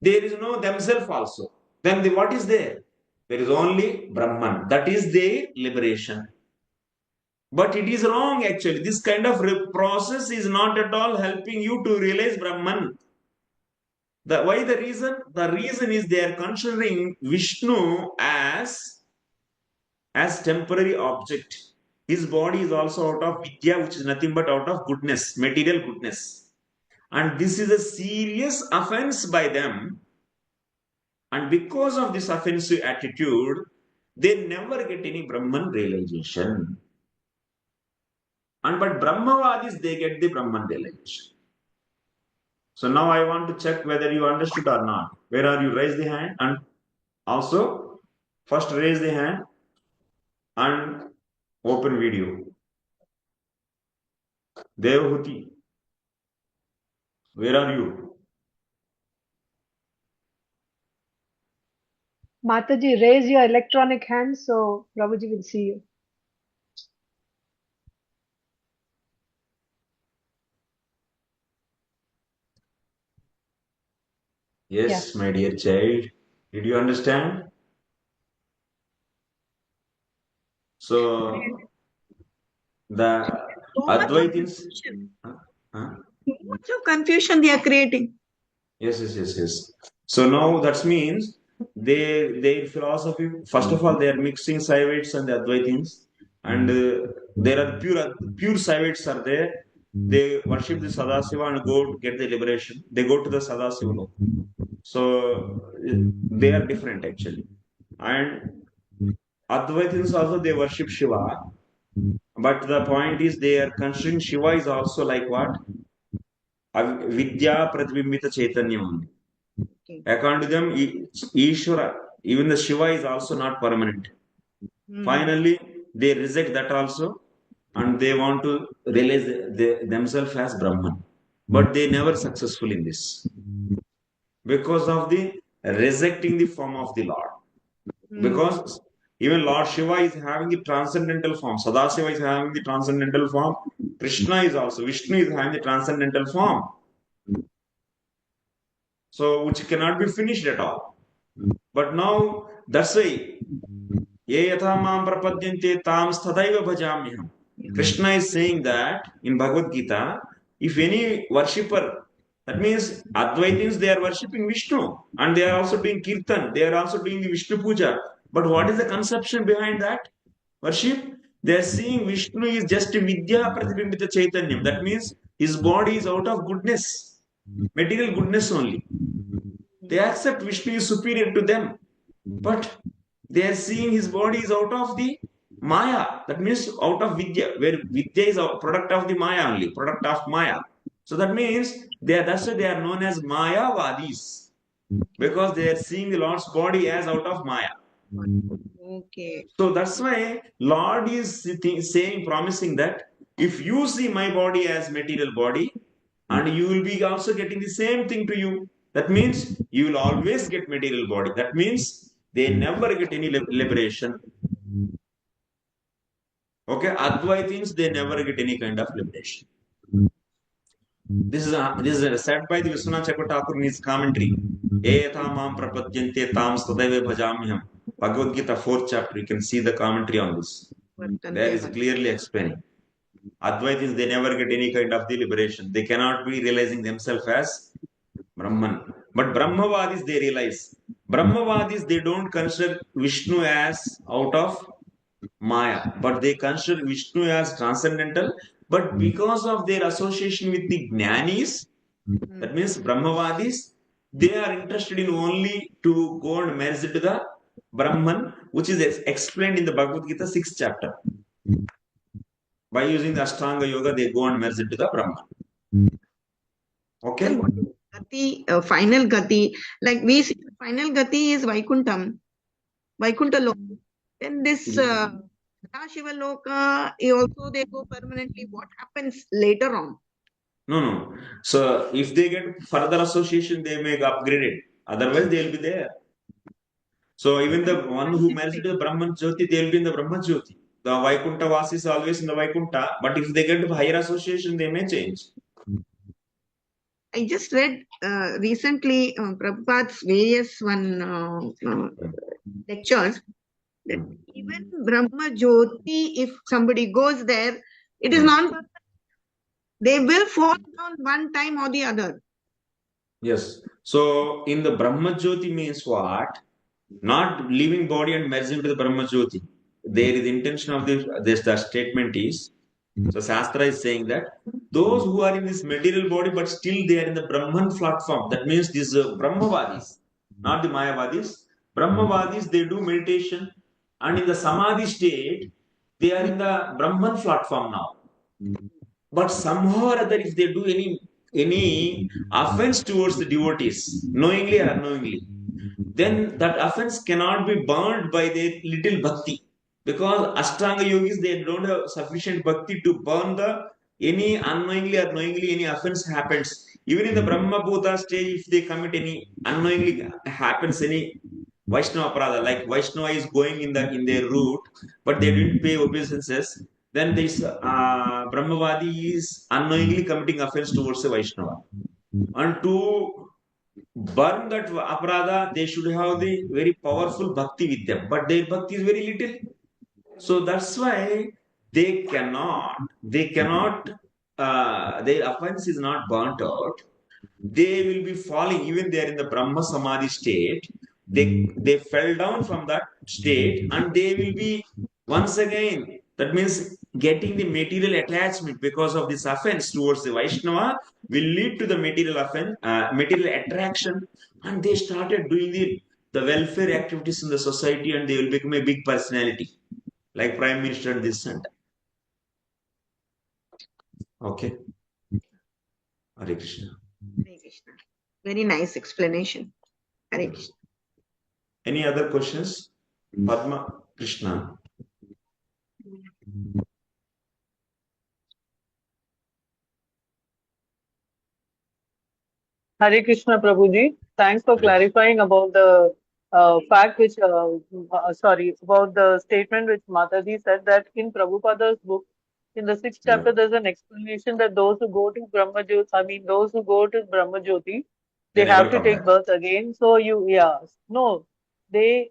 Speaker 2: there is no themselves also. Then what is there? There is only Brahman. That is their liberation. But it is wrong actually. This kind of process is not at all helping you to realize Brahman. Why the reason? The reason is they are considering Vishnu as temporary object. His body is also out of vidya, which is nothing but out of goodness, material goodness. And this is a serious offense by them. And because of this offensive attitude, they never get any Brahman realization. But Brahmavadis, they get the Brahman realization. So now I want to check whether you understood or not. Where are you? Raise the hand. And also, first raise the hand and open video. Devahuti, where are you?
Speaker 1: Mataji, raise your electronic hand so Prabhuji will see you.
Speaker 2: Yes, my dear child. Did you understand? So, the Advaitins.
Speaker 12: Much of confusion they are creating.
Speaker 2: Yes. So now that means their philosophy, first of all, they are mixing Saivites and the Advaitins, and there are pure Saivites are there. They worship the Sadasiva and go to get the liberation. They go to the Sadasiva. So they are different actually. And Advaitins also they worship Shiva, but the point is they are considering Shiva is also like what? Vidya Pratibhimbita Chaitanyam. According to them, Ishvara, even the Shiva is also not permanent. Finally, they reject that also and they want to realize themselves as Brahman. But they never successful in this because of the rejecting the form of the Lord. Because even Lord Shiva is having the transcendental form. Sadasiva is having the transcendental form. Krishna is also, Vishnu is having the transcendental form. So, which cannot be finished at all. But now, that's why, ye yatha mam prapadyante tam stadaiva bhajamyaham. Krishna is saying that in Bhagavad Gita, if any worshipper, that means Advaitins, they are worshipping Vishnu and they are also doing Kirtan, they are also doing the Vishnu Puja. But what is the conception behind that worship? They are seeing Vishnu is just Vidya Pratibhimbita Chaitanyam. That means his body is out of goodness, material goodness only. They accept Vishnu is superior to them, but they are seeing his body is out of the Maya. That means out of Vidya, where Vidya is a product of the Maya only, product of Maya. So that means that's why they are known as Mayavadis, because they are seeing the Lord's body as out of Maya.
Speaker 12: Okay.
Speaker 2: So that's why Lord is promising that if you see my body as material body, and you will be also getting the same thing to you. That means you will always get material body. That means they never get any liberation. Okay, Advaitins, they never get any kind of liberation. This is said by the Vishwanath Chakravarti in his commentary. Etamam prapadyante tam stadaive bhajamyam. Bhagavad Gita 4th chapter. You can see the commentary on this. There is clearly explaining. Advaitis, they never get any kind of the liberation. They cannot be realizing themselves as Brahman. But Brahmavadis, they realize. Brahmavadis, they don't consider Vishnu as out of Maya, but they consider Vishnu as transcendental. But because of their association with the Jnanis, that means Brahmavadis, they are interested in only to go and merge into the Brahman, which is explained in the Bhagavad Gita 6th chapter. By using the Ashtanga Yoga, they go and merge into the Brahman. Okay?
Speaker 12: Gati, final Gati, like we see, final Gati is Vaikuntham, Vaikuntha Loka. Then this Shiva Loka, also they go permanently. What happens later on?
Speaker 2: No. So if they get further association, they may upgrade it. Otherwise, they will be there. So even the one who marries to the Brahman Jyoti, they will be in the Brahman Jyoti. The Vaikuntha Vasi is always in the Vaikuntha, but if they get higher association, they may change.
Speaker 12: I just read recently Prabhupada's various lectures that even Brahma Jyoti, if somebody goes there, it is not. They will fall down one time or the other.
Speaker 2: Yes. So in the Brahma Jyoti means what? Not leaving body and merging to the Brahma Jyoti. There is the intention of the statement is. So Sastra is saying that those who are in this material body but still they are in the Brahman platform. That means these Brahmavadis, not the Mayavadis. Brahmavadis, they do meditation and in the Samadhi state, they are in the Brahman platform now. But somehow or other, if they do any offense towards the devotees, knowingly or unknowingly, then that offense cannot be burned by their little bhakti. Because Ashtanga yogis, they don't have sufficient bhakti to burn any unknowingly or knowingly any offense happens. Even in the Brahma Bhuta stage, if they commit any unknowingly happens any Vaishnava Prada, like Vaishnava is going in their route, but they didn't pay obeisances, then this Brahmavadi is unknowingly committing offense towards a Vaishnava. And to burn that aparada, they should have the very powerful bhakti with them, but their bhakti is very little. So that's why they cannot, their offense is not burnt out. They will be falling, even they are in the Brahma Samadhi state. They fell down from that state and they will be once again, that means getting the material attachment because of this offense towards the Vaishnava will lead to the material offense, material attraction, and they started doing the welfare activities in the society and they will become a big personality like Prime Minister and this and that. Okay. Hare Krishna.
Speaker 12: Hare Krishna. Very nice explanation. Hare Krishna.
Speaker 2: Any other questions? Padma Krishna.
Speaker 10: Hare Krishna Prabhuji. Thanks for clarifying about the about the statement which Mataji said that in Prabhupada's book, in the 6th chapter, there's an explanation that those who go to Brahma Jyoti, they have to take birth again. So they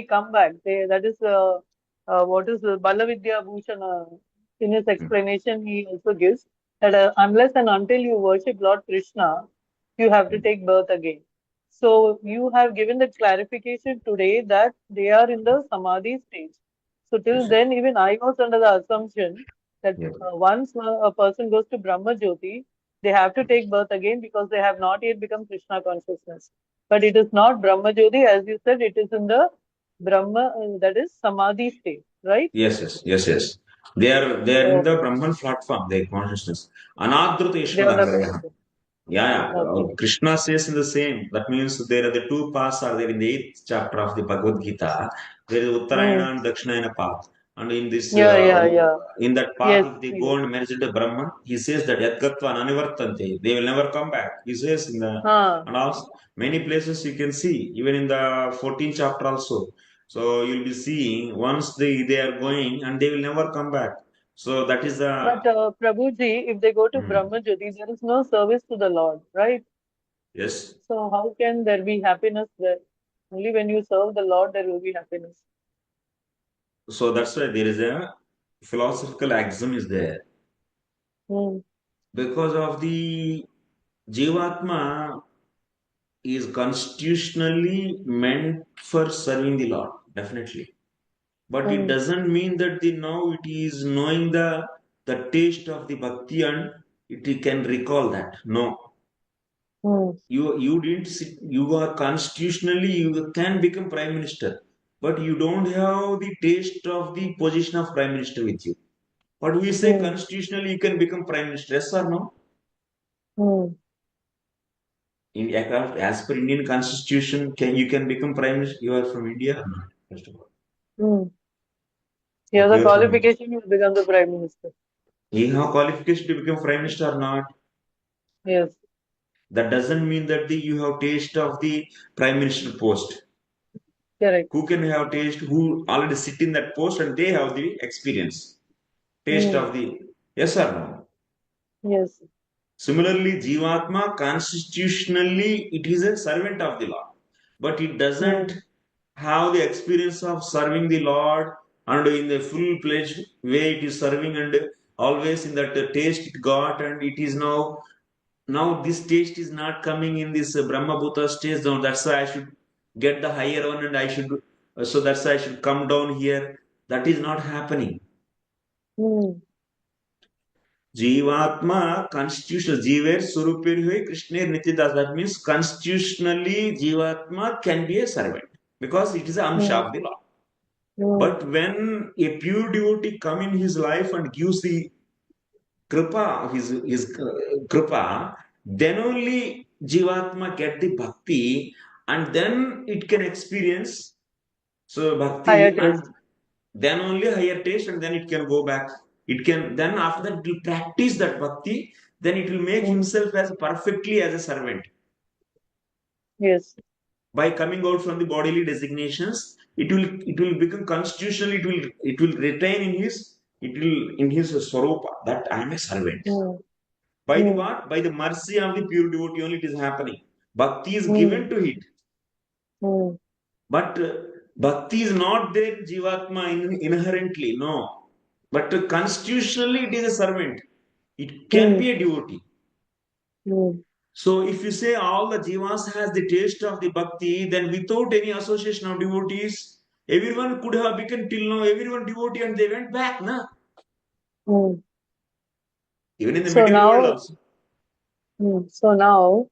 Speaker 10: come back. That is what is Balavidya Bhushan in his explanation he also gives that unless and until you worship Lord Krishna, you have to take birth again. So you have given the clarification today that they are in the Samadhi stage. So till then, even I was under the assumption that once a person goes to Brahma Jyoti, they have to take birth again because they have not yet become Krishna consciousness. But it is not Brahma Jyoti, as you said, it is in the Brahma, that is Samadhi state, right?
Speaker 2: Yes. They are in the Brahman platform, their consciousness. Anadruta Ishvara. Yeah.
Speaker 10: Okay.
Speaker 2: Krishna says in the same. That means there are the two paths are there in the 8th chapter of the Bhagavad Gita. There is Uttarayana and Dakshinayana path. And in this, in that path, if they go and merge into Brahman, he says that Yadgatva Nanivartante, they will never come back. He says in the and also many places you can see, even in the 14th chapter also. So you'll be seeing once they are going and they will never come back. So that is the.
Speaker 10: But Prabhuji, if they go to Brahma Jyoti, there is no service to the Lord, right?
Speaker 2: Yes.
Speaker 10: So how can there be happiness there? Only when you serve the Lord, there will be happiness.
Speaker 2: So that's why there is a philosophical axiom is there. Because of the Jivatma is constitutionally meant for serving the Lord, definitely. But it doesn't mean that now it is knowing the taste of the bhakti and it can recall that. No. You didn't sit, you are constitutionally, you can become prime minister, but you don't have the taste of the position of prime minister with you. But we say constitutionally you can become prime minister, yes or no? In as per Indian constitution, you can become prime minister. You are from India or not? First of all,
Speaker 10: You have the
Speaker 2: you are from India.
Speaker 10: qualification, you become the prime minister.
Speaker 2: You have qualification to become prime minister or not?
Speaker 10: Yes.
Speaker 2: That doesn't mean that you have taste of the prime minister post.
Speaker 10: Correct.
Speaker 2: Who can have taste? Who already sit in that post and they have the experience, taste of the, yes or no?
Speaker 10: Yes.
Speaker 2: Similarly, Jivatma constitutionally it is a servant of the Lord, but it doesn't have the experience of serving the Lord and in the full-fledged way it is serving and always in that taste it got and it is now this taste is not coming in this Brahma Bhuta stage. So that's why I should get the higher one and I should, so that's why I should come down here. That is not happening. Jivatma constitutional, Jiver Surupir Hui Krishna Nityadas. That means constitutionally Jivatma can be a servant because it is a Amsha of the law. But when a pure devotee come in his life and gives the kripa, his kripa, then only Jivatma get the bhakti and then it can experience so bhakti and then only higher taste and then it can go back. It can then after that it will practice that bhakti, then it will make himself as perfectly as a servant.
Speaker 10: Yes.
Speaker 2: By coming out from the bodily designations, it will become constitutional. It will retain in his swarupa that I am a servant. By the what? By the mercy of the pure devotee only it is happening. Bhakti is given to it. But bhakti is not there Jivatma inherently, no. But constitutionally it is a servant. It can be a devotee. So if you say all the jivas has the taste of the bhakti, then without any association of devotees, everyone could have become till now, everyone devotee and they went back, na? Even in the material world also.
Speaker 10: So now,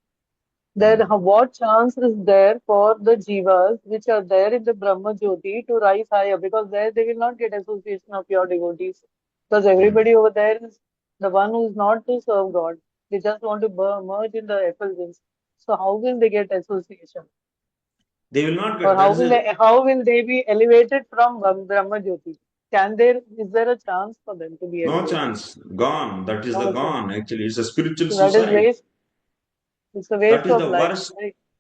Speaker 10: then what chance is there for the jivas which are there in the Brahma Jyoti to rise higher? Because there they will not get association of pure devotees. Because everybody over there is the one who is not to serve God. They just want to merge in the effulgence. So how will they get association?
Speaker 2: They will not get.
Speaker 10: Or how will they be elevated from Brahma Jyoti? Is there a chance for them to be elevated?
Speaker 2: No chance. Gone. That is the gone. Actually, it's a spiritual
Speaker 10: so that
Speaker 2: suicide.
Speaker 10: is waste. It's a waste
Speaker 2: That is
Speaker 10: of
Speaker 2: the
Speaker 10: life.
Speaker 2: worst.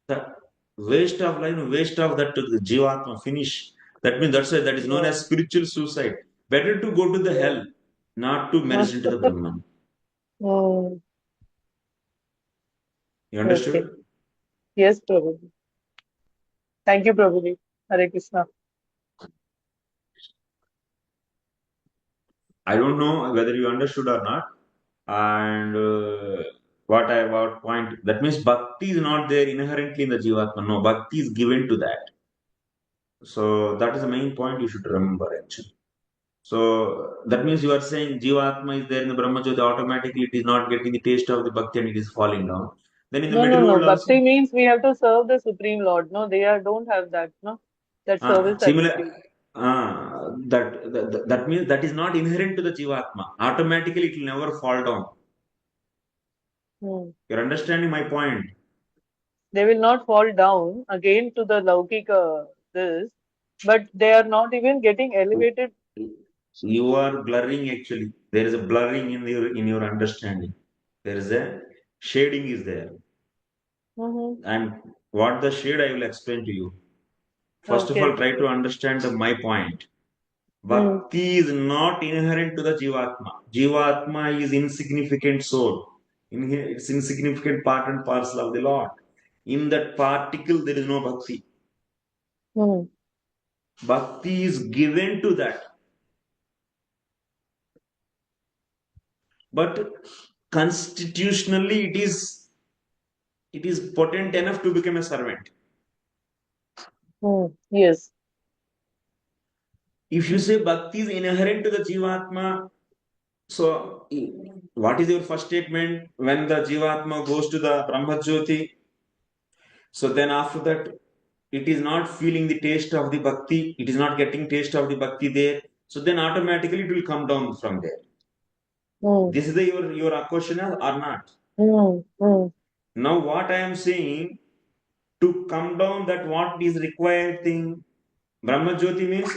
Speaker 2: The waste of life, waste of that jivatma finish. That means that's why that is known as spiritual suicide. Better to go to the hell, not to merge into the Brahman. You understood?
Speaker 10: Okay. Yes, Prabhuji. Thank you, Prabhuji. Hare Krishna.
Speaker 2: I don't know whether you understood or not. And what point? That means bhakti is not there inherently in the jivatma. No, bhakti is given to that. So that is the main point you should remember actually. So that means you are saying jivatma is there in the Brahmajyoti, automatically it is not getting the taste of the bhakti and it is falling down. Then in the material world also.
Speaker 10: Bhakti means we have to serve the Supreme Lord. No, they don't have that. No, that service attitude.
Speaker 2: That means that is not inherent to the jivatma. Automatically it will never fall down. You're understanding my point?
Speaker 10: They will not fall down again to the Laukika but they are not even getting elevated.
Speaker 2: You are blurring actually. There is a blurring in your understanding. There is a shading is there. And what the shade I will explain to you. First of
Speaker 10: Okay.
Speaker 2: all, try to understand my point. Bhakti is not inherent to the Jivatma. Jivatma is insignificant soul. It's insignificant part and parcel of the Lord. In that particle, there is no bhakti. Bhakti is given to that. But constitutionally, it is potent enough to become a servant.
Speaker 10: Yes.
Speaker 2: If you say bhakti is inherent to the Jivatma, so what is your first statement? When the Jivatma goes to the Brahma Jyoti, so then after that, it is not feeling the taste of the bhakti, it is not getting taste of the bhakti there, so then automatically it will come down from there. This is your question or not? Now what I am saying, to come down, that what is required thing, Brahma Jyoti means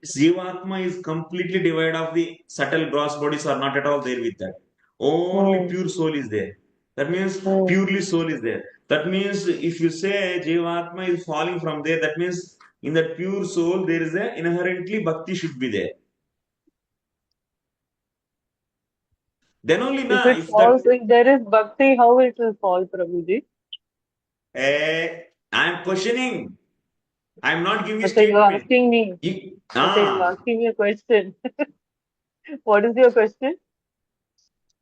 Speaker 2: Jivatma is completely devoid of the subtle gross bodies are not at all there with that. Only pure soul is there. That means purely soul is there. That means if you say Jivatma is falling from there, that means in that pure soul there is a inherently bhakti should be there. Then only
Speaker 10: If there is bhakti, how it will fall, Prabhuji?
Speaker 2: I am questioning. I am not giving a
Speaker 10: So you are
Speaker 2: statement.
Speaker 10: asking me. You are asking me a question. What is your question?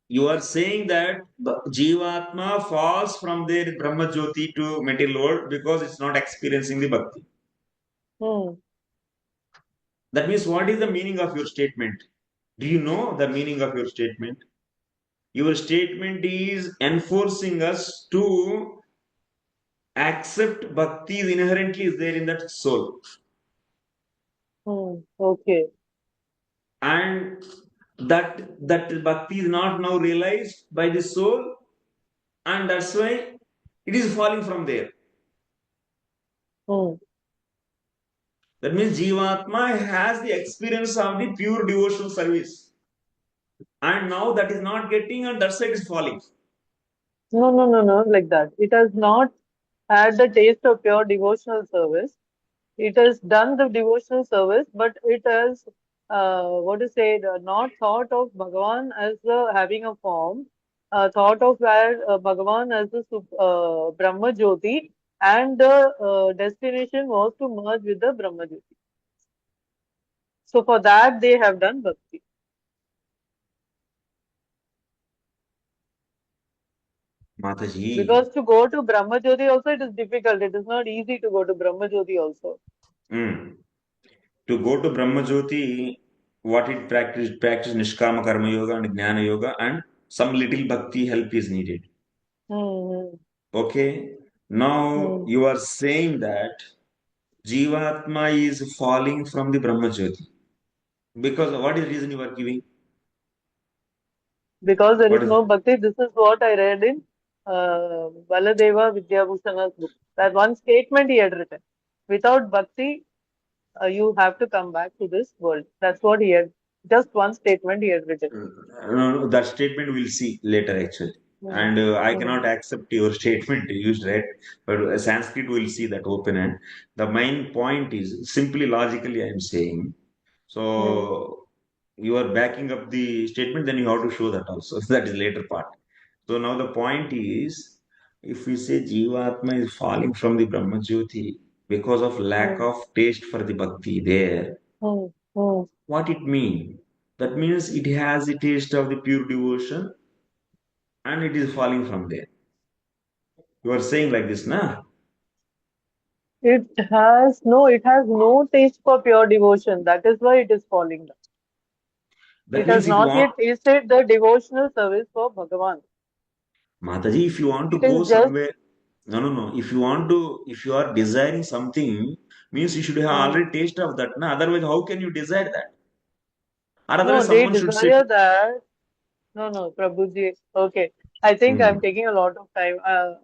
Speaker 2: You are saying that Jivatma falls from their Brahma Jyoti to material world because it's not experiencing the bhakti. That means, what is the meaning of your statement? Do you know the meaning of your statement? Your statement is enforcing us to accept bhakti inherently is there in that soul.
Speaker 10: Okay.
Speaker 2: And that bhakti is not now realized by the soul, and that's why it is falling from there. That means Jivatma has the experience of the pure devotional service. And now that is not getting, and that's why it is falling.
Speaker 10: No, like that. It has not had the taste of pure devotional service. It has done the devotional service, but it has, not thought of Bhagavan as having a form, thought of where Bhagavan as the Brahma Jyoti, and the destination was to merge with the Brahma Jyoti. So for that, they have done bhakti.
Speaker 2: Mataji.
Speaker 10: Because to go to Brahma Jyoti also, it is difficult. It is not easy to go to Brahma Jyoti also.
Speaker 2: To go to Brahma Jyoti, what it practice Nishkama Karma Yoga and Jnana Yoga, and some little bhakti help is needed. Okay. Now you are saying that Jivatma is falling from the Brahma Jyoti. Because what is the reason you are giving?
Speaker 10: Because there is no bhakti. This is what I read in Baladeva Vidyabhusana's book. That one statement he had written. Without bhakti, you have to come back to this world. That's what he had. Just one statement he had written.
Speaker 2: No, that statement we'll see later actually. And I cannot accept your statement you read, but Sanskrit will see that open end. The main point is simply logically I am saying. So you are backing up the statement, then you have to show that also. That is later part. So now the point is, if we say Jivatma is falling from the Brahma Jyoti because of lack of taste for the bhakti there, what it means? That means it has the taste of the pure devotion and it is falling from there. You are saying like this, na?
Speaker 10: It has no taste for pure devotion. That is why it is falling down. It has not yet tasted the devotional service for Bhagavan.
Speaker 2: Mataji, if you want to go somewhere, no. If you are desiring something, means you should have already taste of that. Na? Otherwise, how can you desire that? Or otherwise,
Speaker 10: They
Speaker 2: someone should say.
Speaker 10: desire that. No, Prabhuji. Okay. I think I'm taking a lot of time.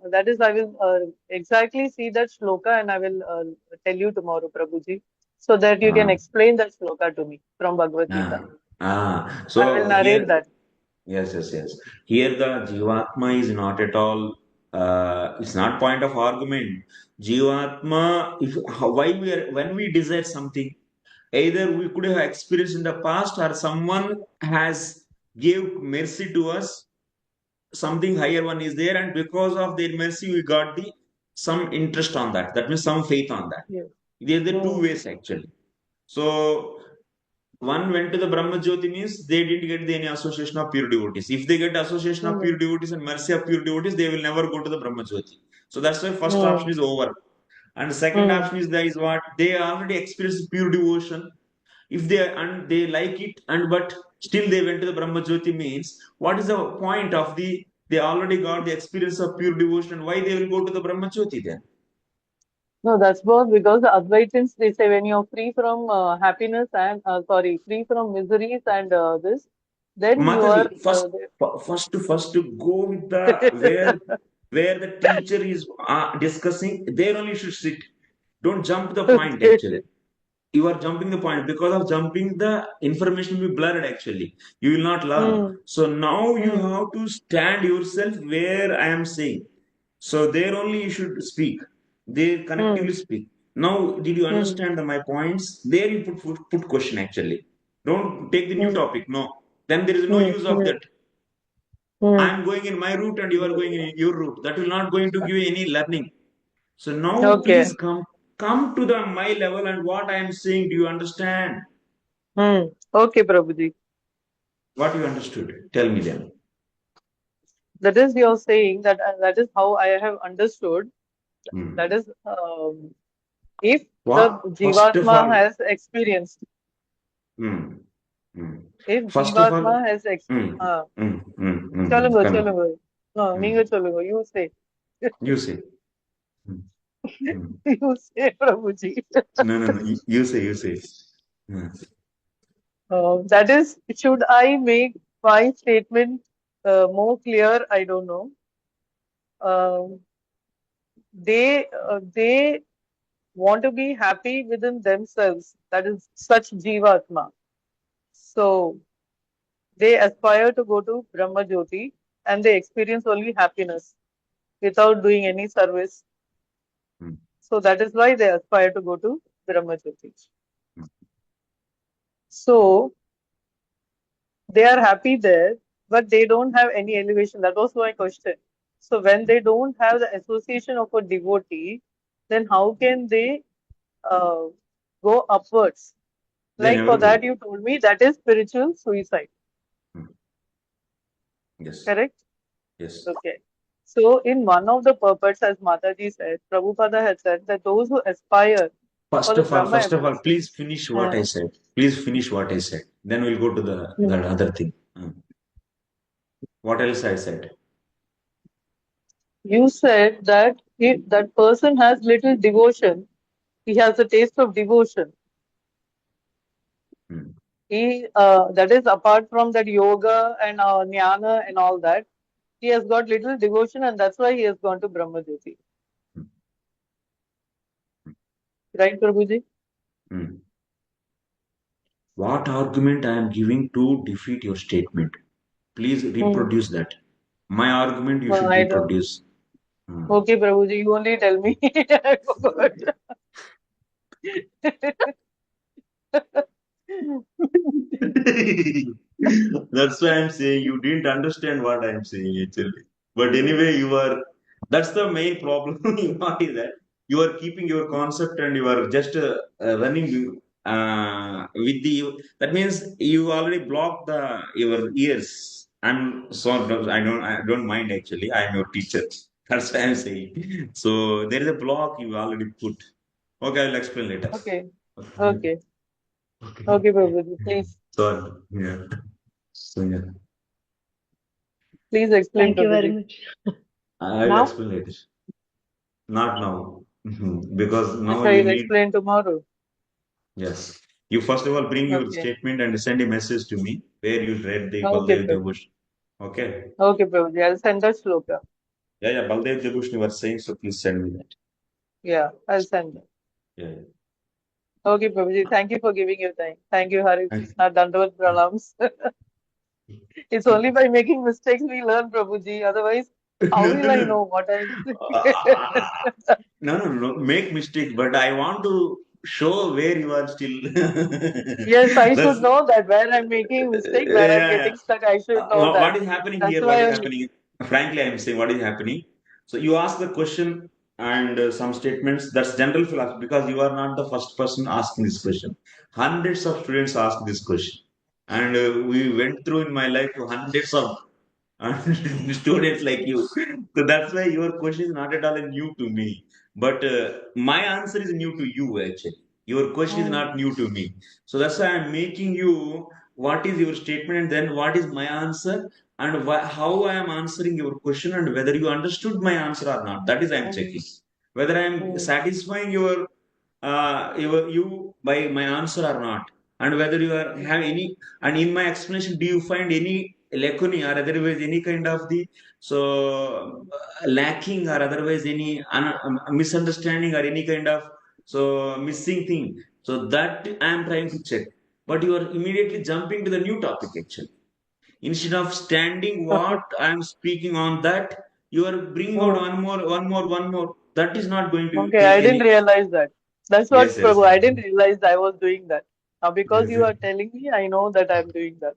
Speaker 10: That is, I will exactly see that shloka and I will tell you tomorrow, Prabhuji, so that you can explain that shloka to me from Bhagavad Gita.
Speaker 2: So
Speaker 10: I will narrate that.
Speaker 2: Yes. Here the Jivatma is not at all It's not point of argument. Jivatma, when we desire something, either we could have experienced in the past or someone has gave mercy to us, something higher one is there, and because of their mercy we got the some interest on that. That means some faith on that.
Speaker 10: Yes.
Speaker 2: There are the two ways actually. So one went to the Brahma Jyoti means they didn't get any association of pure devotees. If they get association of pure devotees and mercy of pure devotees, they will never go to the Brahma Jyoti. So that's why first option is over. And the second option is that is what they already experienced pure devotion. If they like it, and but still they went to the Brahma Jyoti means what is the point of they already got the experience of pure devotion, why they will go to the Brahma Jyoti then?
Speaker 10: No, that's both because the Advaitins, they say when you're free from happiness and, free from miseries and this, then you are.
Speaker 2: Mataji, first to go with the where the teacher is discussing, there only should sit. Don't jump the point actually. You are jumping the point. Because of jumping, the information will be blurred actually. You will not learn. So now you have to stand yourself where I am saying. So there only you should speak. They connectively speak. Now, did you understand my points? There you put question actually. Don't take the new topic. No. Then there is no use of that. I am going in my route and you are going in your route. That will not going to give you any learning. So now please come to the my level and what I am saying. Do you understand?
Speaker 10: Okay, Prabhuji.
Speaker 2: What you understood? Tell me then.
Speaker 10: That is you're saying that is how I have understood. That is if
Speaker 2: What?
Speaker 10: the Jivatma has experienced. If
Speaker 2: First of all,
Speaker 10: Jivatma has experienced. Chalungo. No, Ninga Chalungo. You say.
Speaker 2: You say.
Speaker 10: You say, Prabhuji.
Speaker 2: No. You say.
Speaker 10: That is, should I make my statement more clear? I don't know. They want to be happy within themselves. That is such Jivatma. So they aspire to go to Brahma Jyoti and they experience only happiness without doing any service. So that is why they aspire to go to Brahma Jyoti. So they are happy there, but they don't have any elevation. That was my question. So when they don't have the association of a devotee, then how can they go upwards? Like for that, you told me that is spiritual suicide.
Speaker 2: Yes.
Speaker 10: Correct?
Speaker 2: Yes.
Speaker 10: Okay. So in one of the purports, as Mataji said, Prabhupada had said that those who aspire.
Speaker 2: First of all, please finish what I said. Please finish what I said. Then we'll go to the other thing. What else I said?
Speaker 10: You said that if that person has little devotion, he has a taste of devotion. He that is apart from that yoga and jnana and all that, he has got little devotion and that's why he has gone to Brahma Jyoti. Right, Prabhuji?
Speaker 2: What argument I am giving to defeat your statement? Please reproduce that. My argument you should reproduce.
Speaker 10: Okay, Prabhuji, you only tell me. I forgot.
Speaker 2: That's why I'm saying you didn't understand what I'm saying actually. But anyway, that's the main problem. What is that? You are keeping your concept and you are just running with that means you already blocked your ears. I'm sorry, I don't mind actually. I'm your teacher. That's what I'm saying. So there is a block you already put. Okay, I'll explain later.
Speaker 10: Okay, Prabhuji, please.
Speaker 2: Sorry. Yeah. So yeah.
Speaker 10: Please explain.
Speaker 1: Thank you very much.
Speaker 2: I'll explain later. Not now. Because now
Speaker 10: I will explain tomorrow.
Speaker 2: Yes. You first of all bring your statement and send a message to me where you read the Baldev Jabush. Okay.
Speaker 10: Okay, Prabhuji. I'll send that shloka.
Speaker 2: Yeah. Baldev Jabush you were saying, so please send me that.
Speaker 10: Yeah, I'll send that.
Speaker 2: Yeah.
Speaker 10: Okay, Prabhuji. Thank you for giving your time. Thank you, Hari Krishna. Dandavat pranams. It's only by making mistakes we learn, Prabhuji. Otherwise, How
Speaker 2: No,
Speaker 10: will
Speaker 2: no,
Speaker 10: I
Speaker 2: no.
Speaker 10: know what I'm
Speaker 2: No, make mistake, but I want to show where you are still.
Speaker 10: Yes, I
Speaker 2: That's
Speaker 10: should know that where I'm making mistake, where I'm
Speaker 2: yeah.
Speaker 10: getting stuck, I should know
Speaker 2: What
Speaker 10: that.
Speaker 2: is happening
Speaker 10: That's
Speaker 2: here? What
Speaker 10: why
Speaker 2: is
Speaker 10: I'm
Speaker 2: happening? Frankly, I'm saying what is happening. So you ask the question and some statements. That's general philosophy because you are not the first person asking this question. Hundreds of students ask this question, and we went through in my life hundreds of students like you. So that's why your question is not at all new to me. But my answer is new to you actually. Your question is not new to me. So that's why I'm making you what is your statement and then what is my answer and how I am answering your question and whether you understood my answer or not. That is I'm checking. Whether I'm satisfying you by my answer or not, and whether you are have any and in my explanation do you find any lacunae or otherwise any kind of the lacking or otherwise any misunderstanding or any kind of missing thing, so that I am trying to check, but you are immediately jumping to the new topic actually instead of standing what I am speaking on that. You are bringing out one more that is not going to
Speaker 10: okay,
Speaker 2: make
Speaker 10: I didn't
Speaker 2: any.
Speaker 10: realize that. That's what,
Speaker 2: Yes, yes,
Speaker 10: Prabhu, I didn't realize I was doing that. Now, because
Speaker 2: yes,
Speaker 10: you
Speaker 2: yes.
Speaker 10: are telling me, I know that I'm doing that.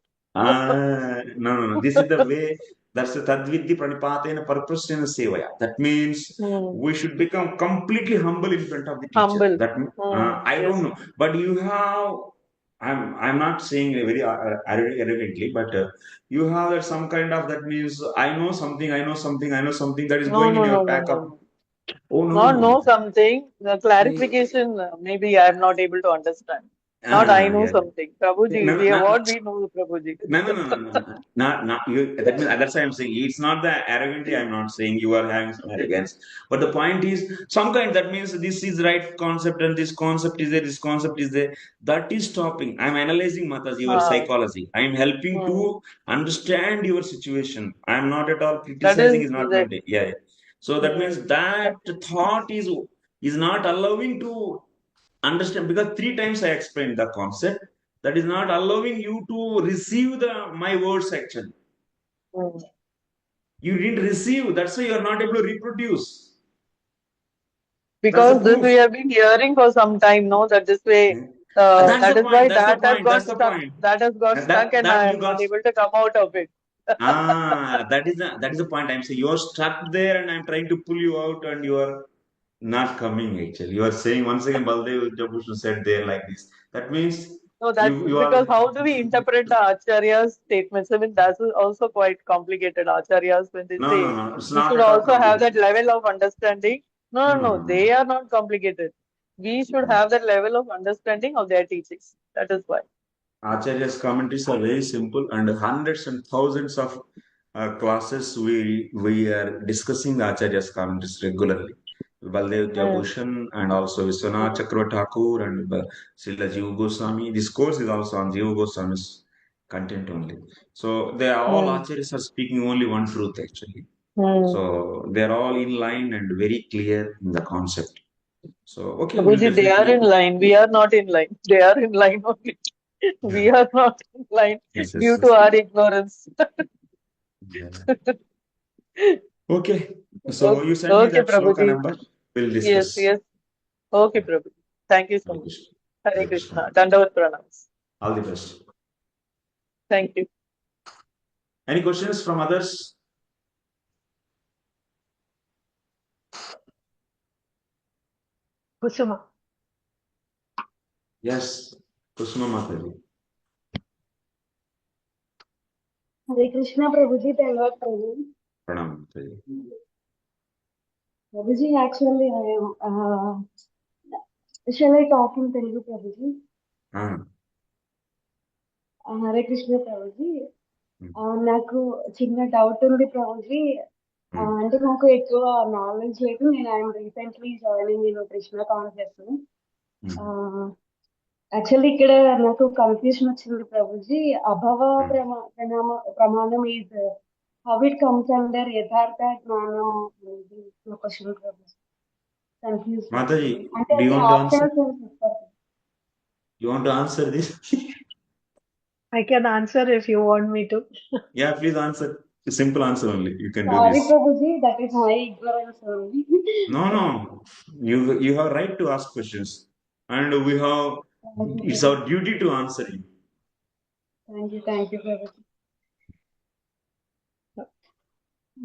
Speaker 2: No. This is the way. That's the tadvidhi pranipatena purposena sevaya. That means we should become completely humble in front of the teacher.
Speaker 10: Humble.
Speaker 2: That I
Speaker 10: Yes.
Speaker 2: don't know, but you have. I'm not saying it very arrogantly, but you have that some kind of that means I know something, I know something, I know something that is
Speaker 10: No,
Speaker 2: going in
Speaker 10: no,
Speaker 2: your
Speaker 10: no, no,
Speaker 2: pack
Speaker 10: no,
Speaker 2: up.
Speaker 10: no.
Speaker 2: Oh no no
Speaker 10: Not know
Speaker 2: no.
Speaker 10: something. The clarification, maybe I'm not able to understand. Not I know
Speaker 2: Yeah.
Speaker 10: something. Prabhuji,
Speaker 2: No,
Speaker 10: we have
Speaker 2: no,
Speaker 10: what we know, Prabhuji.
Speaker 2: no. Not you. That means that's why I'm saying it's not the arrogantly. I'm not saying you are having some arrogance, but the point is some kind. That means this is right concept and this concept is there. This concept is there. That is stopping. I'm analyzing Mataji your
Speaker 10: Ah,
Speaker 2: psychology. I'm helping
Speaker 10: hmm.
Speaker 2: to understand your situation. I'm not at all
Speaker 10: That
Speaker 2: criticizing.
Speaker 10: is
Speaker 2: Is not
Speaker 10: the.
Speaker 2: meant. Yeah. So that means that thought is not allowing to understand because three times I explained the concept that is not allowing you to receive the my words actually.
Speaker 10: Hmm.
Speaker 2: You didn't receive, that's why you are not able to reproduce. That's the
Speaker 10: Because this
Speaker 2: proof.
Speaker 10: we have been hearing for some time, no, that this way,
Speaker 2: That's
Speaker 10: that
Speaker 2: the
Speaker 10: is why
Speaker 2: point. That's the
Speaker 10: that has
Speaker 2: point.
Speaker 10: got
Speaker 2: That's the
Speaker 10: stuck.
Speaker 2: point.
Speaker 10: That has got stuck, and I
Speaker 2: That you
Speaker 10: am
Speaker 2: got.
Speaker 10: not able to come out of it.
Speaker 2: That is the point. I'm saying you're stuck there, and I'm trying to pull you out, and you are not coming. Actually, you are saying once again, Baldev Vidyabhushan said there like this. That means
Speaker 10: No, that
Speaker 2: you
Speaker 10: because
Speaker 2: are.
Speaker 10: how do we interpret the Acharya's statements? I mean, that's also quite complicated. Acharyas, when they say
Speaker 2: No. It's
Speaker 10: we
Speaker 2: not
Speaker 10: should
Speaker 2: at all
Speaker 10: also have that
Speaker 2: complicated.
Speaker 10: level of understanding. No, no, no,
Speaker 2: No.
Speaker 10: they are not complicated. We should have that level of understanding of their teachings. That is why.
Speaker 2: Acharya's commentaries are very simple, and hundreds and thousands of classes we are discussing the Acharya's commentaries regularly. Baldev Bhushan and also Vishwanath Chakravarti Thakur and Srila Jiva Goswami. This course is also on Jiva Goswami's content only. So they are all Acharyas are speaking only one truth actually. So they are all in line and very clear in the concept. So okay, we'll
Speaker 10: Prabhuji, they are
Speaker 2: definitely.
Speaker 10: in line. We are not in line. They are in line only. We are not in line
Speaker 2: Yes.
Speaker 10: due to our ignorance.
Speaker 2: Yeah. Okay. So you send me
Speaker 10: Okay,
Speaker 2: that shloka
Speaker 10: Prabhuji.
Speaker 2: number. We'll
Speaker 10: Yes,
Speaker 2: discuss.
Speaker 10: yes. Okay, Prabhuji. Thank you so
Speaker 2: Hare
Speaker 10: much.
Speaker 2: Krishna.
Speaker 10: Hare
Speaker 2: Hare
Speaker 10: Krishna.
Speaker 2: Krishna.
Speaker 10: Dandavat pranams.
Speaker 2: All the best.
Speaker 10: Thank you.
Speaker 2: Any questions from others?
Speaker 1: Kusuma.
Speaker 2: Yes. Kusuma Mataji.
Speaker 13: Hare Krishna Prabhuji, Dandavat Prabhu.
Speaker 2: Pranam Mataji.
Speaker 13: Prabhuji, actually, I am. Shall I talk in Telugu, Prabhuji? Hare Krishna Prabhuji. నాకు చిన్న doubt ఉంది ప్రభుజీ. అంటే నాకు ఎక్కువ knowledge లేదు. నేను I'm recently joining in Krishna concept. Actually ఇక్కడ నాకు కన్ఫ్యూజన్ వచ్చింది ప్రభుజీ. అభవ ప్రమాణం is how it comes under యథార్థ జ్ఞానం క్వశ్చన్ ప్రభుజీ. కన్ఫ్యూజ్.
Speaker 2: Mataji,
Speaker 13: అంటే
Speaker 2: do you
Speaker 13: అది
Speaker 2: want to answer?
Speaker 13: ఆప్షనల్ చెప్తారు.
Speaker 2: You want to answer this?
Speaker 1: I can answer if you want me to.
Speaker 2: Yeah, please answer. Simple answer only. You can do
Speaker 13: Sorry,
Speaker 2: this.
Speaker 13: Prabhuji, that is my ignorance only.
Speaker 2: No. You have right to ask questions, and it's our duty to answer you.
Speaker 13: Thank you, Prabhuji.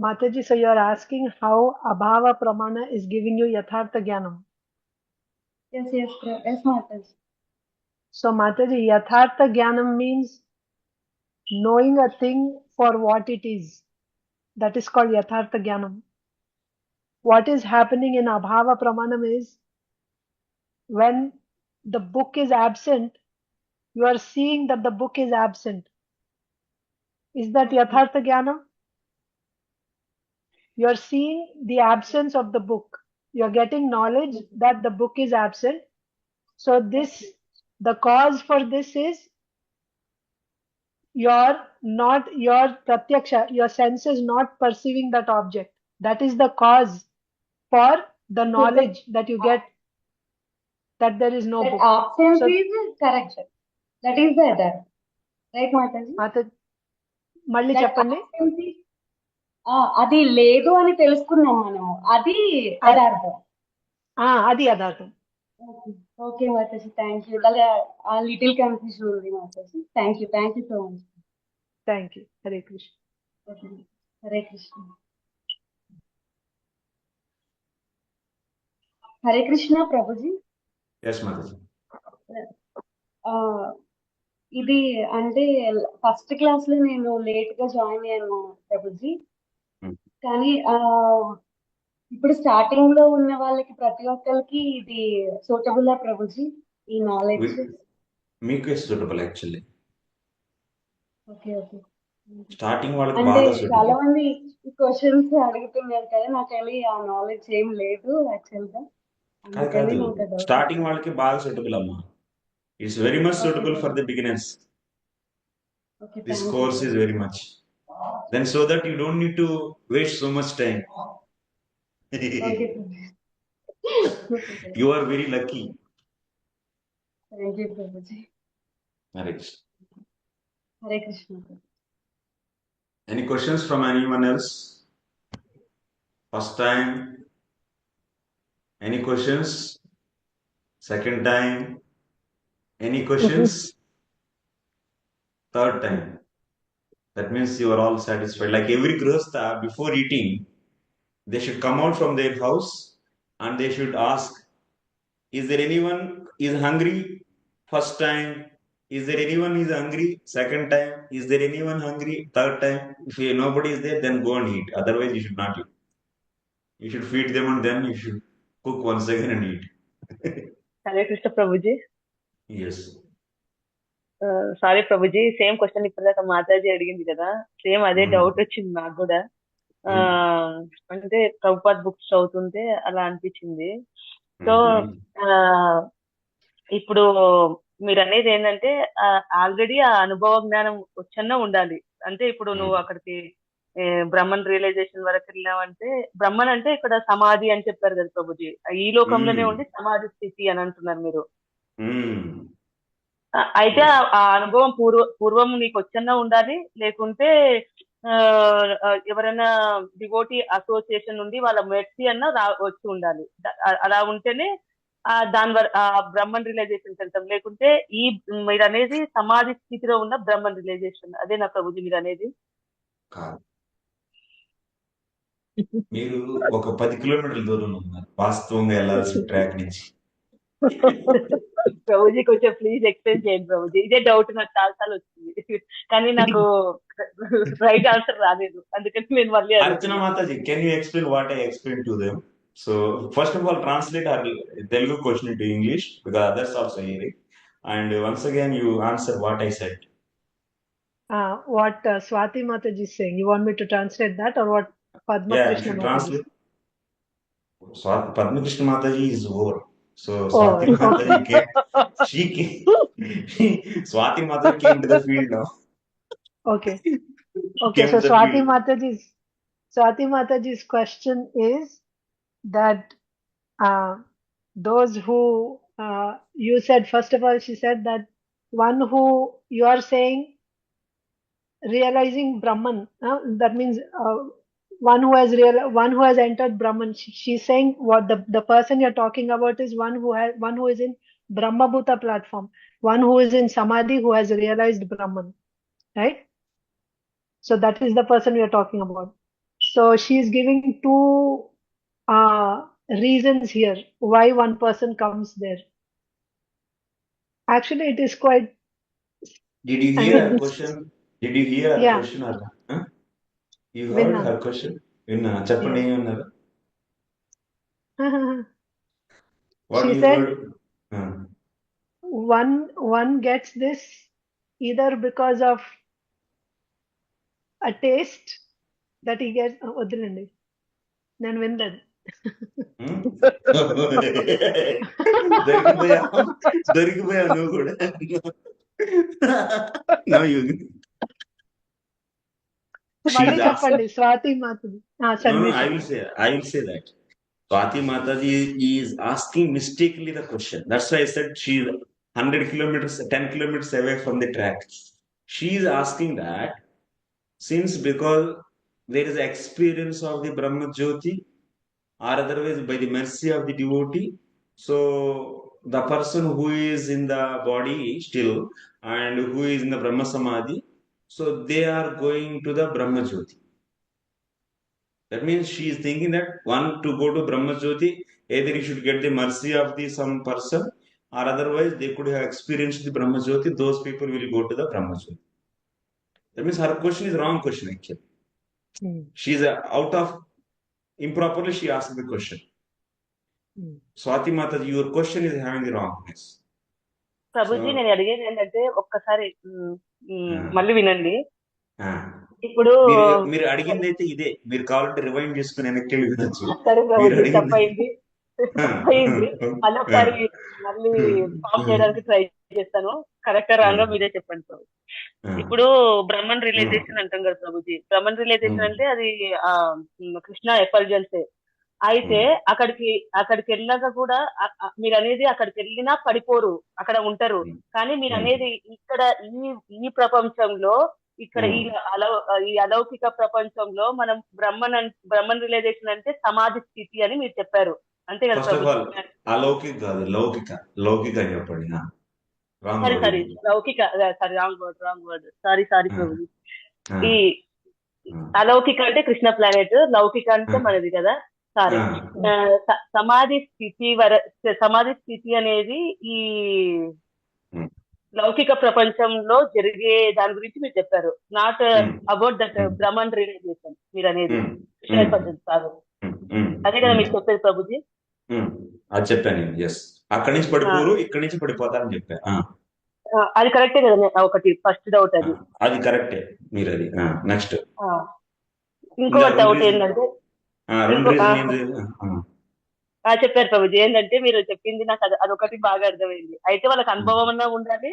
Speaker 1: Mataji, so you are asking how abhava pramana is giving you yathartha jnanam.
Speaker 13: Yes, Mataji.
Speaker 1: So Mataji, yathartha jnanam means knowing a thing for what it is. That is called yathartha jnanam. What is happening in abhava pramanam is when the book is absent, you are seeing that the book is absent. Is that yathartha jnanam? You are seeing the absence of the book. You are getting knowledge that the book is absent. So the cause for this is your pratyaksha, your senses not perceiving that object. That is the cause for the knowledge that you get that there is no
Speaker 13: That
Speaker 1: book.
Speaker 13: absence
Speaker 1: So,
Speaker 13: is correct. That is the other. Right, Mataji?
Speaker 1: మళ్ళీ
Speaker 13: That
Speaker 1: చెప్పండి.
Speaker 13: absence is అది లేదు అని తెలుసుకున్నాం మనము. అది యథార్థం.
Speaker 1: అది యథార్థం.
Speaker 13: Okay, Mataji, thank you. A little confusion ఉంది Mataji. Thank you so much.
Speaker 1: Thank you. Hare Krishna.
Speaker 13: Okay. Hare Krishna. Hare Krishna, Prabhuji.
Speaker 2: Yes, Mataji.
Speaker 13: ఇది అంటే ఫస్ట్ క్లాస్ లో నేను లేట్ గా జాయిన్ అయ్యాను ప్రభుజీ. కానీ ఇప్పుడు స్టార్టింగ్ లో ఉన్న వాళ్ళకి ప్రతి ఒక్కరికి ఇది సూటబుల్ ప్రభుజీ ఈ నాలెడ్జ్?
Speaker 2: మీకు సూటబుల్ యాక్చువల్లీ.
Speaker 13: ఓకే.
Speaker 2: స్టార్టింగ్ వాళ్ళకి
Speaker 13: అంటే
Speaker 2: బాగా సూటబుల్.
Speaker 13: చాలా మంది క్వశ్చన్స్ అడుగుతున్నారు కదా, నాకు ఆ నాలెడ్జ్ ఏం లేదు యాక్చువల్ గా.
Speaker 2: కాదు, స్టార్టింగ్ వాళ్ళకి బాగా సూటబుల్ అమ్మా. It's very much suitable for the beginners.
Speaker 13: Okay,
Speaker 2: this course is very much. Then so that you don't need to waste so much time.
Speaker 13: Okay.
Speaker 2: You are very lucky.
Speaker 13: Thank you, Prabhuji.
Speaker 2: Hare Krishna.
Speaker 13: Hare Krishna.
Speaker 2: Any questions from anyone else? First time? Any questions? Second time? Any questions? Third time? That means you are all satisfied. Like every grihastha, before eating, they should come out from their house and they should ask, is there anyone is hungry? First time. Is there anyone is hungry? Second time. Is there anyone hungry? Third time. If nobody is there, then go and eat. Otherwise, you should not eat. You should feed them and then you should cook once again and eat.
Speaker 14: Hare Krishna Prabhuji.
Speaker 2: Yes.
Speaker 14: Sorry Prabhuji, same question ఇప్పటిదాకా మాతాజీ అడిగింది కదా, same అదే doubt వచ్చింది నాకు కూడా. అంటే Prabhupad books చదువుతుంటే అలా అనిపించింది. సో ఇప్పుడు మీరు అనేది ఏంటంటే ఆల్రెడీ ఆ అనుభవ జ్ఞానం వచ్చన్నా ఉండాలి. అంటే ఇప్పుడు నువ్వు అక్కడికి బ్రహ్మన్ రియలైజేషన్ వరకు వెళ్ళావంటే, బ్రహ్మన్ అంటే ఇక్కడ సమాధి అని చెప్పారు కదా ప్రభుజీ, ఈ లోకంలోనే ఉండి సమాధి స్థితి అని అంటున్నారు మీరు. అయితే ఆ అనుభవం పూర్వం నీకు వచ్చన్నా ఉండాలి, లేకుంటే ఎవరైనా డివోటీ అసోసియేషన్ నుండి వాళ్ళ మెర్సీ అన్న వచ్చి ఉండాలి. అలా ఉంటేనే దాని బ్రహ్మన్ రియలైజేషన్ వెళ్తాం. లేకుంటే ఈ మీరు అనేది సమాధి స్థితిలో ఉన్న బ్రహ్మన్ రియలైజేషన్, అదే నా ప్రభుజీ మీరు అనేది?
Speaker 2: మీరు ఒక 10 కిలోమీటర్ల దూరంలో ఉన్నారు వాస్తవంగా వెళ్ళాల్సిన ట్రాక్ నుంచి.
Speaker 14: ప్రభుజీ కొంచెం ప్లీజ్ ఎక్స్ప్లెయిన్ చేయండి ప్రభుజీ, ఇదే డౌట్ నాకు చాలా సార్లు వచ్చింది, కానీ నాకు రైట్ ఆన్సర్ రాలేదు, అందుకని నేను మళ్ళీ
Speaker 2: Archana Mataji, can you explain what I explained to them? So first of all, translate our Telugu question into English because others also hear it, and once again you answer what I said.
Speaker 1: What Swati Mataji is saying, you want me to translate that or what Padma Krishna Mataji?
Speaker 2: Padma Krishna Mataji is over. So Swati Mataji came, Swati Mataji came to the field now.
Speaker 1: Okay. So Swati Mataji's question is that those who you said, first of all, she said that one who you are saying realizing Brahman. That means one who has entered Brahman. She's saying what the person you're talking about is one who is in Brahmabhuta platform, one who is in Samadhi, who has realized Brahman, right? So that is the person we are talking about. So she is giving two reasons here why one person comes there. Actually, it is quite.
Speaker 2: Did you hear her question? Did you hear her
Speaker 1: Yeah.
Speaker 2: question? Huh? You heard her question? Chappandi annaru. What
Speaker 1: She
Speaker 2: you
Speaker 1: said,
Speaker 2: heard?
Speaker 1: one gets this either because of a taste that he gets. వద్దులేండి నేను వినలేదు.
Speaker 2: దొరికిపోయా నువ్వు కూడా.
Speaker 1: మళ్ళీ చెప్పండి Swathi మాతది.
Speaker 2: No, I will say that. Swati Mataji is asking mistakenly the question. That's why I said she is 100 kilometers, 10 kilometers away from the track. She is asking that since because there is experience of the Brahma Jyoti or otherwise by the mercy of the devotee, so the person who is in the body still and who is in the Brahma Samadhi, so they are going to the Brahma Jyoti. That means she is thinking that one to go to Brahma Jyoti, either you should get the mercy of the some person or otherwise they could have experienced the Brahma Jyoti, those people will go to the Brahma Jyoti. That means her question is wrong question actually. She is out of improperly she asked the question. Swati Mataji, your question is having the wrongness.
Speaker 14: Prabhuji నేను అడిగేది ఏంటంటే ఒక్కసారి మళ్ళీ వినండి. ఇప్పుడు
Speaker 2: మీరు అడిగింది అయితే ఇదే, మీరు కావాలంటే రివైండ్ చేసుకుని వెనక్కి వినొచ్చు.
Speaker 14: సరే ప్రభుజీ తప్పైంది మళ్ళీ ఒకసారి మళ్ళీ ఫామ్ చేయడానికి ట్రై చేస్తాను. కరెక్ట్ రాంగా మీరే చెప్పండి ప్రభు. ఇప్పుడు బ్రహ్మన్ రియలైజేషన్ అంటాం కదా ప్రభుజీ. బ్రహ్మన్ రియలైజేషన్ అంటే అది కృష్ణ ఎఫల్జెన్సే. అయితే అక్కడికి వెళ్ళాక కూడా మీరు అనేది అక్కడికి వెళ్ళినా పడిపోరు, అక్కడ ఉంటారు. కానీ మీరు అనేది ఇక్కడ ఈ ప్రపంచంలో ఇక్కడ ఈ అలౌకిక ప్రపంచంలో మనం బ్రహ్మన్ రియలైజేషన్ అంటే సమాధి స్థితి అని మీరు చెప్పారు అంతే కదా ప్రభు?
Speaker 2: అలౌకిక కాదు, లౌకిక చెప్పండి.
Speaker 14: సారీ లౌకిక, సారీ రాంగ్ వర్డ్ సారీ ప్రభు. ఈ అలౌకిక అంటే కృష్ణ ప్లానెట్, లౌకిక అంటే మనది కదా. సారీ, సమాధి స్థితి అనేది ఈ లౌకిక ప్రపంచంలో జరిగే దాని గురించి మీరు చెప్పారు. Not about that Brahman realization మీరు అనేది కాదు. అదే కదా మీరు చెప్పేది ప్రభుజీ?
Speaker 2: అది చెప్పాను. అక్కడి నుంచి పడిపోరు, ఇక్కడి నుంచి పడిపోతారని చెప్పారు.
Speaker 14: అది కరెక్టే కదా? ఒకటి ఫస్ట్ డౌట్ అది
Speaker 2: కరెక్టే. మీరు అది నెక్స్ట్
Speaker 14: ఇంకో డౌట్ ఏంటంటే చెప్పారు ప్రభుజీ. ఏంటంటే మీరు చెప్పింది నాకు అదొకటి బాగా అర్థమైంది. అయితే వాళ్ళకి అనుభవం అన్నా ఉండాలి.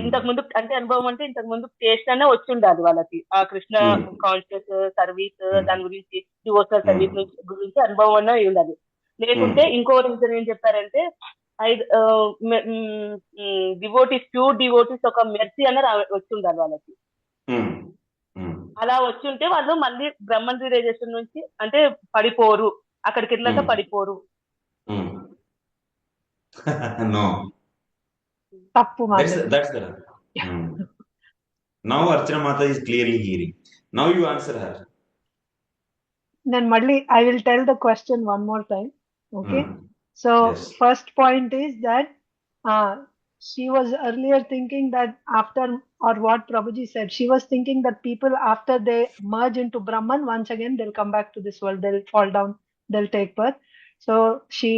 Speaker 14: ఇంతకు ముందు అంటే అనుభవం అంటే ఇంతకు ముందు టేస్ట్ అనే వచ్చి ఉండాలి వాళ్ళకి. ఆ కృష్ణ కాన్షియస్ సర్వీస్ దాని గురించి, డివోషనల్ సర్వీస్ గురించి అనుభవం అన్నా ఉండాలి. లేకుంటే ఇంకో రీజన్ ఏం చెప్పారంటే ప్యూర్ డివోటీస్ ఒక మెర్సీ అన్న వచ్చి ఉండాలి వాళ్ళకి. అలా వచ్చి ఉంటే వాళ్ళు మళ్ళీ బ్రహ్మన్ రియలైజేషన్ నుంచి అంటే పడిపోరు, అక్కడికి వెళ్ళాక పడిపోరు.
Speaker 1: తప్పు.
Speaker 2: Now Archana Mata is clearly hearing. Now you answer her.
Speaker 1: Then Madli, I will tell the question one more time. Okay. So first point is that she was earlier thinking that after, or what Prabhuji said, she was thinking that people after they merge into Brahman, once again they'll come back to this world, they'll fall down, they'll take birth. So she,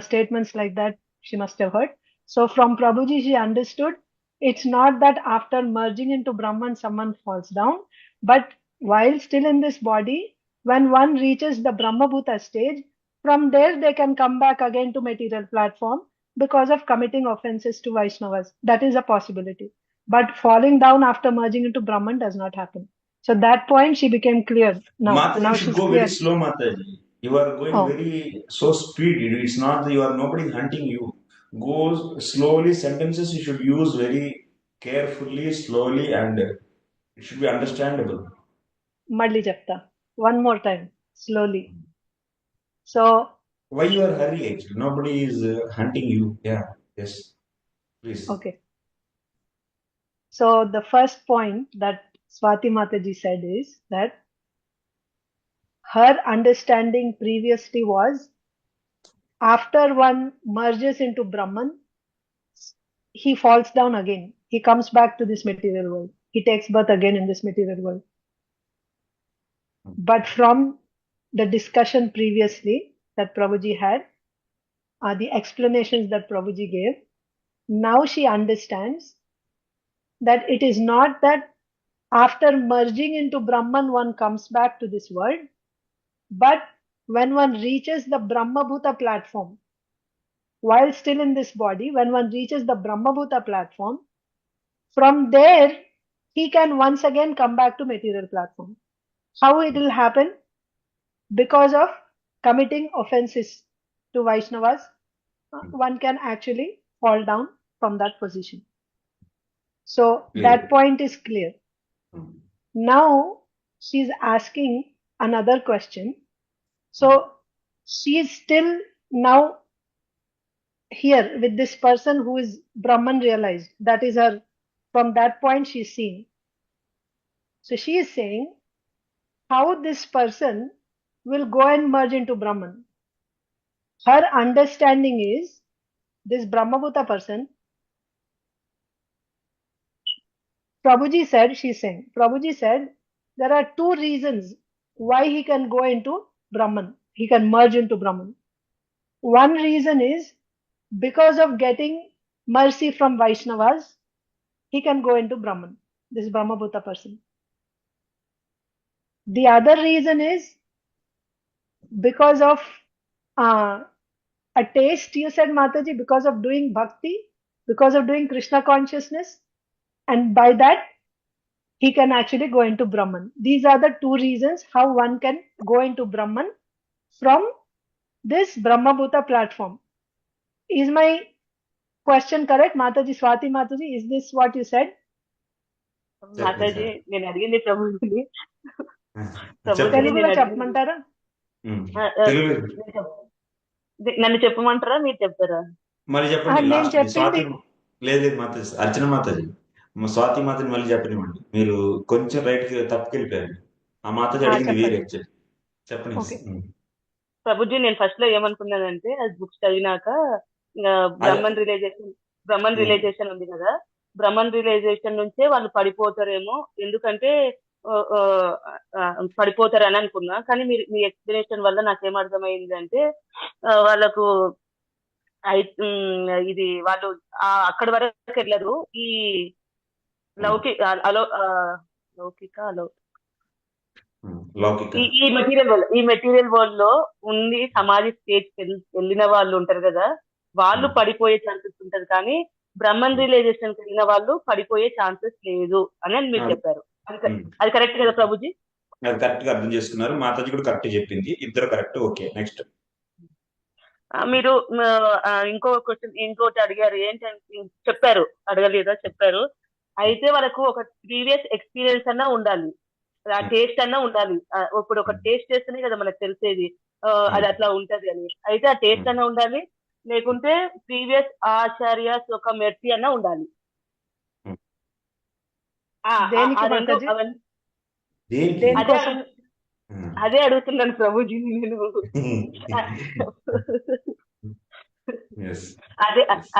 Speaker 1: statements like that she must have heard. So from Prabhuji she understood it's not that after merging into Brahman someone falls down, but while still in this body, when one reaches the Brahmabhuta stage, from there they can come back again to material platform because of committing offenses to Vaishnavas. That is a possibility. But falling down after merging into Brahman does not happen. So that point she became clear. Now
Speaker 2: you should go very slow, Mataji. You are going very so speed. It's not that nobody hunting you. Go slowly. Sentences you should use very carefully, slowly, and It should be understandable.
Speaker 1: Madli chapta. One more time, slowly. So
Speaker 2: why you are hurry actually? Nobody is hunting you. Yeah. Yes. Please.
Speaker 1: okay. So the first point that Swati Mataji said is that her understanding previously was after one merges into Brahman, he falls down again. He comes back to this material world. He takes birth again in this material world. But from the discussion previously that Prabhuji had, the explanations that Prabhuji gave, now she understands that it is not that after merging into Brahman one comes back to this world, but when one reaches the Brahmabhuta platform, while still in this body, when one reaches the Brahmabhuta platform, from there he can once again come back to material platform. How it will happen? Because of committing offenses to Vaishnavas, one can actually fall down from that position. So that point is clear. Now she's asking another question. So she's still now here with this person who is Brahman realized. That is her, from that point she's seeing. So she is saying how this person will go and merge into Brahman. Her understanding is this Brahmabhuta person, Prabhuji said, she's saying, Prabhuji said there are two reasons why he can go into Brahman. He can merge into Brahman. One reason is because of getting mercy from Vaishnavas, he can go into Brahman, this Brahmabhuta person. The other reason is because of a taste, you said, Mataji, because of doing bhakti, because of doing Krishna consciousness, and by that he can actually go into Brahman. These are the two reasons how one can go into Brahman from this Brahmabhuta platform. Is my question correct, Mataji? Swati Mataji, is this what you said?
Speaker 14: Mataji నేను అడిగింది ప్రభుజీని
Speaker 1: తెలుగులో చెప్పమంటారా?
Speaker 14: నన్ను చెప్పమంటారా మీరు చెప్తారా?
Speaker 2: మరి చెప్పండి. లేదు మాతాజీ, అర్చన మాతాజీ, స్వాతి మాతని మళ్ళీ చెప్పనివ్వండి. మీరు కొంచెం రైట్ తప్పుకెళ్ళిపోయారు. ఆ మాతాజీ అడిగింది వేరే చెప్పండి.
Speaker 14: ప్రభుజీ నేను ఫస్ట్ లో ఏమనుకున్నానంటే అది బుక్స్ చదివినాక బ్రహ్మన్ రియలైజేషన్ ఉంది కదా, బ్రహ్మన్ రియలైజేషన్ నుంచే వాళ్ళు పడిపోతారేమో, ఎందుకంటే పడిపోతారని అనుకున్నా. కానీ మీ ఎక్స్ప్లెనేషన్ వల్ల నాకేం అర్థమైందంటే వాళ్ళకు ఇది వాళ్ళు అక్కడి వరకు వెళ్ళరు. ఈ లౌకిక ఈ మెటీరియల్ వరల్డ్ లో ఉండి సమాధి స్టేజ్ వెళ్ళిన వాళ్ళు ఉంటారు కదా, వాళ్ళు పడిపోయే ఛాన్సెస్ ఉంటది. కానీ బ్రహ్మన్ రియలైజేషన్ కి వెళ్ళిన వాళ్ళు పడిపోయే ఛాన్సెస్ లేదు అని మీరు చెప్పారు. అది కరెక్ట్ కదా ప్రభుజీ?
Speaker 2: అది కరెక్ట్ గా అర్థం చేసుకున్నారు. మాతాజీ కూడా కరెక్ట్ చెప్పింది. ఇద్దరు కరెక్ట్. Okay, next.
Speaker 14: మీరు ఇంకో క్వశ్చన్ ఇంకోటి అడిగారు. ఏంటంటే చెప్పారు, అడగలేదా? చెప్పారు. అయితే వాళ్ళకు ఒక ప్రీవియస్ ఎక్స్పీరియన్స్ అన్నా ఉండాలి, ఆ టేస్ట్ అన్నా ఉండాలి. ఇప్పుడు ఒక టేస్ట్ చేస్తేనే కదా మనకు తెలిసేది అది అట్లా ఉంటది అని. అయితే ఆ టేస్ట్ అన్నా ఉండాలి, లేకుంటే ప్రీవియస్ ఆచార్యస్ ఒక మెర్సీ అన్నా ఉండాలి. అదే అడుగుతున్నాను ప్రభుజీ నేను.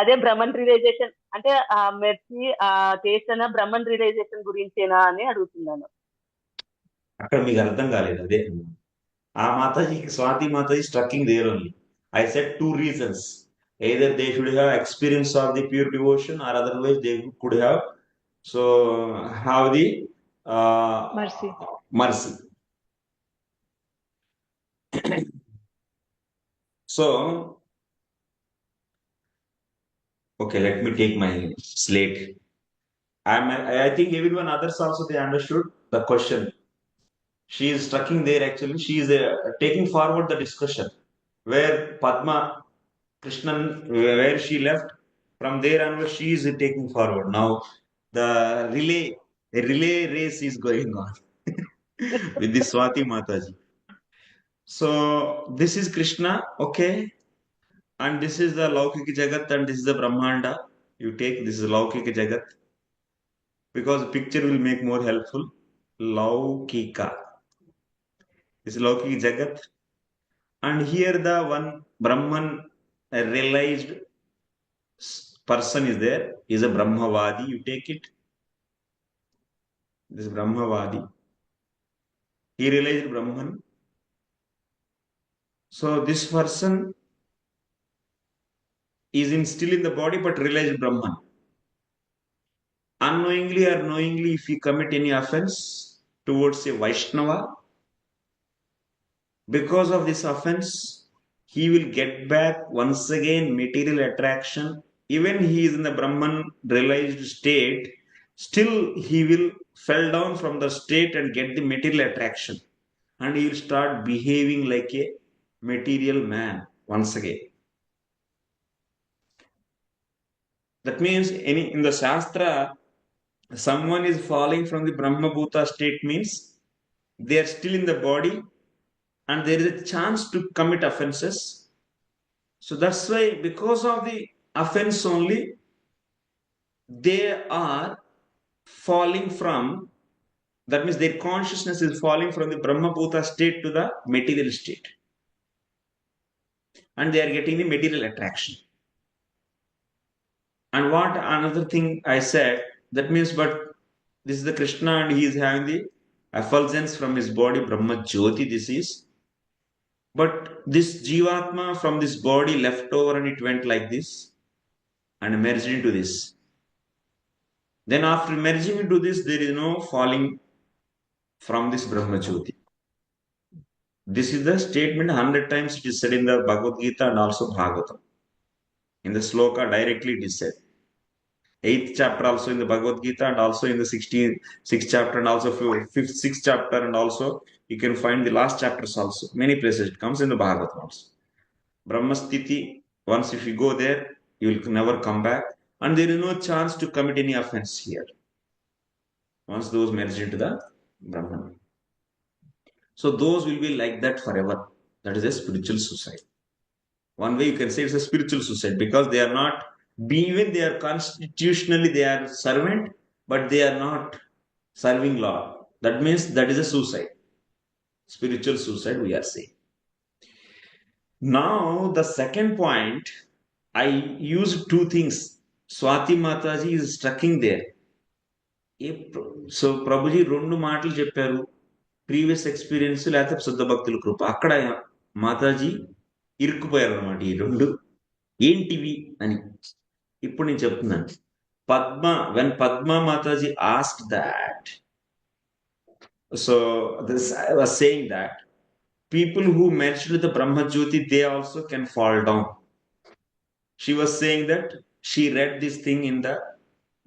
Speaker 14: అదే బ్రహ్మన్ రియలైజేషన్ అంటే ఆ మెర్సీ ఆ టేస్ట్ అన్న బ్రహ్మన్ రియలైజేషన్ గురించేనా అని అడుగుతున్నాను.
Speaker 2: అక్కడ మీకు అర్థం కాలేదు. అదే ఆ మాతాజీకి, Swathi Mataji striking there only. I said two reasons. Either they should have experience of the pure devotion, or otherwise they could have the mercy. So, okay, let me take my slate. I think everyone others also they understood the question. She is stucking there actually. She is taking forward the discussion where Padma Krishnan, where she left, from there onwards she is taking forward. Now the A relay race is going on with the Swati Mataji. So this is Krishna, okay, and this is the Laukika Jagat, and this is the Brahmanda. You take this is Laukika Jagat because picture will make more helpful. Laukika. This is Laukika Jagat, and here the one Brahman, a realized person is there, is a Brahmavadi. You take it. This is Brahmavadi. He realized Brahman. So this person is still in the body but realized Brahman. Unknowingly or knowingly, if he commit any offense towards a Vaishnava, because of this offense, he will get back once again material attraction. Even he is in the Brahman realized state, still he will fell down from the state and get the material attraction. And he will start behaving like a material man once again. That means in the Sastra, someone is falling from the Brahma Bhuta state means they are still in the body and there is a chance to commit offenses. So that's why, because of the offense only, they are falling from, that means their consciousness is falling from the Brahma Bhuta state to the material state. And they are getting the material attraction. And what another thing I said, that means, but this is the Krishna and he is having the effulgence from his body, Brahma Jyoti this is. But this Jivatma from this body left over and it went like this and merged into this. Then after merging into this, there is no falling from this Brahma Jyoti. This is the statement 100 times it is said in the Bhagavad Gita and also Bhagavatam. In the sloka directly it is said. 8th chapter also in the Bhagavad Gita and also in the 6th chapter and also 6th chapter and also you can find the last chapters also. Many places it comes in the Bhagavatam also. Brahmasthiti, once if you go there, you will never come back and there is no chance to commit any offense here. Once those merge into the Brahman. So those will be like that forever. That is a spiritual suicide. One way you can say it's a spiritual suicide because they are not, even they are constitutionally, they are servant, but they are not serving Lord. That means that is a suicide. Spiritual suicide we are saying. Now the second point, I used two things. Swati Mataji is stucking there. So Prabhuji రెండు మాటలు చెప్పారు. Previous experience లేకపోతే శుద్ధ భక్తుల కృప. అక్కడ మాతాజీ ఇరుక్కుపోయారు అనమాట ఈ రెండు. ఏంటివి అని ఇప్పుడు నేను చెప్తున్నాను. when Padma Mataji asked that, so this I was saying that people who merged with the Brahma Jyoti, they also can fall down. She was saying that she read this thing in the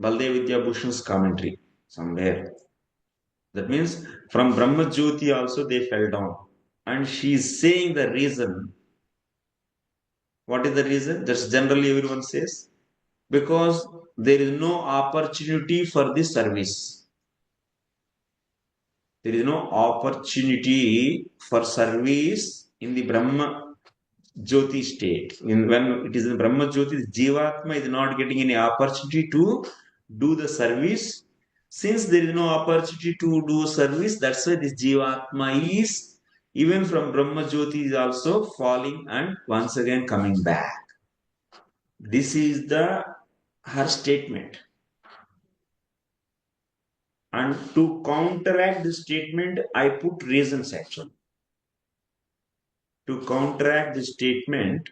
Speaker 2: Baldev Vidya Bhushan's commentary somewhere. That means from Brahma Jyoti also they fell down. And she is saying the reason. What is the reason? That's generally everyone says. Because there is no opportunity for this service. There is no opportunity for service in the Brahma Jyoti state. When it is in Brahma Jyoti, the Jivatma is not getting any opportunity to do the service. Since there is no opportunity to do service, that's why this Jivatma is, even from Brahma Jyoti, is also falling and once again coming back. This is her statement. And to counteract this statement, I put reasons actually. To counteract this statement,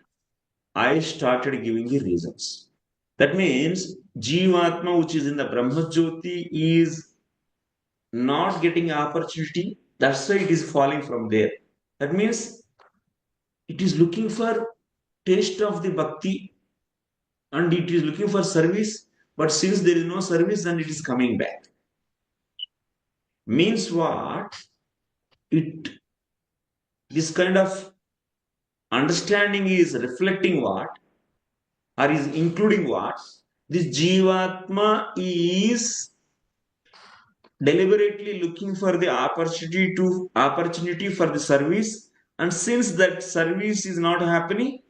Speaker 2: I started giving the reasons. That means Jivatma, which is in the Brahma Jyoti, is not getting opportunity. That's why it is falling from there. That means it is looking for taste of the bhakti and it is looking for service. But since there is no service, then it is coming back. Means what? This kind of understanding is reflecting what? Or is including what? This Jivatma is deliberately looking for the opportunity for the service, and since that service is not happening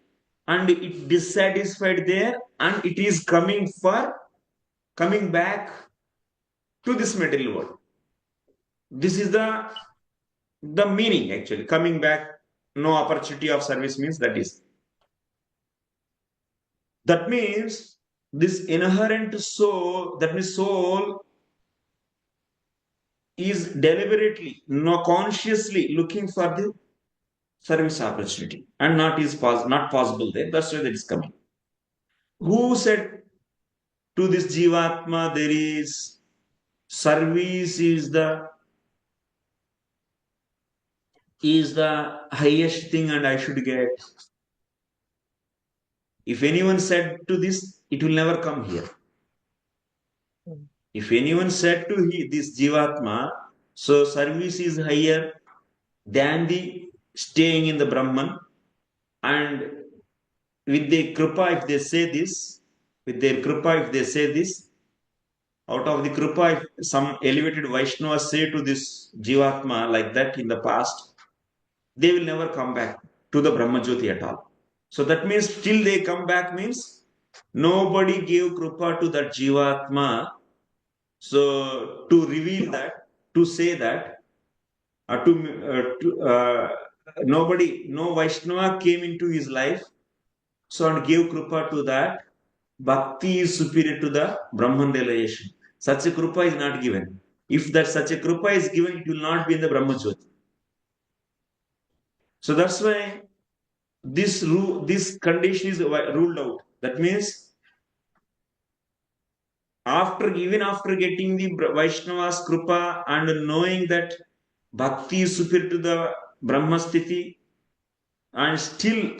Speaker 2: and it dissatisfied there, and it is coming back to this material world. This is the meaning, actually. Coming back, no opportunity of service means that means this inherent soul, that means soul, is deliberately, no consciously looking for the service opportunity, and not possible there. That's why that is coming. Who said to this jivatma there is service is the highest thing and I should get? If anyone said to this, it will never come here. If anyone said to this jivatma, so service is higher than the staying in the Brahman, and with their kripa, if they say this, out of the kripa, if some elevated Vaishnavas say to this jivatma like that in the past, they will never come back to the Brahmajyoti at all. So that means till they come back means nobody gave kripa to that jivatma. So to reveal that, to say that, no Vaishnava came into his life, so and gave kripa to that. Bhakti is superior to the Brahman realization. Such a kripa is not given. If that such a kripa is given, it will not be in the Brahmajyoti. So that's why this condition is ruled out. That means even after getting the Vaishnava's kripa and knowing that Bhakti is superior to the Brahma sthiti, and still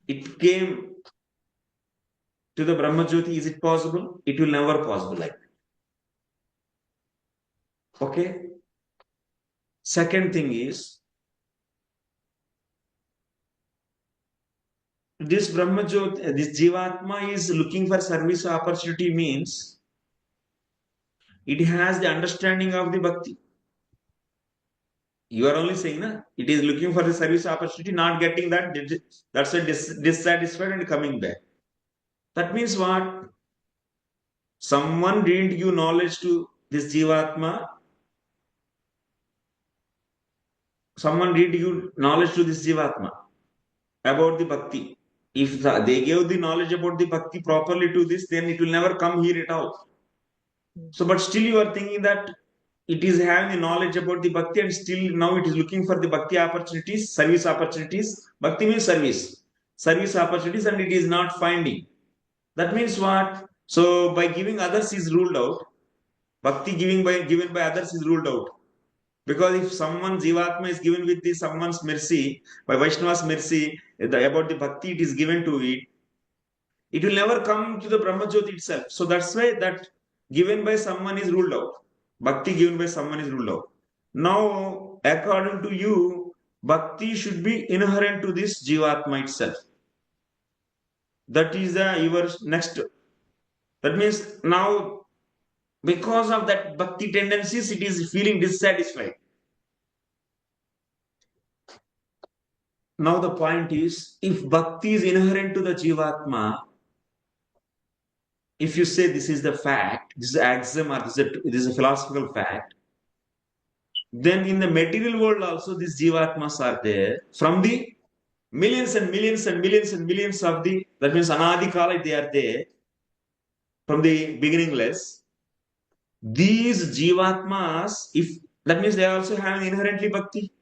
Speaker 2: it came to the Brahmajyoti, is it possible? It will never possible like that. Okay. Second thing is, this Brahmajyoti, this Jivatma is looking for service opportunity means it has the understanding of the Bhakti. You are only saying, na? It is looking for the service opportunity, not getting that, that's why dissatisfied and coming back. That means what? Someone didn't give knowledge to this Jivatma. Someone did give knowledge to this Jivatma about the Bhakti. If they gave the knowledge about the Bhakti properly to this, then it will never come here at all. So, but still you are thinking that it is having the knowledge about the Bhakti, and still now it is looking for the Bhakti opportunities, service opportunities. Bhakti means service opportunities, and it is not finding. That means what? So by giving others is ruled out. Bhakti given by others is ruled out. Because if someone's Jivatma is given with someone's mercy, by Vaishnava's mercy, about the Bhakti it is given to it, it will never come to the Brahmajyoti itself. So that's why that given by someone is ruled out. Bhakti given by someone is ruled out. Now, according to you, Bhakti should be inherent to this Jivatma itself. That is your next. That means now, because of that Bhakti tendencies, it is feeling dissatisfied. Now the point is, if Bhakti is inherent to the Jivatma, if you say this is the fact, this is axiom, or this is a philosophical fact, then in the material world also these Jivatmas are there. From the millions and millions and millions and millions of that means Anadikala, they are there. From the beginningless. These Jivatmas, that means they also have inherently Bhakti.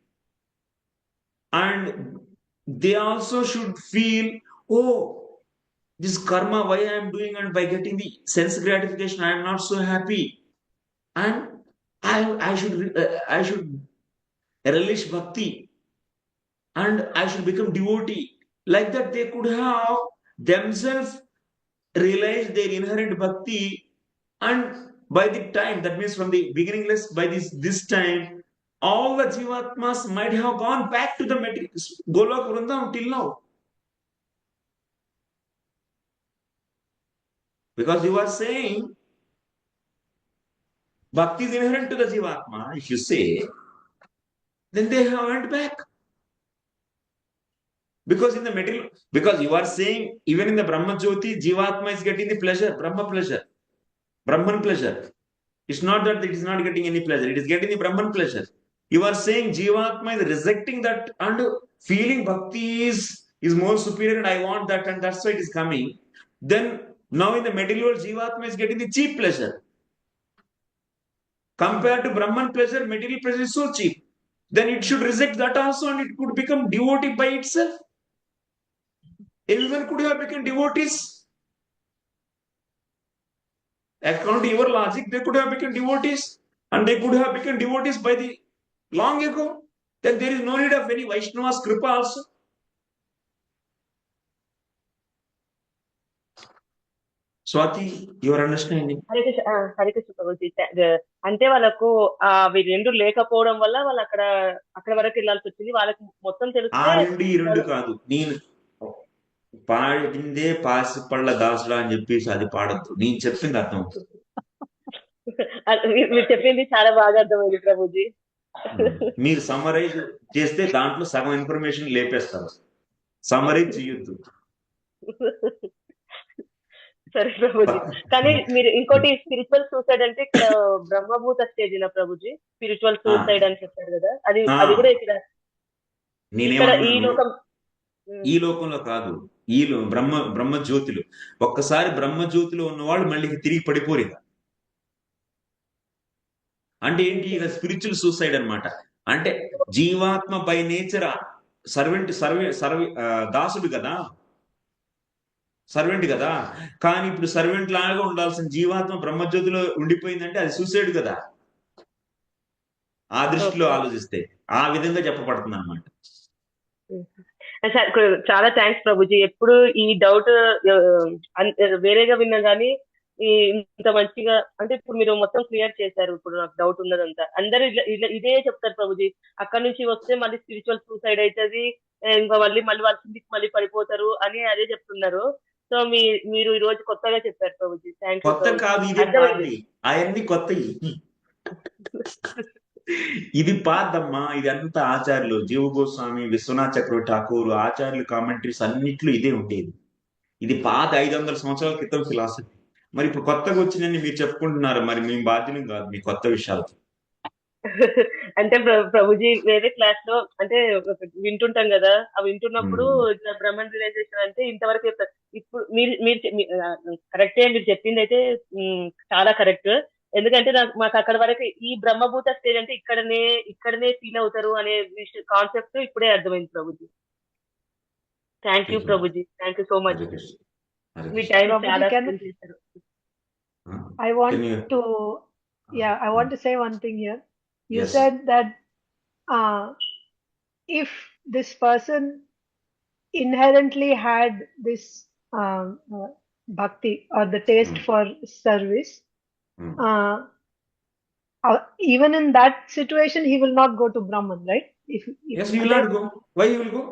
Speaker 2: And they also should feel, oh, this karma, why I am doing, and by getting the sense gratification, I am not so happy. And I should relish Bhakti. And I should become devotee. Like that, they could have themselves realized their inherent Bhakti, and by the time, that means from the beginningless, by this time, all the Jivatmas might have gone back to the Golok Vrindam till now. Because you are saying Bhakti is inherent to the Jivatma. If you say, then they have went back. Because in the material, because you are saying even in the Brahma Jyoti, Jivatma is getting the pleasure, Brahman pleasure. It's not that it is not getting any pleasure, it is getting the Brahman pleasure. You are saying Jivatma is rejecting that and feeling Bhakti is more superior and I want that and that's why it is coming. Then now in the material world, Jivatma is getting the cheap pleasure. Compared to Brahman pleasure, material pleasure is so cheap. Then it should reject that also and it could become devotee by itself. Everyone could have become devotees. According to your logic, they could have become devotees and they could have become devotees by the long ago. Then there is no need of any Vaishnava's kripa also. Swati, your understanding?
Speaker 14: Hare Krishna Prabhuji. అంటే వాళ్ళకు అవి రెండు లేకపోవడం వల్ల వాళ్ళు అక్కడ వరకు వెళ్ళాల్సి వచ్చింది. వాళ్ళకి మొత్తం
Speaker 2: తెలిస్తే ఈ రెండు కాదు, నేను పాడిందే పాసిపళ్ళ దాసుడా అని చెప్పేసి అది పాడద్దు. నేను చెప్పింది అర్థం.
Speaker 14: మీరు చెప్పింది చాలా బాగా అర్థమైంది ప్రభుజీ.
Speaker 2: మీరు సమ్మరైజ్ చేస్తే దాంట్లో సగం ఇన్ఫర్మేషన్ లేపేస్తారు. సమ్మరైజ్ చేయొద్దు.
Speaker 14: సరే ప్రభుజీ. కానీ మీరు ఇంకోటి స్పిరిచువల్ సూసైడ్ అంటే ఇక్కడ బ్రహ్మభూత స్టేజ్ నా ప్రభుజీ, స్పిరిచువల్ సూసైడ్ అని చెప్పారు కదా, అది కూడా ఇక్కడ
Speaker 2: ఈ లోకంలో కాదు, ఈ బ్రహ్మ జ్యోతిలో ఒక్కసారి బ్రహ్మ జ్యోతిలో ఉన్నవాళ్ళు మళ్ళీ తిరిగి పడిపోరు. అంటే ఏంటి, ఇక స్పిరిచువల్ సూసైడ్ అన్నమాట. అంటే జీవాత్మ బై నేచర్ దాసుడు కదా, సర్వెంట్ కదా. కానీ ఇప్పుడు సర్వెంట్ లాగా ఉండాల్సిన జీవాత్మ బ్రహ్మజ్యోతిలో ఉండిపోయిందంటే అది సూసైడ్ కదా, ఆ దృష్టిలో ఆలోచిస్తే. ఆ విధంగా చెప్పబడుతుంది అన్నమాట.
Speaker 14: చాలా థ్యాంక్స్ ప్రభుజీ. ఎప్పుడు ఈ డౌట్ వేరేగా విన్నా కానీ ఇంత మంచిగా అంటే ఇప్పుడు మీరు మొత్తం క్లియర్ చేశారు. ఇప్పుడు నాకు డౌట్ ఉన్నదంతా అందరు ఇదే చెప్తారు ప్రభుజీ, అక్కడ నుంచి వస్తే మళ్ళీ స్పిరిచువల్ సూసైడ్ అవుతుంది, ఇంకా మళ్ళీ వాళ్ళ కిందికి మళ్ళీ పడిపోతారు అని అదే చెప్తున్నారు. సో మీరు ఈ రోజు కొత్తగా చెప్పారు ప్రభుజీ. Thank you.
Speaker 2: అవన్నీ కొత్త, ఇది పాదమ్మా. ఇది అంతా ఆచార్యులు జీవ గోస్వామి, విశ్వనాథ్ చక్రవర్తి ఠాకూర్ ఆచార్యులు కామెంటరీస్ అన్నిట్లో ఇదే ఉండేది. ఇది పాత 500 సంవత్సరాల క్రితం ఫిలాసఫీ. మరి ఇప్పుడు కొత్తగా వచ్చిందని మీరు చెప్పుకుంటున్నారు, మరి మేము బాధ్యులం కాదు మీ కొత్త విషయాలు.
Speaker 14: అంటే ప్రభుజీ వేరే క్లాస్ లో అంటే వింటుంటాం కదా, అవి వింటున్నప్పుడు ఇట్లా బ్రహ్మన్ రియలైజేషన్ అంటే ఇంతవరకు చెప్తారు. ఇప్పుడు మీరు కరెక్టే, మీరు చెప్పింది అయితే చాలా కరెక్ట్. ఎందుకంటే మాకు అక్కడ వరకు ఈ బ్రహ్మభూత స్టేజ్ అంటే ఇక్కడనే ఫీల్ అవుతారు అనే కాన్సెప్ట్ ఇప్పుడే అర్థమైంది Prabhuji. Thank you Prabhuji, thank you so much. Me time చాలా స్పెండ్ చేశారు.
Speaker 1: I want to say one thing here. You said that if this person inherently had this bhakti or the taste for service, even in that situation he will not go to Brahman, right?
Speaker 2: Yes, he will not go. Why he will go?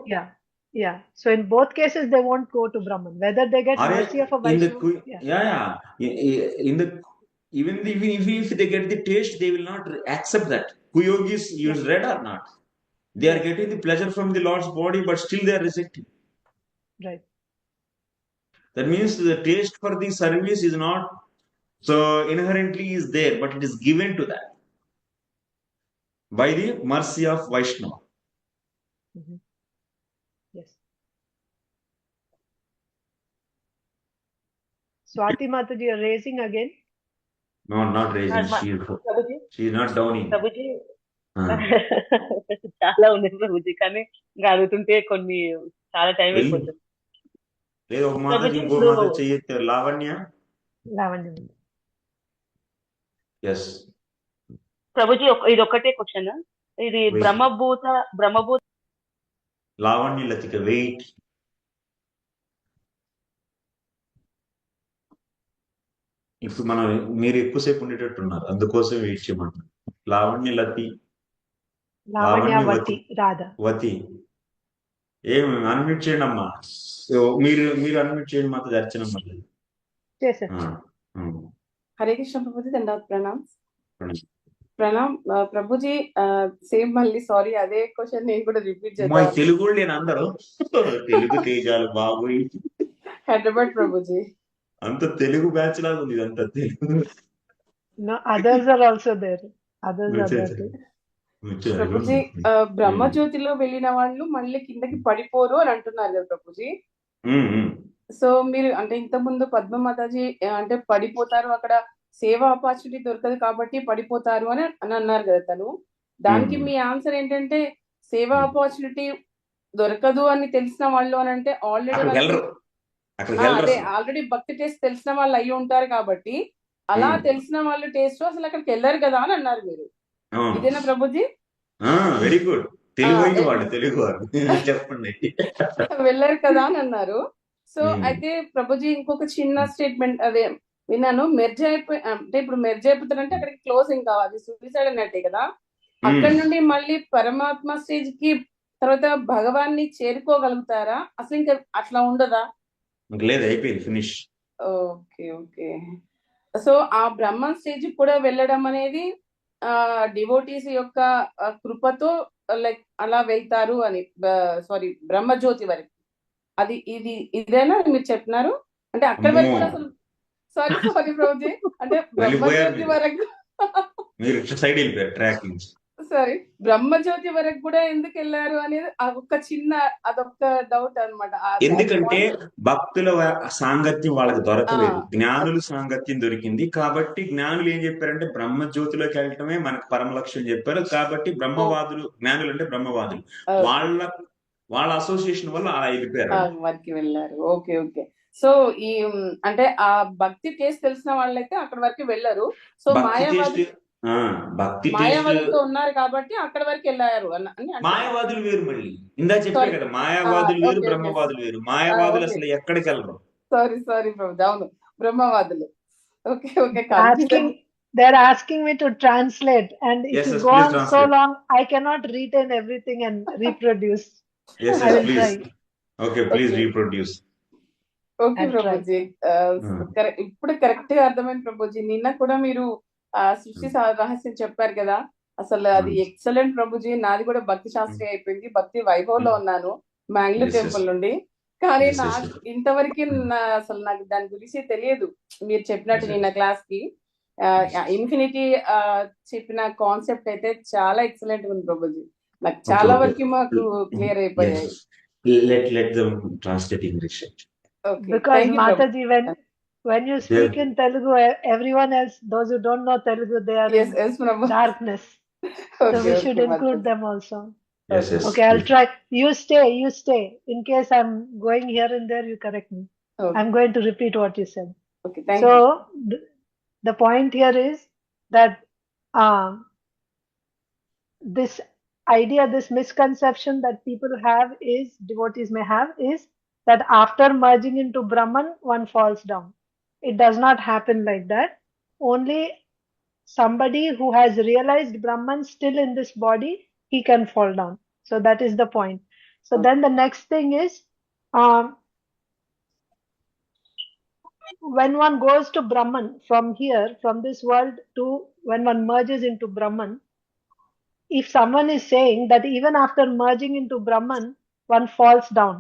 Speaker 1: Yeah. So in both cases they won't go to Brahman, whether they get mercy of a Vaishnava.
Speaker 2: Even if they get the taste, they will not accept that. Kuyogis use read or not, they are getting the pleasure from the Lord's body, but still they are rejecting.
Speaker 1: Right.
Speaker 2: That means the taste for the service is not so inherently is there, but it is given to that by the mercy of Vaishnava.
Speaker 1: Yes. Swati Mataji, you are raising again?
Speaker 2: No, not raising. She is not downing.
Speaker 14: Prabhuji చాలా ఉంది ప్రభుజీ, కానీ ఇంకా అడుగుతుంటే కొన్ని చాలా time అయిపోతుంది.
Speaker 2: లేదు, ఒక మాట ఇంకో మాట చెయ్యొచ్చు. లావణ్య. Yes.
Speaker 14: ప్రభుజీ ఇది ఒక్కటే క్వశ్చన్, ఇది బ్రహ్మభూత
Speaker 2: లావణ్య లతిక వెయిట్. ఇప్పుడు మీరు ఎక్కువసేపు ఉండేటట్టున్నారు, అందుకోసం వెయిట్ చేయమంటున్నారు. వతి ఏమి అన్మ్యూట్ చేయండి అమ్మా. మీరు అన్మ్యూట్ చేయండి మాతో దర్శనం.
Speaker 15: హరే కృష్ణ ప్రభుజీ, దండాత్ ప్రణామ్స్. ప్రణామ్ ప్రభుజీ. సేమ్ మళ్ళీ సారీ, అదే క్వశ్చన్ నేను కూడా రిపీట్
Speaker 2: మా
Speaker 15: చేద్దాం.
Speaker 2: తెలుగు నేను అందరూ తెలుగు తేజాలు బాబోయ్.
Speaker 15: హైదరాబాద్ ప్రభుజీ.
Speaker 2: అంత తెలుగు బ్యాచ్ లాగా ఉంది ఇదంతా Telugu.
Speaker 1: No, others are also there. Others are there too.
Speaker 15: Prabhuji, బ్రహ్మజ్యోతిలో వెళ్ళిన వాళ్ళు మళ్ళీ కిందకి పడిపోరు అని అంటున్నారు కదా ప్రభుజీ. సో మీరు అంటే ఇంత ముందు పద్మ మాతాజీ అంటే పడిపోతారు, అక్కడ సేవా ఆపర్చునిటీ దొరకదు కాబట్టి పడిపోతారు అని అన్నారు కదా తను. దానికి మీ ఆన్సర్ ఏంటంటే సేవా ఆపర్చునిటీ దొరకదు అని తెలిసిన వాళ్ళు అని అంటే ఆల్రెడీ భక్తి టేస్ట్ తెలిసిన వాళ్ళు అయ్యి ఉంటారు కాబట్టి అలా తెలిసిన వాళ్ళు టేస్ట్ అసలు అక్కడికి వెళ్ళరు కదా అని అన్నారు మీరు. ఇదేనా ప్రభుజీ?
Speaker 2: Very good. తెలుగు చెప్పండి.
Speaker 15: వెళ్ళరు కదా అని అన్నారు. సో అయితే ప్రభుజీ ఇంకొక చిన్న స్టేట్మెంట్ అదే విన్నాను, మెర్జ్ అయిపోయి అంటే ఇప్పుడు మెర్జ్ అయిపోతారంటే అక్కడికి క్లోజ్ ఇంకా అది సూసైడ్ అన్నట్టే కదా. అక్కడ నుండి మళ్ళీ పరమాత్మ స్టేజ్ కి తర్వాత భగవాన్ని చేరుకోగలుగుతారా? అసలు ఇంకా అట్లా ఉండదా?
Speaker 2: లేదు, అయిపోయింది, ఫినిష్.
Speaker 15: Okay okay. సో ఆ బ్రహ్మ స్టేజ్ కూడా వెళ్ళడం అనేది డివోటీస్ యొక్క కృపతో లైక్ అలా వెళ్తారు అని, సారీ బ్రహ్మజ్యోతి వరకు. అది ఇదేనా మీరు చెప్తున్నారు? అంటే అక్కడ వరకు కూడా అసలు సారీ ప్రభుజీ, అంటే బ్రహ్మజ్యోతి వరకు సారీ బ్రహ్మజ్యోతి వరకు కూడా ఎందుకు వెళ్ళారు అనేది ఒక చిన్న అదొక డౌట్ అనమాట.
Speaker 2: ఎందుకంటే భక్తుల సాంగత్యం వాళ్ళకి దొరకలేదు, జ్ఞానులు సాంగత్యం దొరికింది. కాబట్టి జ్ఞానులు ఏం చెప్పారంటే బ్రహ్మజ్యోతిలోకి వెళ్ళటమే మనకు పరమ లక్ష్యం చెప్పారు. కాబట్టి బ్రహ్మవాదులు, జ్ఞానులు అంటే బ్రహ్మవాదులు, వాళ్ళ అసోసియేషన్ వల్ల అలా వెళ్ళిపోయారు,
Speaker 15: వరకు వెళ్ళారు. Okay okay. సో ఈ అంటే ఆ భక్తి టేస్ట్ తెలిసిన వాళ్ళైతే అక్కడ వరకు వెళ్ళరు. సో మాయావాదులతో ఉన్నారు కాబట్టి అక్కడ వరకు వెళ్ళారు అని.
Speaker 2: మాయావాదులు వేరు, మళ్ళీ ఇందా చెప్పారు కదా, మాయావాదులు వేరు, బ్రహ్మవాదులు వేరు. మాయావాదులు అసలు ఎక్కడికి వెళ్ళరు.
Speaker 15: సారీ ప్రభు, అవును బ్రహ్మవాదులు. Okay okay.
Speaker 1: They're asking me to translate, and if you go on so long, I cannot retain everything and reproduce.
Speaker 2: Yes, please. Okay, please reproduce.
Speaker 15: Okay Prabhuji, ఇప్పుడు కరెక్ట్ గా అర్థమైంది ప్రభుజీ. నిన్న కూడా మీరు సృష్టి రహస్యం చెప్పారు కదా, అసలు అది ఎక్సలెంట్ ప్రభుజీ. నాది కూడా భక్తి శాస్త్రి అయిపోయింది, భక్తి వైభవ్ లో ఉన్నాను మ్యాంగ్లూర్ టెంపుల్ నుండి. కానీ నాకు ఇంతవరకు అసలు నాకు దాని గురించి తెలియదు. మీరు చెప్పినట్టు నిన్న క్లాస్ కి ఇన్ఫినిటీ చెప్పిన కాన్సెప్ట్ అయితే చాలా ఎక్సలెంట్ ఉంది ప్రభుజీ. నాకు చాలా వరకు మాకు క్లియర్ అయిపోయాయి.
Speaker 2: Let them translate English.
Speaker 15: Okay.
Speaker 1: Because Mataji, when you speak in Telugu, everyone else, those who don't know Telugu, they are in darkness. So we should include them also.
Speaker 2: Yes.
Speaker 1: Okay, I'll try. You stay. In case I'm going here and there, you correct me.
Speaker 15: Okay.
Speaker 1: I'm going to repeat what you said.
Speaker 15: Okay, thank
Speaker 1: you.
Speaker 15: So
Speaker 1: the point here is that this idea, this misconception that people have is, devotees may have, is that after merging into Brahman, one falls down. It does not happen like that. Only somebody who has realized Brahman still in this body, he can fall down. So that is the point. So then the next thing is, when one goes to Brahman from here, from this world to when one merges into Brahman, if someone is saying that even after merging into Brahman, one falls down,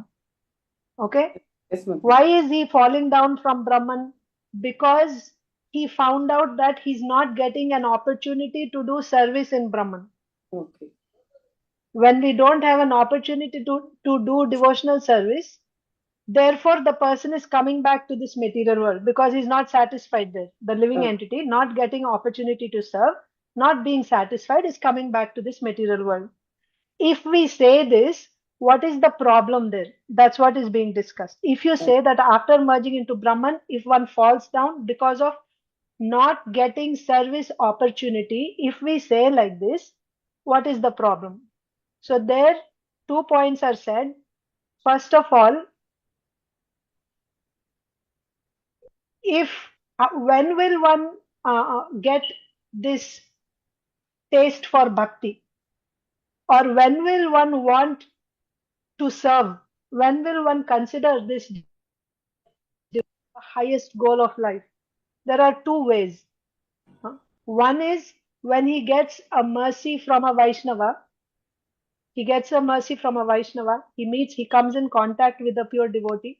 Speaker 1: okay?
Speaker 15: Yes,
Speaker 1: why is he falling down from Brahman? Because he found out that he's not getting an opportunity to do service in Brahman.
Speaker 15: Okay.
Speaker 1: When we don't have an opportunity to do devotional service, therefore the person is coming back to this material world because he's not satisfied there. The living entity, not getting opportunity to serve, not being satisfied, is coming back to this material world. If we say this, what is the problem there? That's what is being discussed. If you say that after merging into Brahman, if one falls down because of not getting service opportunity, if we say like this, what is the problem? So there 2 points are said. First of all, if when will one get this taste for bhakti, or when will one want to serve? When will one consider this the highest goal of life? There are 2 ways. One is when he gets a mercy from a Vaishnava, he comes in contact with a pure devotee,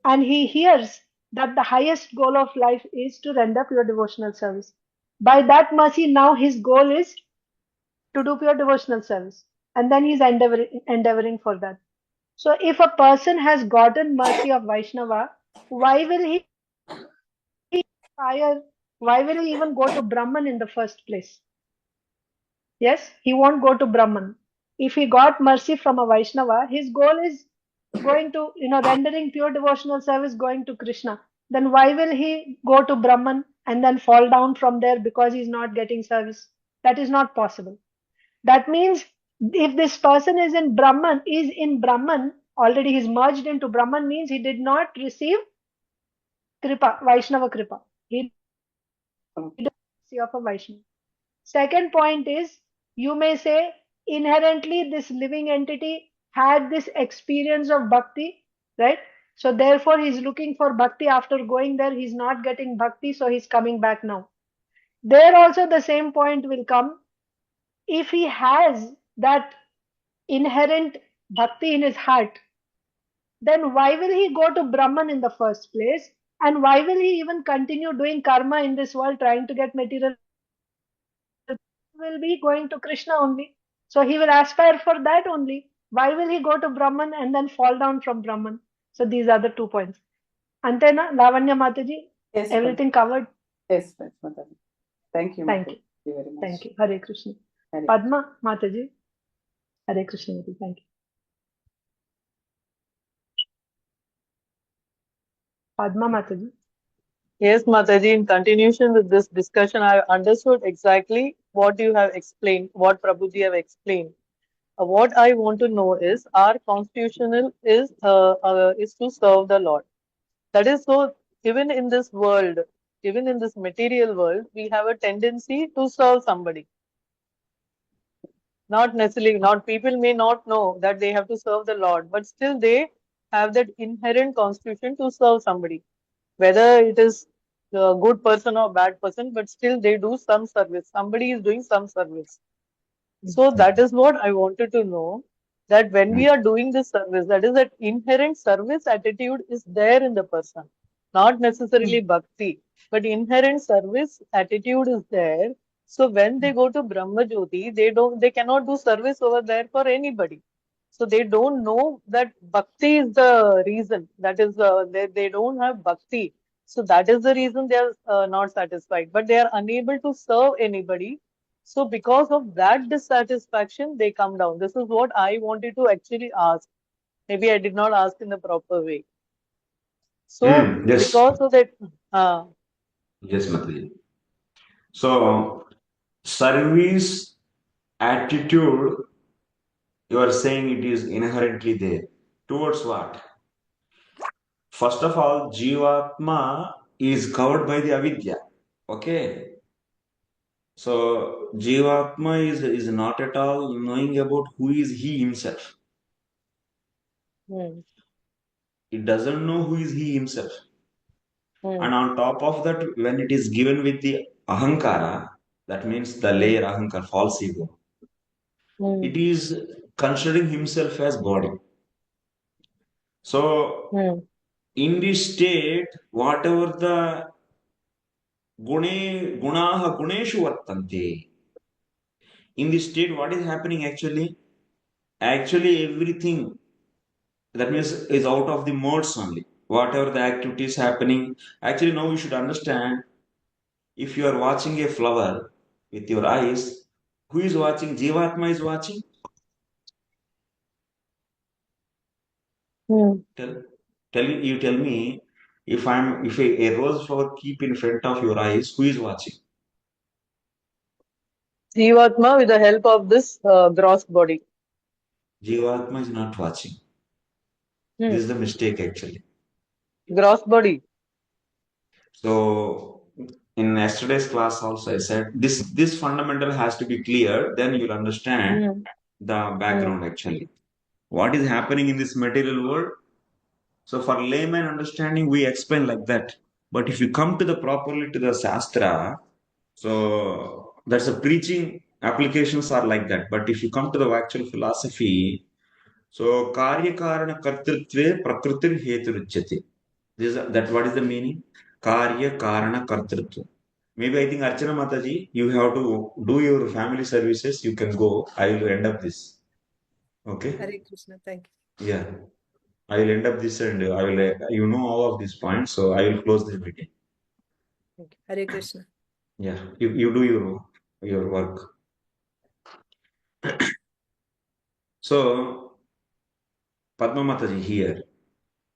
Speaker 1: and he hears that the highest goal of life is to render pure devotional service. By that mercy, now his goal is to do pure devotional service, and then he's endeavoring for that. So if a person has gotten mercy of Vaishnava, why will he why will he even go to Brahman in the first place? Yes, he won't go to Brahman. If he got mercy from a Vaishnava, his goal is going to, rendering pure devotional service, going to Krishna. Then why will he go to Brahman and then fall down from there because he's not getting service? That is not possible. That means if this person is in Brahman, already he's merged into Brahman, means he did not receive Kripa, Vaishnava Kripa. He did mercy of a Vaishnava. Second point is, you may say, inherently this living entity had this experience of bhakti, right? So therefore he's looking for bhakti. After going there, he's not getting bhakti, so he's coming back now. There also the same point will come. If he has that inherent bhakti in his heart, then why will he go to Brahman in the first place? And why will he even continue doing karma in this world, trying to get material? Will be going to Krishna only. So he will aspire for that only. Why will he go to Brahman and then fall down from Brahman? So these are the 2 points. Antena, Lavanya Mataji,
Speaker 15: Yes,
Speaker 1: everything covered?
Speaker 15: Yes, Mataji. Thank you.
Speaker 1: Thank
Speaker 15: Mataji.
Speaker 1: you.
Speaker 15: Thank you very much.
Speaker 1: Thank you. Hare Krishna.
Speaker 15: Hare
Speaker 1: Padma Mataji. Hare Krishna. Mataji. Thank you. Padma Mataji.
Speaker 10: Yes, Mataji, in continuation with this discussion, I understood exactly what you have explained, what Prabhuji have explained. What I want to know is our constitutional is to serve the Lord. That is so. Even in this world, even in this material world, we have a tendency to serve somebody. Not necessarily, not people may not know that they have to serve the Lord, but still they have that inherent constitution to serve somebody, whether it is a good person or bad person, but still they do some service. Somebody is doing some service. So that is what I wanted to know, that when we are doing this service, that is that inherent service attitude is there in the person, not necessarily bhakti, but inherent service attitude is there. So when they go to Brahma Jyoti, they cannot do service over there for anybody. So they don't know that bhakti is the reason. That is, they don't have bhakti. So that is the reason they are not satisfied. But they are unable to serve anybody. So because of that dissatisfaction, they come down. This is what I wanted to actually ask. Maybe I did not ask in the proper way. So
Speaker 2: Yes.
Speaker 10: because of that,
Speaker 2: Yes, Mataji. So service attitude, you are saying it is inherently there. Towards what? First of all, Jivatma is covered by the avidya. Okay. So Jivatma is not at all knowing about who is he himself. It doesn't know who is he himself. And on top of that, when it is given with the ahankara, that means the layer ahankara, false ego, it is considering himself as body. So in this state, whatever the gunaha guneshu vartante, in this state, what is happening actually? Actually, everything, that means, is out of the modes only. Whatever the activities happening, actually now you should understand, if you are watching a flower with your eyes, who is watching? Jivatma is watching. Tell me, if a rose flower keep in front of your eyes, who is watching?
Speaker 10: Jivatma with the help of this gross body.
Speaker 2: Jivatma is not watching. This is the mistake actually.
Speaker 10: Gross body.
Speaker 2: So in yesterday's class also I said this fundamental has to be clear, then you'll understand the background actually. What is happening in this material world? So for layman understanding, we explain like that. But if you come to the properly to the Sastra, so that's a preaching applications are like that. But if you come to the actual philosophy, so karya karana kartrutve prakritir heturuchyate. That what is the meaning? Karya karana kartrutva. Maybe I think Archana Mataji, you have to do your family services. You can go. I will end up this. Okay.
Speaker 16: Hare Krishna. Thank you.
Speaker 2: Yeah. I will end up this and I will, you know, all of these points. So I will close this meeting.
Speaker 16: Thank you. Hare Krishna.
Speaker 2: Yeah. You do your work. So, Padma Mataji here.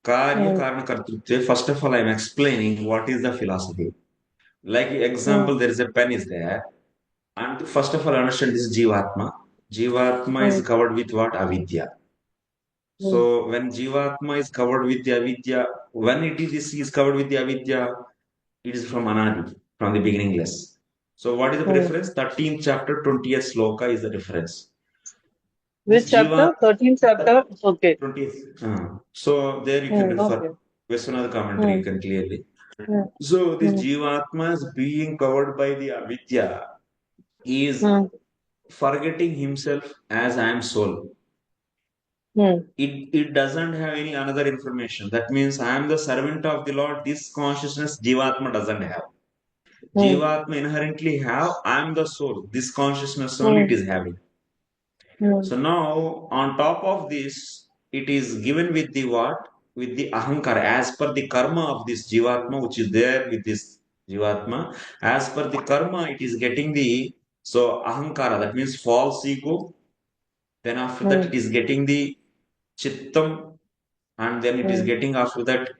Speaker 2: Karya Karana Kartrutva. First of all, I am explaining what is the philosophy. Like example, there is a pen is there. And first of all, understand this is Jivatma. Jivatma is covered with what? Avidya. So when Jivatma is covered with the Avidya, when it is covered with the Avidya, it is from Anadi, from the beginningless. So what is the reference? 13th chapter, 20th sloka is the reference.
Speaker 10: Which chapter? 13th chapter? Okay.
Speaker 2: 20th. So there you can refer.
Speaker 10: Okay.
Speaker 2: Vishwanath commentary you can clearly. So this Jivatma is being covered by the Avidya. He is forgetting himself as I am soul. It doesn't have any another information. That means I am the servant of the Lord. This consciousness Jivatma doesn't have. Jivatma inherently have, I am the soul. This consciousness only it is having. So now on top of this, it is given with the what? With the ahankara, as per the karma of this Jivatma, which is there with this Jivatma. As per the karma, it is getting the, so ahankara, that means false ego. Then after that, it is getting the chittam, and then it is getting after that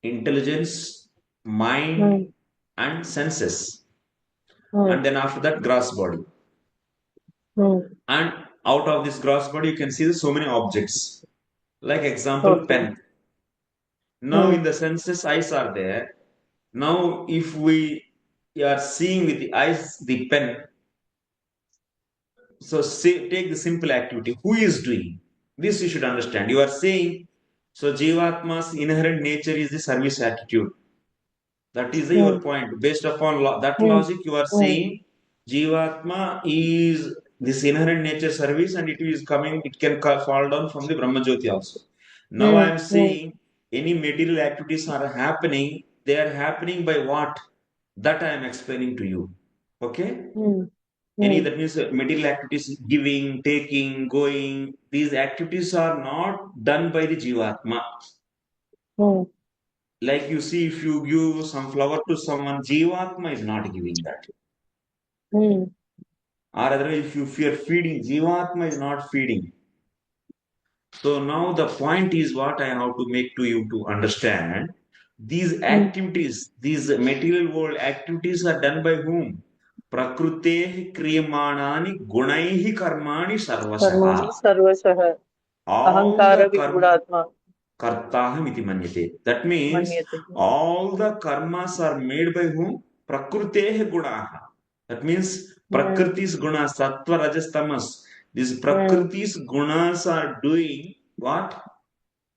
Speaker 2: intelligence, mind, and senses. And then after that, gross body. And out of this gross body, you can see so many objects. Like example, pen. Now in the senses, eyes are there. Now if we are seeing with the eyes the pen, so take the simple activity. Who is doing? This you should understand. You are saying, so Jivatma's inherent nature is the service attitude. That is your point. Based upon that logic, you are saying Jivatma is this inherent nature service and it is coming, it can fall down from the Brahma Jyoti also. Now I am saying any material activities are happening, they are happening by what? That I am explaining to you. Okay? Any that means material activities, giving, taking, going, these activities are not done by the Jivatma. Like you see, if you give some flower to someone, Jivatma is not giving that. Or otherwise, if you are feeding, Jivatma is not feeding. So now the point is what I have to make to you to understand. These activities, these material world activities are done by whom? Prakrutehi kriyamanani gunaihi karmani sarvashaha. All the karma. Kartaham iti manyate. That means all the karmas are made by whom? Prakrutehe gunaha. That means Prakriti's guna, sattva, rajas, tamas. These Prakriti's gunas are doing what?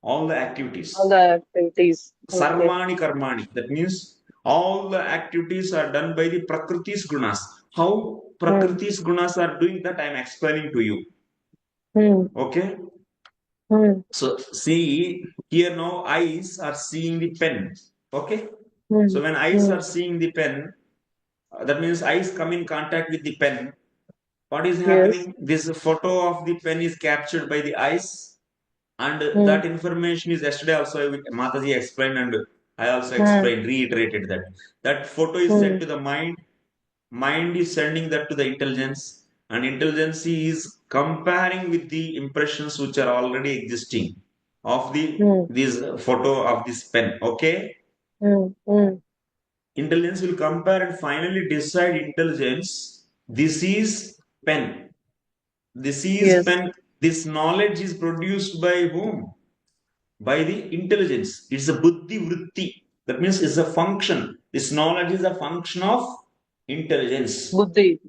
Speaker 2: All the activities.
Speaker 10: All the activities.
Speaker 2: Sarvani karmani. That means all the activities are done by the Prakriti's gunas. How Prakriti's gunas are doing that I am explaining to you. Okay? So see here now eyes are seeing the pen. Okay. So when eyes are seeing the pen, that means eyes come in contact with the pen. What is happening? This photo of the pen is captured by the eyes, and that information is yesterday also Mataji explained, and I also explained, reiterated that photo is sent to the mind. Mind is sending that to the intelligence, and intelligence is comparing with the impressions which are already existing of the this photo of this pen. Okay. Intelligence will compare and finally decide intelligence. This is pen. This is pen. This knowledge is produced by whom? By the intelligence. It's a buddhi vritti. That means it's a function. This knowledge is a function of intelligence.
Speaker 10: Buddhi.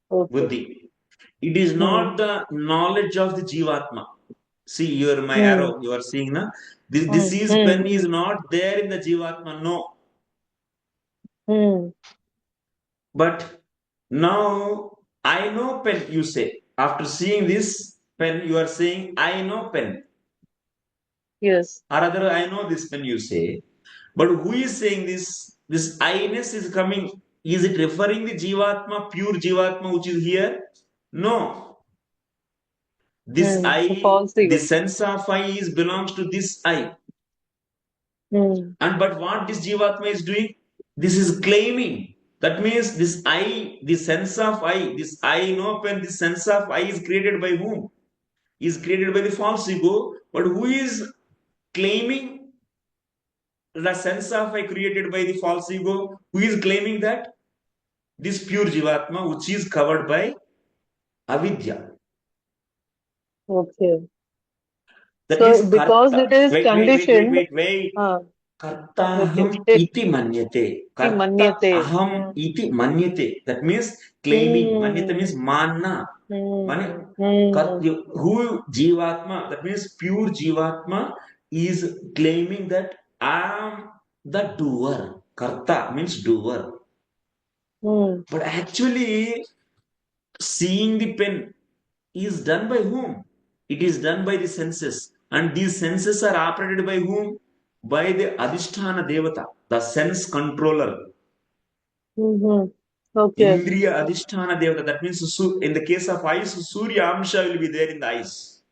Speaker 2: Buddhi. It is not the knowledge of the Jivatma. See, you are my arrow. You are seeing, na? This is pen is not there in the Jivatma. No. But Now, I know pen, you say. After seeing this pen, you are saying, I know pen.
Speaker 10: Yes.
Speaker 2: Or rather, I know this pen, you say. But who is saying this? This I-ness is coming. Is it referring the Jivatma, pure Jivatma, which is here? No. This
Speaker 10: The
Speaker 2: I,
Speaker 10: false
Speaker 2: the
Speaker 10: ego.
Speaker 2: sense of I is belongs to this I. And but what this Jivatma is doing? This is claiming. That means this I, the sense of I, this I know pen, this sense of I is created by whom? Is created by the false ego. But who is claiming the sense of I created by the false ego? Who is claiming that? This pure Jivatma, which is covered by avidya.
Speaker 10: Okay.
Speaker 2: That
Speaker 10: So
Speaker 2: means
Speaker 10: because
Speaker 2: karta.
Speaker 10: it is
Speaker 2: Wait.
Speaker 10: conditioned.
Speaker 2: Kartaham iti manyate. Karta
Speaker 10: Manyate.
Speaker 2: aham iti manyate. That means claiming. Manyate means manna. Who Jivatma, that means pure Jivatma is claiming that I am the doer. Karta means doer. But actually, seeing the pen is done by whom? It is done by the senses. And these senses are operated by whom? By the Adhisthana Devata, the sense controller.
Speaker 10: Okay.
Speaker 2: Indriya Adhisthana Devata. That means in the case of eyes, Surya Amsha will be there in the eyes.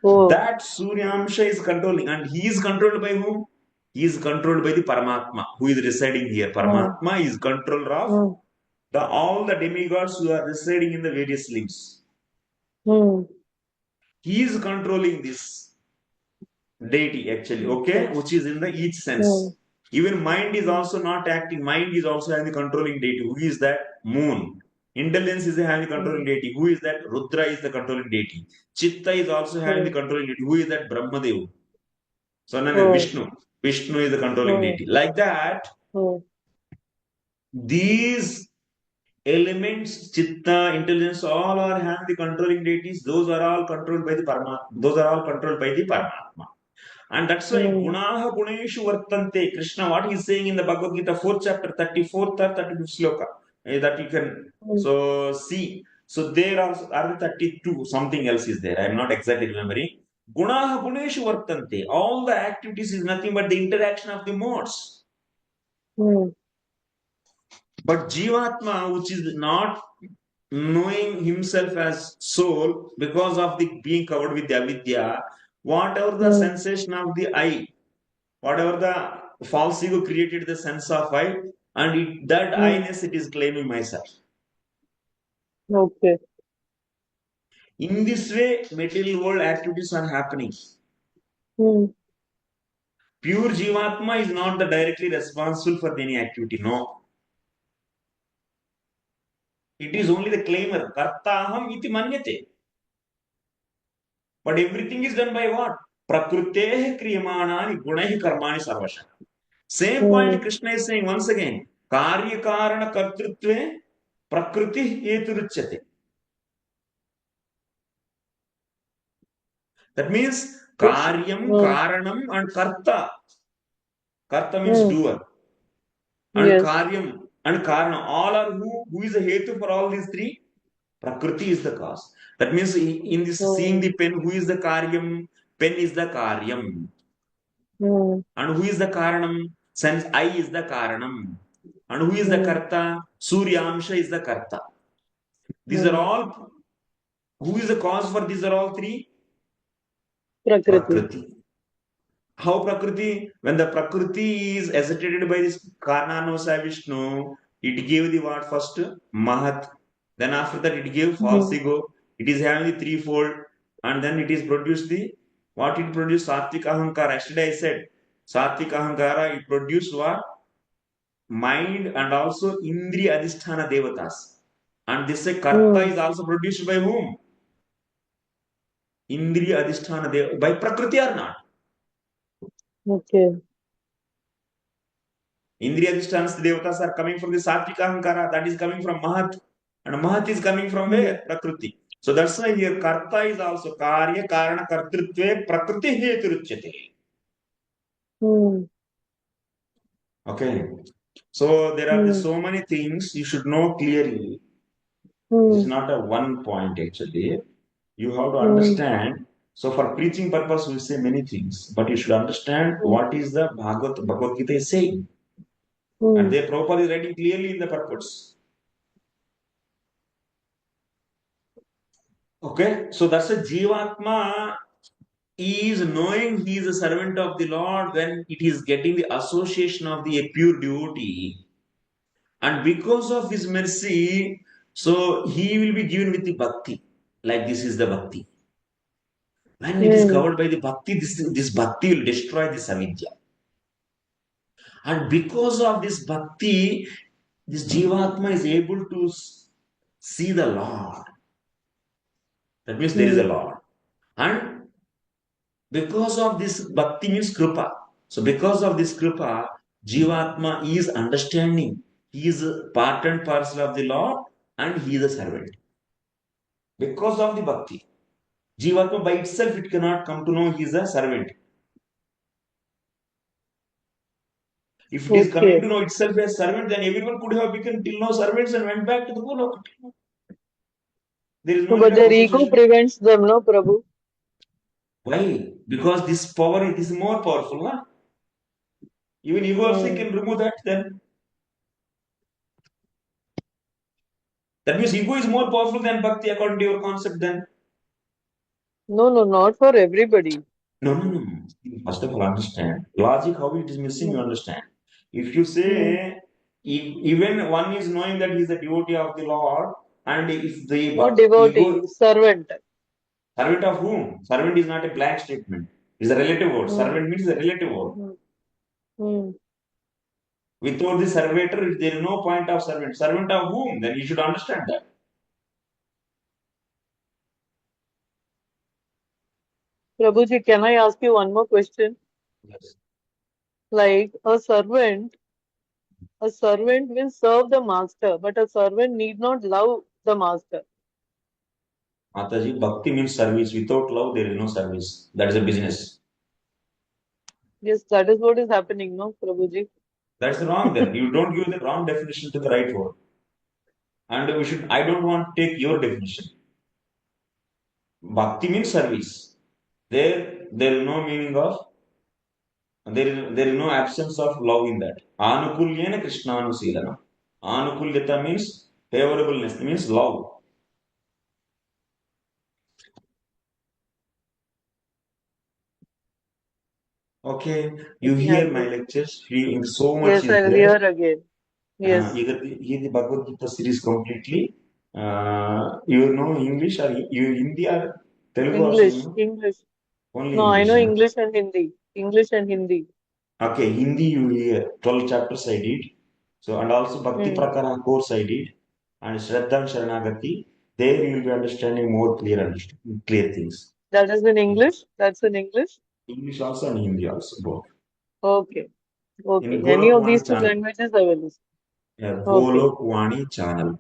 Speaker 2: That Surya Amsha is controlling. And he is controlled by whom? He is controlled by the Paramatma, who is residing here. Paramatma is controller of all the demigods who are residing in the various limbs. He is controlling this deity actually, okay, which is in the each sense. Even mind is also not acting. Mind is also having the controlling deity. Who is that? Moon. Intelligence is having the controlling deity. Who is that? Rudra is the controlling deity. Chitta is also having the controlling deity. Who is that? Brahmadev. So name is Vishnu. Vishnu is the controlling deity. Like that, these elements, chitta, intelligence, all are having the controlling deities. Those are all controlled by the Paramatma. Those are all controlled by the Paramatma. And that's why gunaha guneshu vartante. Krishna, what he is saying in the Bhagavad Gita, 4th chapter, 34th or 35th sloka, that you can so see. So there are 32, something else is there. I am not exactly remembering. Gunaha guneshu vartante. All the activities is nothing but the interaction of the modes. But Jivatma, which is not knowing himself as soul because of the being covered with the avidya, whatever the sensation of the eye, whatever the false ego created the sense of I, and that I-ness it is claiming myself.
Speaker 10: Okay.
Speaker 2: In this way, material world activities are happening. Pure Jivatma is not the directly responsible for any activity, no. It is only the claimer. Kartaham iti manyate. But everything is done by what? Prakruteh kriyamanani gunahi karmani sarvasha. Same point Krishna is saying once again. Karya karana kartrutve prakriti heturuchyate. That means karyam, karanam and karta. Karta means doer. And karyam and karana. All are who is the hetu for all these three? Prakriti is the cause. That means in this seeing the pen, who is the karyam? Pen is the karyam. And who is the karanam? Since I is the karanam. And who is the karta? Suryamsha is the karta. These are all, who is the cause for these are all three? Prakriti. How Prakriti? When the Prakriti is agitated by this Karnanavasa Vishnu, it gave the what first? Mahat. Then after that it gave false ego. It is having the threefold. And then it is produced the, what it produced? Satvik Ahankara. Yesterday I said, Satvik Ahankara, it produced what? Mind and also Indriya Adhisthana Devatas. And this Karta is also produced by whom? Indriya Adhisthana Devata. By Prakriti or not?
Speaker 10: Okay.
Speaker 2: Indriya Adhisthana Devatas are coming from the Satvika Ahankara. That is coming from Mahat. And Mahat is coming from where? Prakriti. So that's why here Karta is also Karya Karana Kartrutve Prakriti Heturuchyate. Okay. So there are so many things you should know clearly.
Speaker 10: Hmm.
Speaker 2: This is not a one point actually. You have to
Speaker 10: Hmm.
Speaker 2: understand. So for preaching purpose, we say many things, but you should understand
Speaker 10: Hmm.
Speaker 2: what is the Bhagavad Gita is saying.
Speaker 10: Hmm.
Speaker 2: And their Prabhupada is writing clearly in the purpose. Okay, so that's a Jivatma is knowing he is a servant of the Lord when it is getting the association of the pure devotee. And because of his mercy, so he will be given with the bhakti. Like this is the bhakti. When it is covered by the bhakti, this bhakti will destroy this avidya. And because of this bhakti, this Jivatma is able to see the Lord. That means there is a Lord. And because of this bhakti means kripa. So because of this kripa, Jivatma is understanding. He is a part and parcel of the Lord and he is a servant. Because of the bhakti. Jivatma by itself, it cannot come to know he is a servant. If it is coming to know itself as servant, then everyone could have become till now servants and went back to the Goloka. There is no
Speaker 10: But
Speaker 2: need of
Speaker 10: their ego
Speaker 2: association.
Speaker 10: prevents them, no, Prabhu?
Speaker 2: Why? Because this power is more powerful. Na? Even ego also can remove that then. That means ego is more powerful than bhakti according to your concept then.
Speaker 10: No, not for everybody.
Speaker 2: No. First of all, understand. Logic, how it is missing, you understand. If you say, even one is knowing that he is a devotee of the Lord, and if the
Speaker 10: Not devotee,
Speaker 2: ego,
Speaker 10: servant.
Speaker 2: servant of whom? Servant is not a blank statement. It's a relative word. Servant means a relative word. Without the servitor, there is no point of servant. Servant of whom? Then you should understand that.
Speaker 10: Prabhuji, can I ask you one more question?
Speaker 2: Yes.
Speaker 10: Like a servant will serve the master, but a servant need not love the master.
Speaker 2: Mataji, bhakti means service. Without love, there is no service. That is a business.
Speaker 10: Yes, that is what is happening, no, Prabhuji?
Speaker 2: That's wrong then. You don't give the wrong definition to the right word. And I don't want to take your definition. Bhakti means service. There is no meaning of, there is no absence of love in that. Anukulyena Krishnanusilana. Anukulyata means favorableness, means love. Okay, you hear my lectures, feeling so much
Speaker 10: Yes,
Speaker 2: is
Speaker 10: I will
Speaker 2: there.
Speaker 10: hear again. Yes.
Speaker 2: Hear the Bhagavad Gita series completely. You know English or you Hindi or Telugu also? You know?
Speaker 10: English.
Speaker 2: Only
Speaker 10: No, I
Speaker 2: English.
Speaker 10: know English and Hindi. English and Hindi.
Speaker 2: Okay, Hindi you hear 12 chapters I did. So and also Bhakti Prakara course I did, and Shraddha and Sharanagati. There you will be understanding more clear things.
Speaker 10: That is in English. That's in English.
Speaker 2: English also and Hindi also both.
Speaker 10: Okay.
Speaker 2: In
Speaker 10: Any
Speaker 2: Golok
Speaker 10: of these
Speaker 2: Vani
Speaker 10: two
Speaker 2: channel.
Speaker 10: languages I will listen.
Speaker 2: Yeah, Golok Vani channel.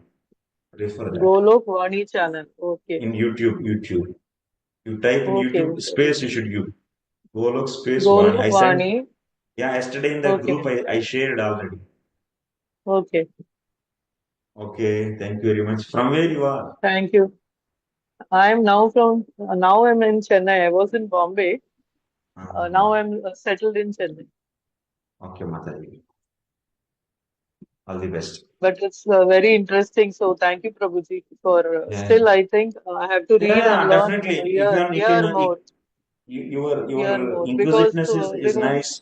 Speaker 2: Refer that.
Speaker 10: Golok Vani channel. Okay.
Speaker 2: In YouTube. You type in YouTube space, you should give. Golok space Vani. I sent.
Speaker 10: Vani.
Speaker 2: Yeah, yesterday in the group I shared already.
Speaker 10: Okay.
Speaker 2: Okay, thank you very much. From where you are?
Speaker 10: Thank you. I'm now I'm in Chennai. I was in Bombay. Now I'm settled in Chennai.
Speaker 2: Okay, Mataji. All the best.
Speaker 10: But it's very interesting. So thank you, Prabhuji, for still I think I have to read and learn
Speaker 2: definitely.
Speaker 10: hear more.
Speaker 2: Your
Speaker 10: Hear more
Speaker 2: inquisitiveness is nice.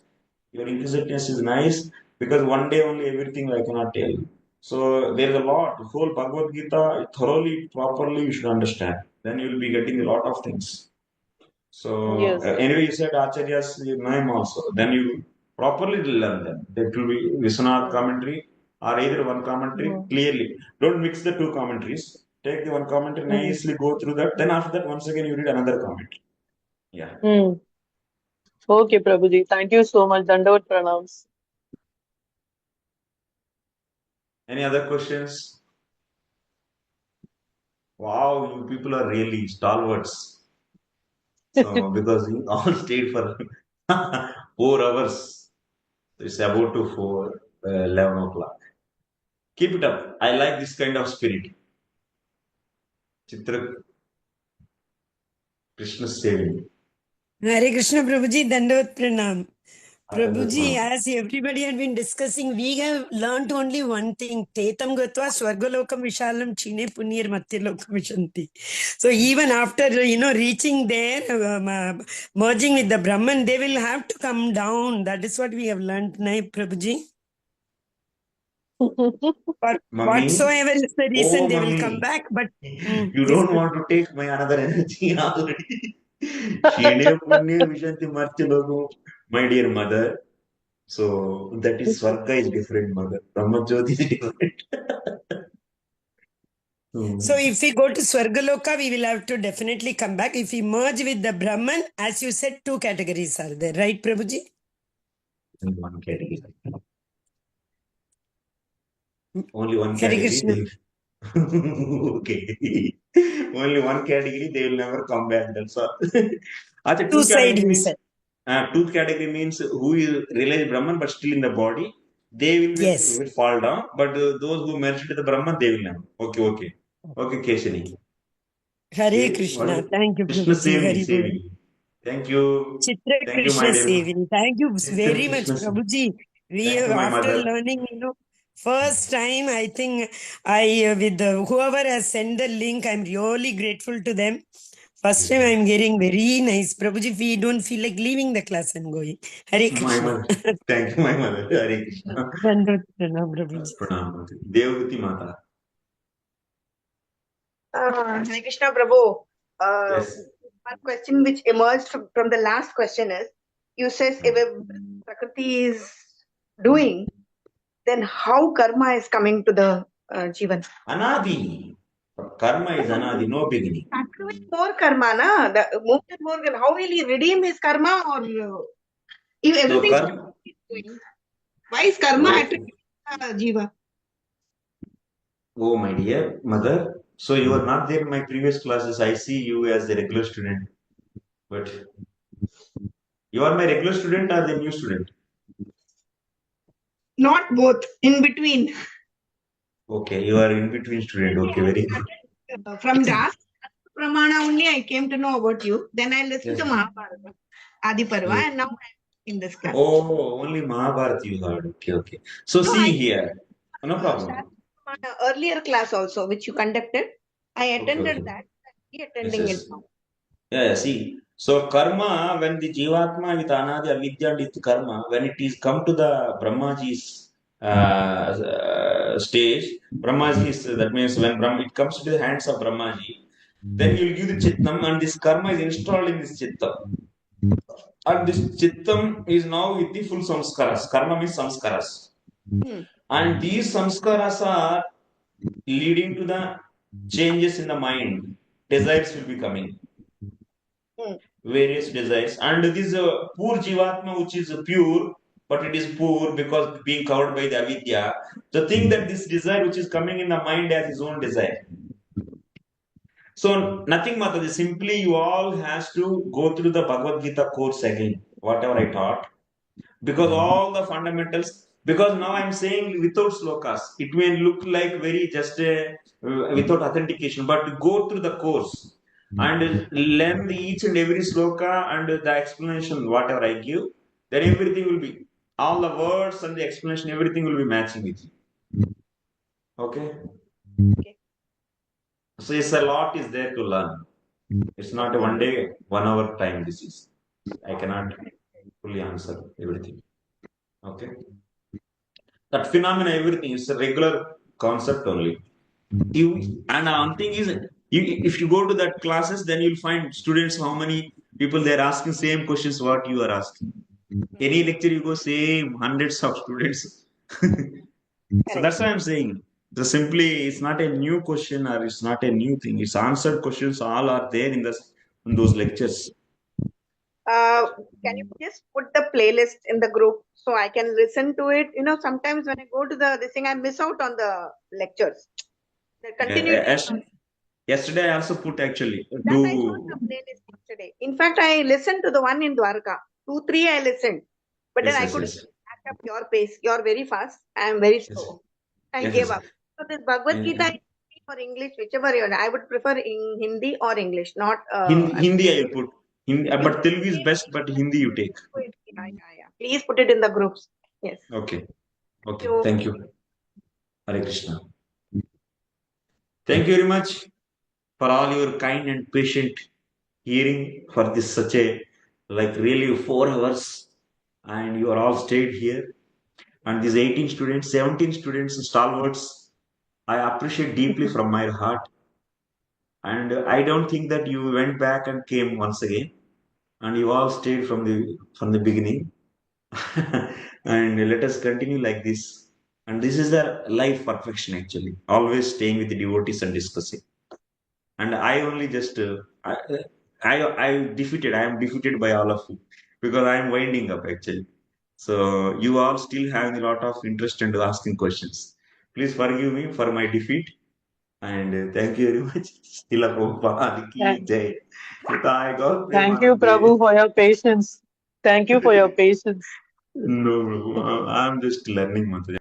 Speaker 2: Your inquisitiveness is nice because one day only everything I cannot tell you. So there is a lot. The whole Bhagavad Gita thoroughly, properly you should understand. Then you will be getting a lot of things. So anyway, you said Acharya's name also. Then you properly learn them. There will be Vishwanath commentary or either one commentary clearly. Don't mix the two commentaries. Take the one commentary nicely, go through that. Then after that, once again you read another commentary. Yeah.
Speaker 10: Okay, Prabhuji. Thank you so much. Dandavat pranams.
Speaker 2: Any other questions? Wow, you people are really stalwarts. So because you all stayed for 4 hours. It's about to 11 o'clock. Keep it up. I like this kind of spirit. Chitra Krishna saving.
Speaker 17: Hare Krishna Prabhuji, Dandavat Pranam. Prabhuji, as everybody had been discussing, we have learnt only one thing. Tetam gatva swargalokam vishalam chine punyir matyalokam vishanti. So even after, reaching there, merging with the Brahman, they will have to come down. That is what we have learnt, Nai Prabhuji. But whatsoever is the reason, they will come back. But
Speaker 2: you don't want to take my another energy already. Shine punya vishanti martyalokam, my dear mother. So that is Swarga is different, mother. Brahmajyoti is different.
Speaker 17: So if we go to Swargaloka, we will have to definitely come back. If we merge with the Brahman, as you said, two categories are there, right, Prabhuji?
Speaker 2: One category. Only one
Speaker 17: Hare
Speaker 2: category. Okay. Only one category, they will never come back. That's all.
Speaker 17: Two side, you said.
Speaker 2: Two category means who is realized Brahman but still in the body, they will fall down. But those who merged with the Brahman, they will never. Okay, Keshani.
Speaker 17: Hare Krishna. Thank you,
Speaker 2: Krishna
Speaker 17: Prabhuji.
Speaker 2: saving. Thank you.
Speaker 17: Chitra
Speaker 2: Thank you,
Speaker 17: Krishna
Speaker 2: my dear.
Speaker 17: saving. Thank you very much,
Speaker 2: Krishna
Speaker 17: Prabhuji. We
Speaker 2: Thank you, my
Speaker 17: after
Speaker 2: mother.
Speaker 17: learning, first time, I think with whoever has sent the link, I'm really grateful to them. First time I'm hearing very nice. Prabhuji, we don't feel like leaving the class and going. Hare Krishna.
Speaker 2: My mother. Thank you, my mother. Hare Krishna.
Speaker 17: Dandavat Pranam, Prabhuji.
Speaker 2: Pranam. Devati Mata.
Speaker 12: Hare Krishna Prabhu.
Speaker 2: Yes.
Speaker 12: One question which emerged from the last question is, you says if a Prakriti is doing, then how karma is coming to the Jivan?
Speaker 2: Anadi. Karma is anadi, no beginning.
Speaker 12: Accruing more karma, na? How will he redeem his karma, or if everything is doing? Why is karma attributed to Jiva?
Speaker 2: Oh, my dear mother. So you are not there in my previous classes. I see you as a regular student. But you are my regular student or the new student?
Speaker 12: Not both, in between.
Speaker 2: Okay, you are in between student. Okay, very good.
Speaker 12: From Dasi Pramana only I came to know about you. Then I listened to Mahabharata, Adi Parva, and now I'm in this class.
Speaker 2: Oh, only Mahabharata you heard. Okay. So see here. No problem.
Speaker 12: Earlier class also, which you conducted, I attended that. I'm attending it now.
Speaker 2: Yeah, see. So karma, when the Jivatma with Anadi Avidya and with karma, when it is come to the Brahmaji's stage, Brahmaji that means when it comes to the hands of Brahmaji, then you will give the Chittam and this karma is installed in this Chittam. And this Chittam is now with the full samskaras. Karma means samskaras. And these samskaras are leading to the changes in the mind. Desires will be coming. Various desires. And this poor Jivatma, which is pure, but it is poor because being covered by the avidya. So think that this desire which is coming in the mind as his own desire. So nothing Mataji, simply you all has to go through the Bhagavad Gita course again, whatever I taught. Because all the fundamentals, because now I'm saying without slokas, it may look like very just without authentication, but go through the course and learn each and every sloka and the explanation, whatever I give, then everything will be, all the words and the explanation, everything will be matching with you. Okay? So it's a lot is there to learn. It's not a 1 day, 1 hour time. This is, I cannot fully answer everything. Okay. That phenomena, everything is a regular concept only. And one thing is, if you go to that classes, then you'll find students, how many people they're asking same questions what you are asking. Any lecture you go, same hundreds of students. So that's why I'm saying. So simply, it's not a new question or it's not a new thing. It's answered questions. All are there in those lectures.
Speaker 12: Can you just put the playlist in the group so I can listen to it? Sometimes when I go to this thing, I miss out on the lectures.
Speaker 2: Yesterday I also put actually.
Speaker 12: I saw the playlist yesterday. In fact, I listened to the one in Dwarka. 2, 3 I listened. But then I couldn't catch up your pace. You're very fast. I am very slow. I gave up. So this Bhagavad Gita is or English, whichever you want. I would prefer in Hindi or English, not.
Speaker 2: Hindi I will put. Hindi, but Telugu is best, but Hindi you take.
Speaker 12: Yeah. Please put it in the groups. Yes.
Speaker 2: Okay. Thank you. Hare Krishna. Thank you very much for all your kind and patient hearing for this such a really 4 hours, and you are all stayed here. And these 18 students, 17 students, stalwarts, I appreciate deeply from my heart. And I don't think that you went back and came once again, and you all stayed from the beginning. And let us continue like this. And this is the life perfection actually. Always staying with the devotees and discussing. And I only just I am defeated by all of you because I am winding up actually. So you all still having a lot of interest in asking questions. Please forgive me for my defeat. And thank you very much. Stila Prabhupada ki jai.
Speaker 10: Thank you, Prabhu, for your patience. Thank you for your patience.
Speaker 2: No, I'm just learning, Mataji.